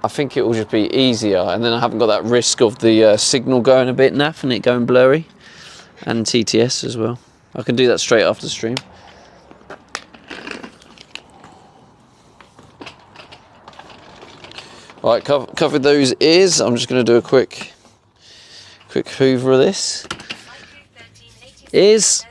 I think it will just be easier, and then I haven't got that risk of the signal going a bit naff and it going blurry, and TTS as well. I can do that straight after the stream. All right, covered those ears. I'm just going to do a quick hoover of this. Ears.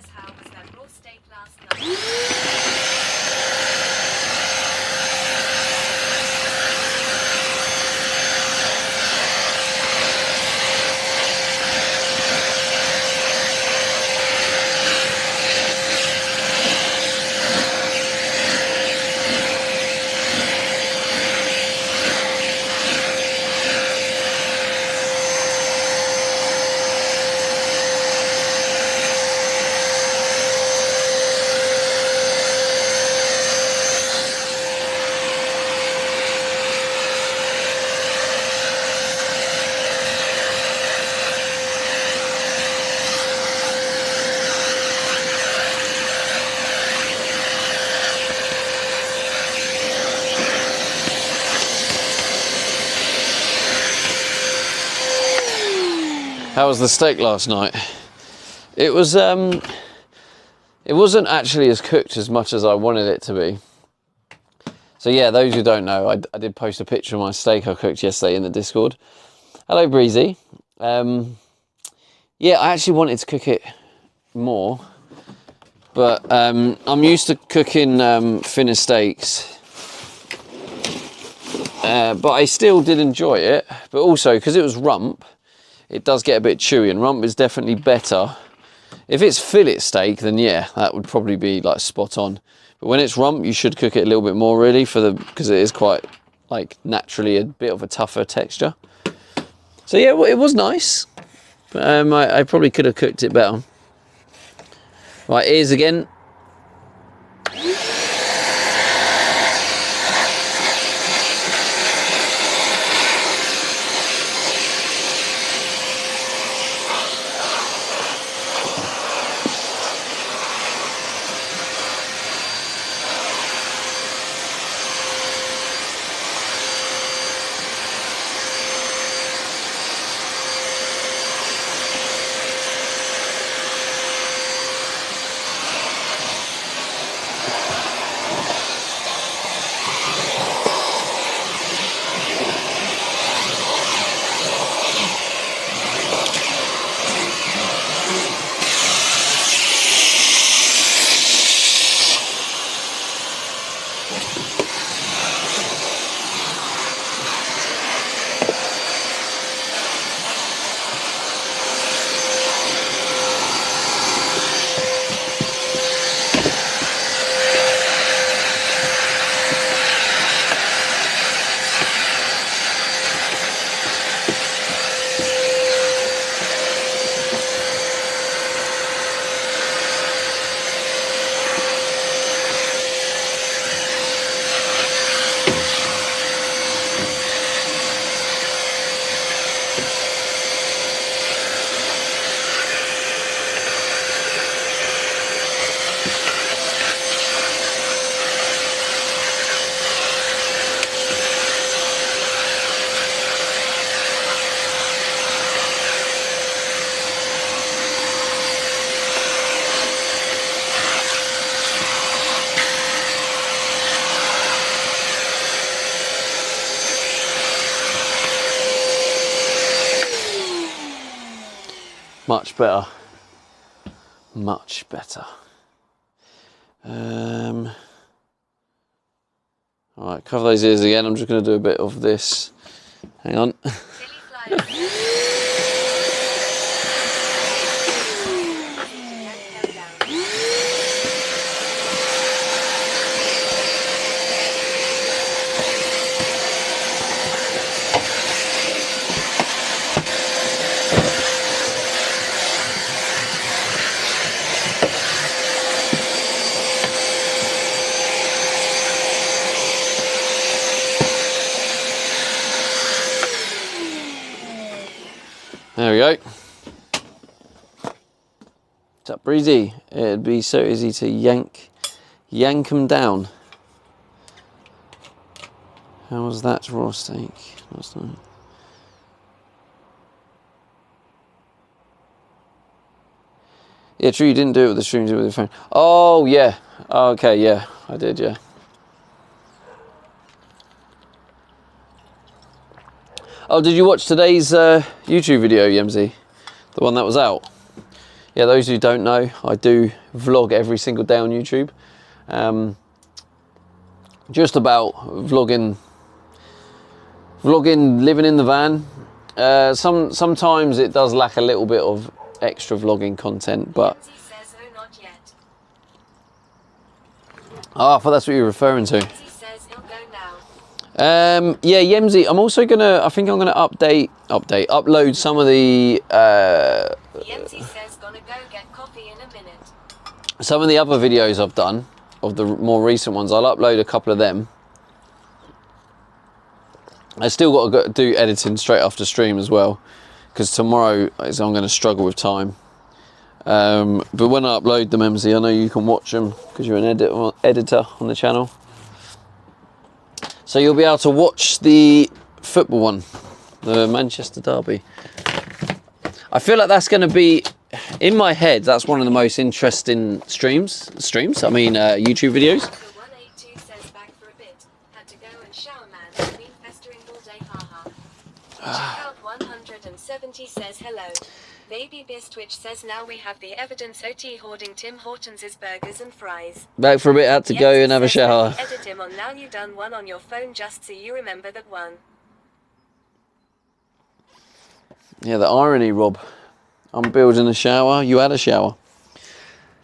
How was the steak last night? It was it wasn't actually as cooked as much as I wanted it to be. So yeah, those who don't know, I did post a picture of my steak I cooked yesterday in the Discord. Hello Breezy. Yeah, I actually wanted to cook it more, but I'm used to cooking thinner steaks. But I still did enjoy it, but also because it was rump, it does get a bit chewy, and rump is definitely better. If it's fillet steak, then yeah, that would probably be like spot on. But when it's rump, you should cook it a little bit more really, because it is quite like naturally a bit of a tougher texture. So yeah, well, it was nice, but I probably could have cooked it better. Right, ears again. Much better. Much better. Alright, cover those ears again. I'm just going to do a bit of this. Hang on. There we go. What's up, Breezy? It'd be so easy to yank them down. How was that raw steak last night? Yeah, true, you didn't do it with the streams, you did it with your phone. Oh, yeah. Okay, yeah, I did, yeah. Oh, did you watch today's YouTube video, Yemsy? The one that was out? Yeah, those who don't know, I do vlog every single day on YouTube. Just about vlogging, living in the van. Sometimes it does lack a little bit of extra vlogging content, but... Lindsay says, oh, not yet. Oh, I thought that's what you were referring to. Lindsay says he'll go now. Yeah, Yemsy, I'm also gonna, I think I'm gonna upload some of the... Yemsy says gonna go get coffee in a minute. some of the other videos I've done, of the more recent ones, I'll upload a couple of them. I still got to go do editing straight after stream as well, because tomorrow I'm going to struggle with time. But when I upload them, MZ, I know you can watch them because you're an editor on the channel. So you'll be able to watch the football one, the Manchester Derby. I feel like that's going to be, in my head, that's one of the most interesting YouTube videos. The 182 says back for a bit. Had to go and shower, man. Been festering all day, haha. Check out 170 says hello. Baby Bistwitch says now we have the evidence. OT hoarding Tim Hortons' burgers and fries. Back for a bit, had to go and have a shower. Edit him on now. You done one on your phone just so you remember that one. Yeah, the irony, Rob. I'm building a shower, you had a shower.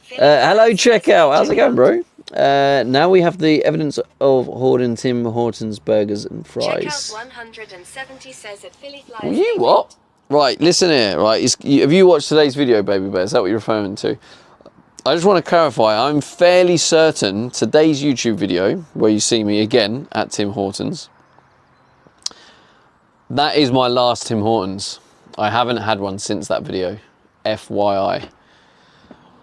Hello, checkout. How's it going, bro? Now we have the evidence of hoarding Tim Hortons burgers and fries. Checkout 170 says that Philly Flyers. You what? Right, listen here, right? Have you watched today's video, Baby Bear? Is that what you're referring to? I just want to clarify, I'm fairly certain today's YouTube video, where you see me again at Tim Hortons, that is my last Tim Hortons. I haven't had one since that video. FYI.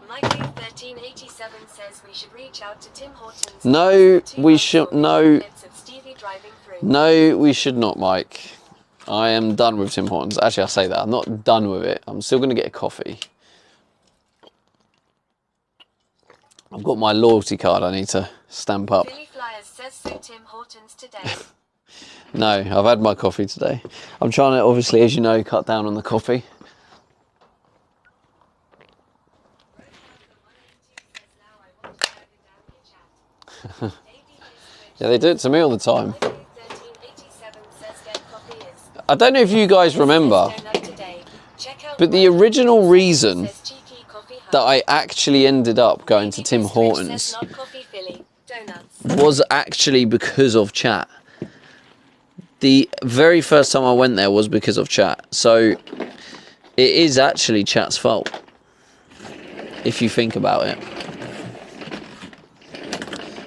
Mikey1387 says we should reach out to Tim Hortons. No, we should. No, we should not, Mike. I am done with Tim Hortons. Actually, I say that. I'm not done with it. I'm still going to get a coffee. I've got my loyalty card I need to stamp up. Philly Flyers says so Tim Hortons today. No, I've had my coffee today. I'm trying to, obviously, as you know, cut down on the coffee. Yeah, they do it to me all the time. I don't know if you guys remember, but the original reason that I actually ended up going to Tim Hortons was actually because of chat. The very first time I went there was because of chat. So it is actually chat's fault, if you think about it.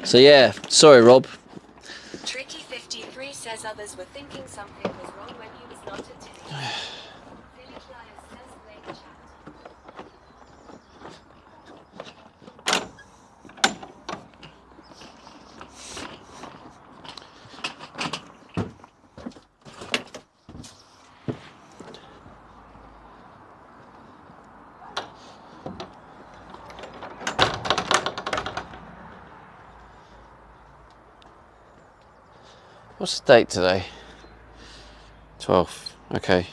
So yeah, sorry, Rob. Tricky53 says others were thinking something was wrong when he was not attending. Philly Flyers says blame chat. What's the date today? 12th. Okay.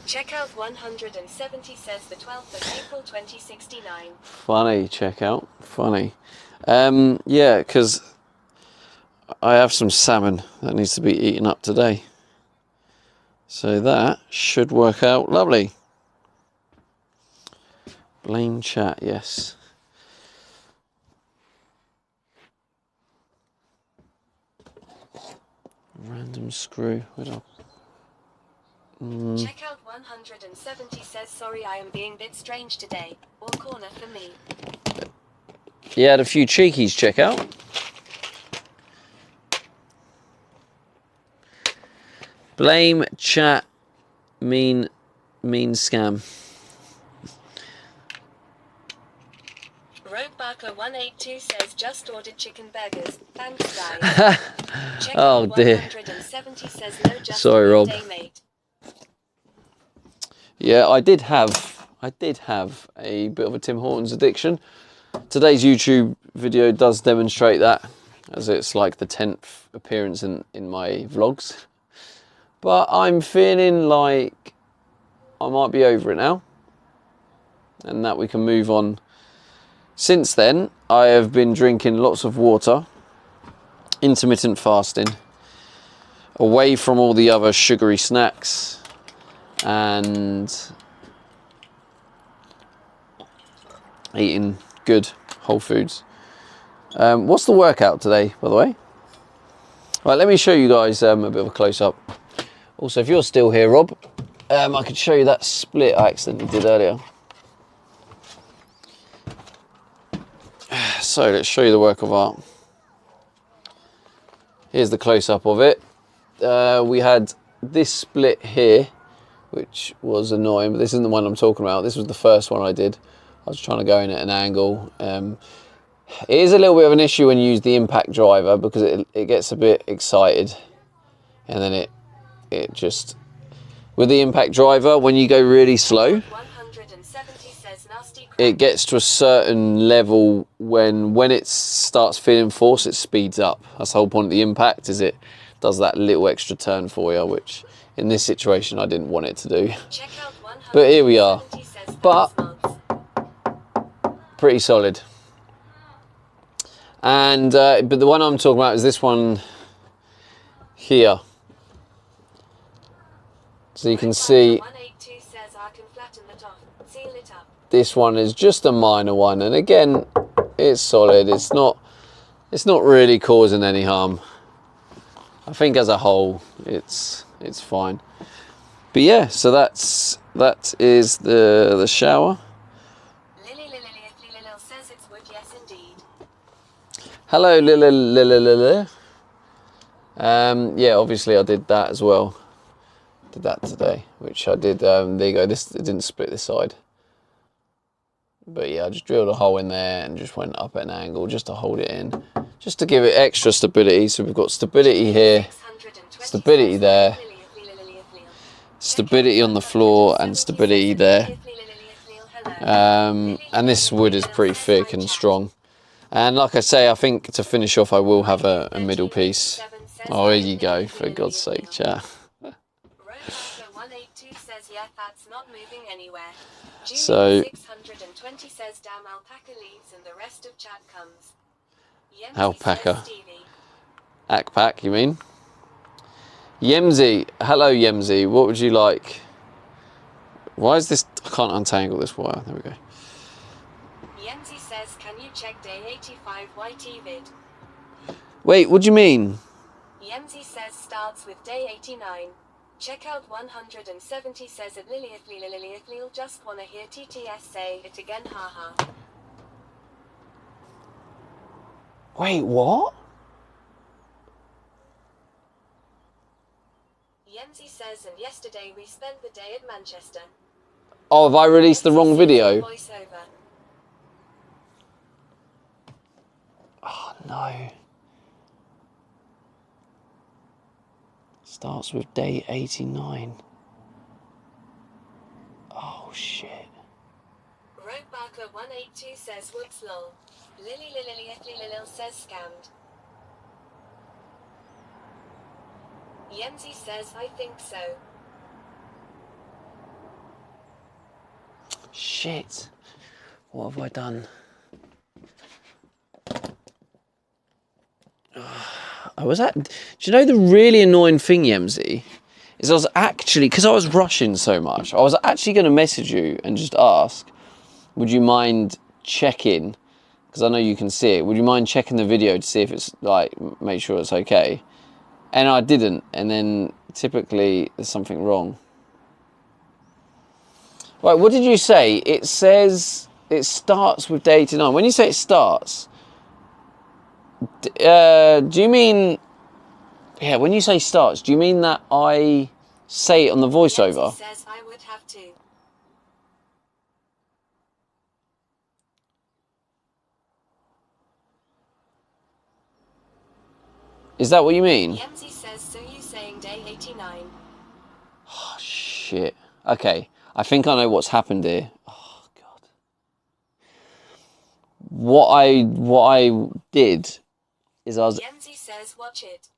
Checkout 170 says the 12th of April 2069. Funny checkout. Funny. Yeah, because I have some salmon that needs to be eaten up today. So that should work out lovely. Blame chat, yes. Random screw. Checkout 170 says sorry I am being bit strange today. All corner for me. He had a few cheekies check out. Blame chat mean scam. Rogue Barker 182 says just ordered chicken burgers. Thanks guys. Check Oh out dear. 170 says no just Sorry, Rob. day, mate. Yeah, I did have a bit of a Tim Hortons addiction. Today's YouTube video does demonstrate that, as it's like the 10th appearance in my vlogs. But I'm feeling like I might be over it now, and that we can move on. Since then, I have been drinking lots of water, intermittent fasting, away from all the other sugary snacks, and eating good whole foods. What's the workout today, by the way? Right, let me show you guys a bit of a close-up. Also, if you're still here, Rob, I could show you that split I accidentally did earlier. So let's show you the work of art. Here's the close-up of it. We had this split here, which was annoying, but this isn't the one I'm talking about. This was the first one I did. I was trying to go in at an angle. It is a little bit of an issue when you use the impact driver, because it gets a bit excited, and then it just, with the impact driver, when you go really slow, 170 says nasty crap. it gets to a certain level when it starts feeling force, it speeds up. That's the whole point of the impact, is it does that little extra turn for you, which in this situation I didn't want it to do. Check out But here we are. 170 says But thanks, mods. pretty solid. And but the one I'm talking about is this one here. So you can see 182 says I can flatten that off. Seal it up. this one is just a minor one, and again, it's solid. It's not really causing any harm. I think as a whole, it's fine. But yeah, so that is the shower. Lily says it's wood, yes indeed. Hello, Lily. Yeah, obviously I did that as well. Did that today, which I did. There you go. This, it didn't split this side, but yeah, I just drilled a hole in there and just went up at an angle just to hold it in, just to give it extra stability. So we've got stability here, 620 stability there, Lily. stability on the floor, and stability there. And this wood is pretty thick and strong. And like I say, I think to finish off, I will have a middle piece. Oh, here you go, for God's sake, chat. Roadmaster 182 says yeah, that's not moving anywhere. So- 620 says damn alpaca leaves and the rest of chat comes. Yemzi Alpaca. says Stevie. Akpak, you mean? Yemzi, hello Yemzi, what would you like? Why is this, I can't untangle this wire, there we go. Yemzi says can you check day 85 YT vid? Wait, what do you mean? Yemzi says starts with day 89. Check out 170 says at Liliathleel just wanna hear TTS say it again haha. Wait, what? Yemzi says and yesterday we spent the day at Manchester. Oh, have I released the wrong video? Voiceover. Oh no. Starts with day 89. Oh shit. Rogue Barker 182 says whoops lol. Lily says scammed. Yemzi says I think so. Shit. What have I done? I was at. Do you know the really annoying thing, Yemzi? Is I was actually, because I was rushing so much, I was actually going to message you and just ask, would you mind checking, because I know you can see it, would you mind checking the video to see if it's, like, make sure it's okay? And I didn't, and then typically there's something wrong. Right, what did you say? It says it starts with day 89. When you say it starts, do you mean... Yeah, when you say starts, do you mean that I say it on the voiceover? Yancy says I would have to. Is that what you mean? Yancy says, so you saying day 89? Oh, shit. Okay, I think I know what's happened here. Oh, God. What I did is I was... Yancy says watch it.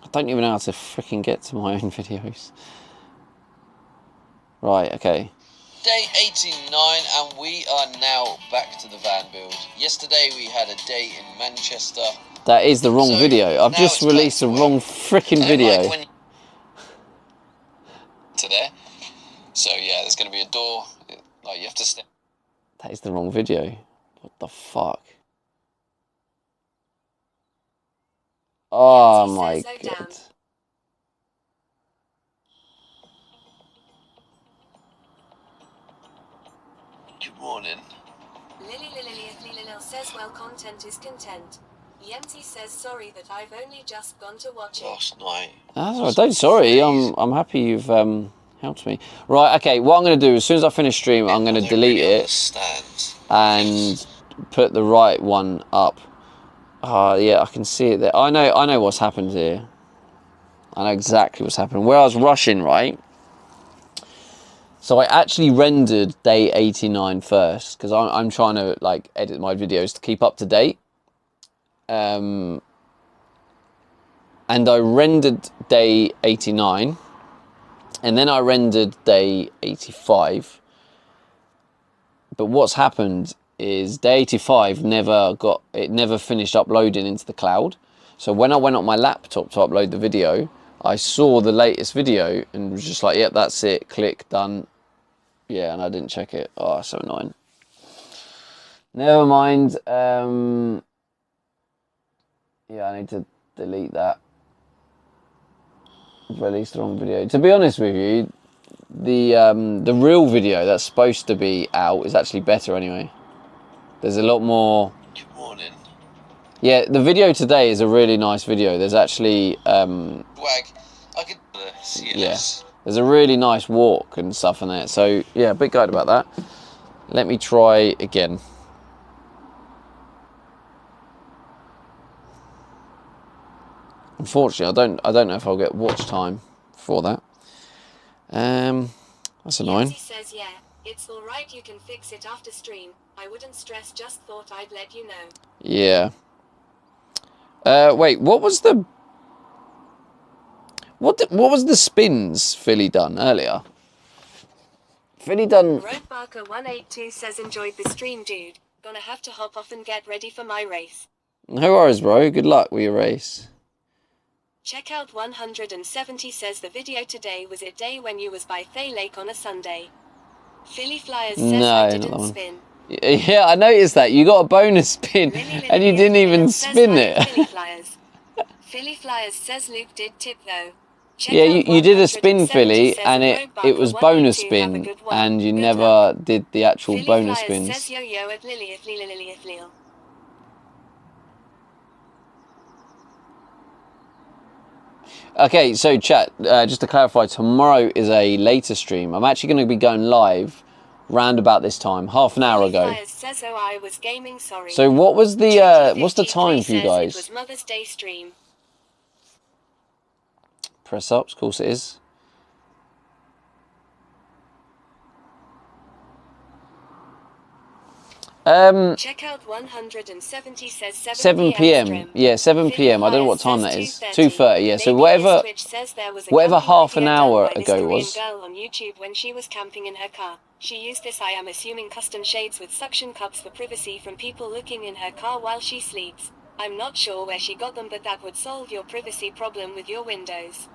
I don't even know how to freaking get to my own videos. Right, okay. Day 89, and we are now back to the van build. Yesterday we had a day in Manchester. That is the wrong video. I've just released the wrong freaking video. Like to there. So yeah, there's going to be a door. Like you have to step. That is the wrong video. What the fuck? Oh my God. Good morning. Lily says well content is content. Yemty says sorry that I've only just gone to watch it. Last night. That's all right. Don't sorry. I'm happy you've helped me. Right. Okay. What I'm going to do as soon as I finish stream, I'm going to delete it and put the right one up. Yeah, I can see it there. I know what's happened here. I know exactly what's happened. Where I was rushing, right? So I actually rendered day 89 first because I'm trying to like edit my videos to keep up to date. And I rendered day 89 and then I rendered day 85. But what's happened is day 85 never finished uploading into the cloud. So when I went on my laptop to upload the video, I saw the latest video and was just like, yep, that's it, click, done. Yeah, and I didn't check it. Oh, so annoying. Never mind. Yeah, I need to delete that. Released the wrong video. To be honest with you, the real video that's supposed to be out is actually better anyway. There's a lot more. Good morning. Yeah, the video today is a really nice video. There's actually Wag. I could see it. Yeah. There's a really nice walk and stuff in there. So yeah, a bit gutted about that. Let me try again. Unfortunately, I don't know if I'll get watch time for that. That's annoying. Yancy says yeah, it's all right. You can fix it after stream. I wouldn't stress. Just thought I'd let you know. Yeah. Wait, what was the spins Philly done earlier? Philly done. Roadbarker 182 says enjoyed the stream, dude. Gonna have to hop off and get ready for my race. No worries, bro. Good luck with your race. Checkout 170 says the video today was a day when you was by Thay Lake on a Sunday. Philly Flyers says I didn't spin. Yeah, I noticed that. You got a bonus spin and you didn't even spin it. Philly Flyers says Luke did tip though. Yeah, you did a spin, Philly, and it was bonus spin, and you never did the actual bonus spins. Says yo at Lily. Okay, so chat, just to clarify, tomorrow is a later stream. I'm actually going to be going live round about this time, half an hour ago. Says, oh, I was gaming, sorry. So what was the what's the time for you guys? It was Mother's Day stream. Press ups, of course it is. Checkout 170 says 7 p.m. Yeah, 7 p.m. I don't know what time that is. 2:30. Yeah, so whatever half an hour ago was. Girl on YouTube when she was camping in her car. She used this, I am assuming, custom shades with suction cups for privacy from people looking in her car while she sleeps. I'm not sure where she got them, but that would solve your privacy problem with your windows.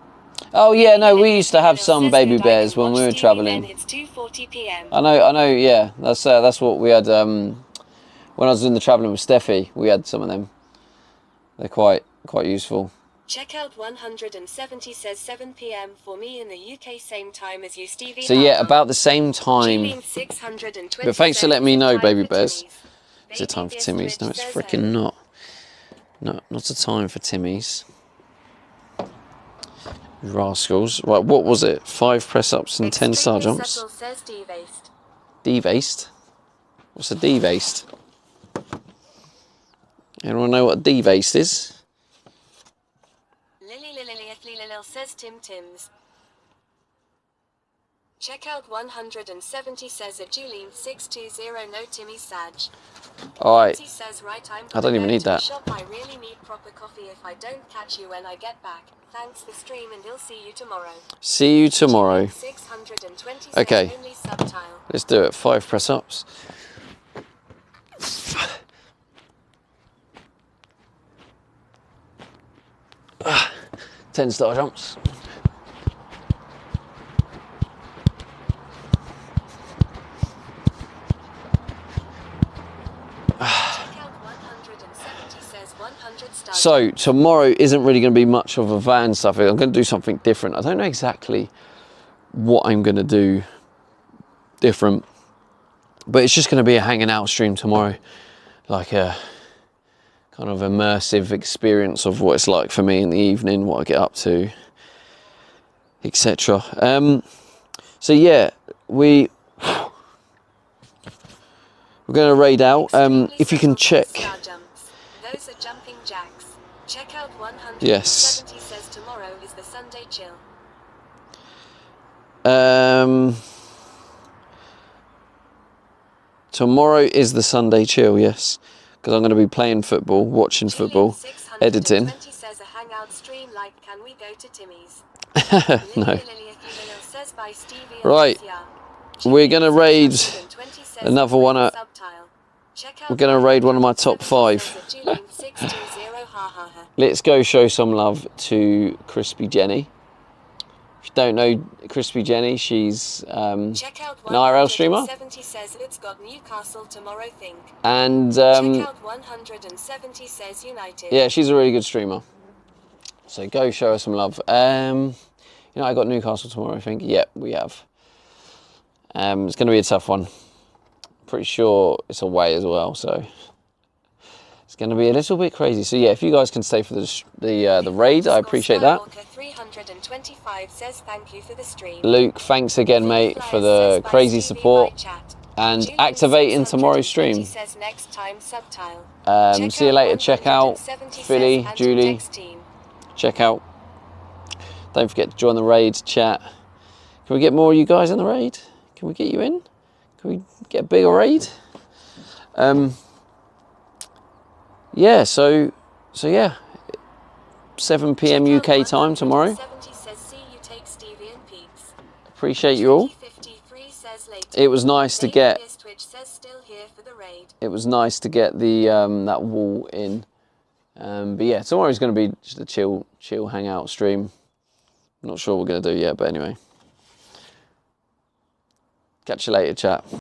Oh yeah, no, we used to have some baby bears when we were travelling. It's 2:40 p.m. I know, yeah. That's what we had when I was in the travelling with Steffi. We had some of them. They're quite useful. Checkout 170 says 7 p.m. for me in the UK, same time as you, Stevie. So yeah, about the same time. But thanks for letting me know, baby bears. Is it time for Timmy's? No, it's freaking not. No, not a time for Timmy's. Rascals. Right, what was it? 5 press-ups and 10 star jumps. Devaced? What's a devaced? Anyone know what a devaced is? Lily says Tim's. Checkout 170 says a Julene 620 no Timmy Sag. Alright. Says, right, I don't even need that. Shop. I really need proper coffee if I don't catch you when I get back. Thanks for stream and he'll see you tomorrow. See you tomorrow. 620 okay. Only subtile. Let's do it. 5 press-ups. 10 star jumps. So tomorrow isn't really going to be much of a van stuff. I'm going to do something different. I don't know exactly what I'm going to do different, but it's just going to be a hanging out stream tomorrow, like a kind of immersive experience of what it's like for me in the evening, what I get up to, etc. So yeah, we're going to raid out. If you can check. Those are jumping jacks. Check out 170 yes. Says tomorrow is the Sunday chill. Tomorrow is the Sunday chill, yes. Because I'm going to be playing football, watching football, editing. Says a hangout stream like, can we go to Timmy's? No. Right. We're going to raid another one. We're going to raid one of my top 5. Let's go show some love to Crispy Jenny. If you don't know Crispy Jenny, she's an IRL streamer. Says it's got Newcastle tomorrow, think. And Checkout 170 says United. Yeah, she's a really good streamer. So go show her some love. You know, I got Newcastle tomorrow, I think. Yep, we have. It's going to be a tough one. Pretty sure it's away as well, so it's going to be a little bit crazy. So yeah, if you guys can stay for the raid, I appreciate that. 325 says thank you for the stream. Luke, thanks again, mate, for the crazy support and activating tomorrow's stream. Says next time subtile. See you later. Check out Philly, Julie. Check out. Don't forget to join the raid, chat. Can we get more of you guys in the raid? Can we get you in? Can we get a bigger raid? Yeah, so yeah, 7 p.m. UK time tomorrow. Appreciate you all. It was nice to get. It was nice to get the that wall in. But yeah, tomorrow's going to be just a chill hangout stream. Not sure what we're going to do yet, but anyway. Catch you later, chat.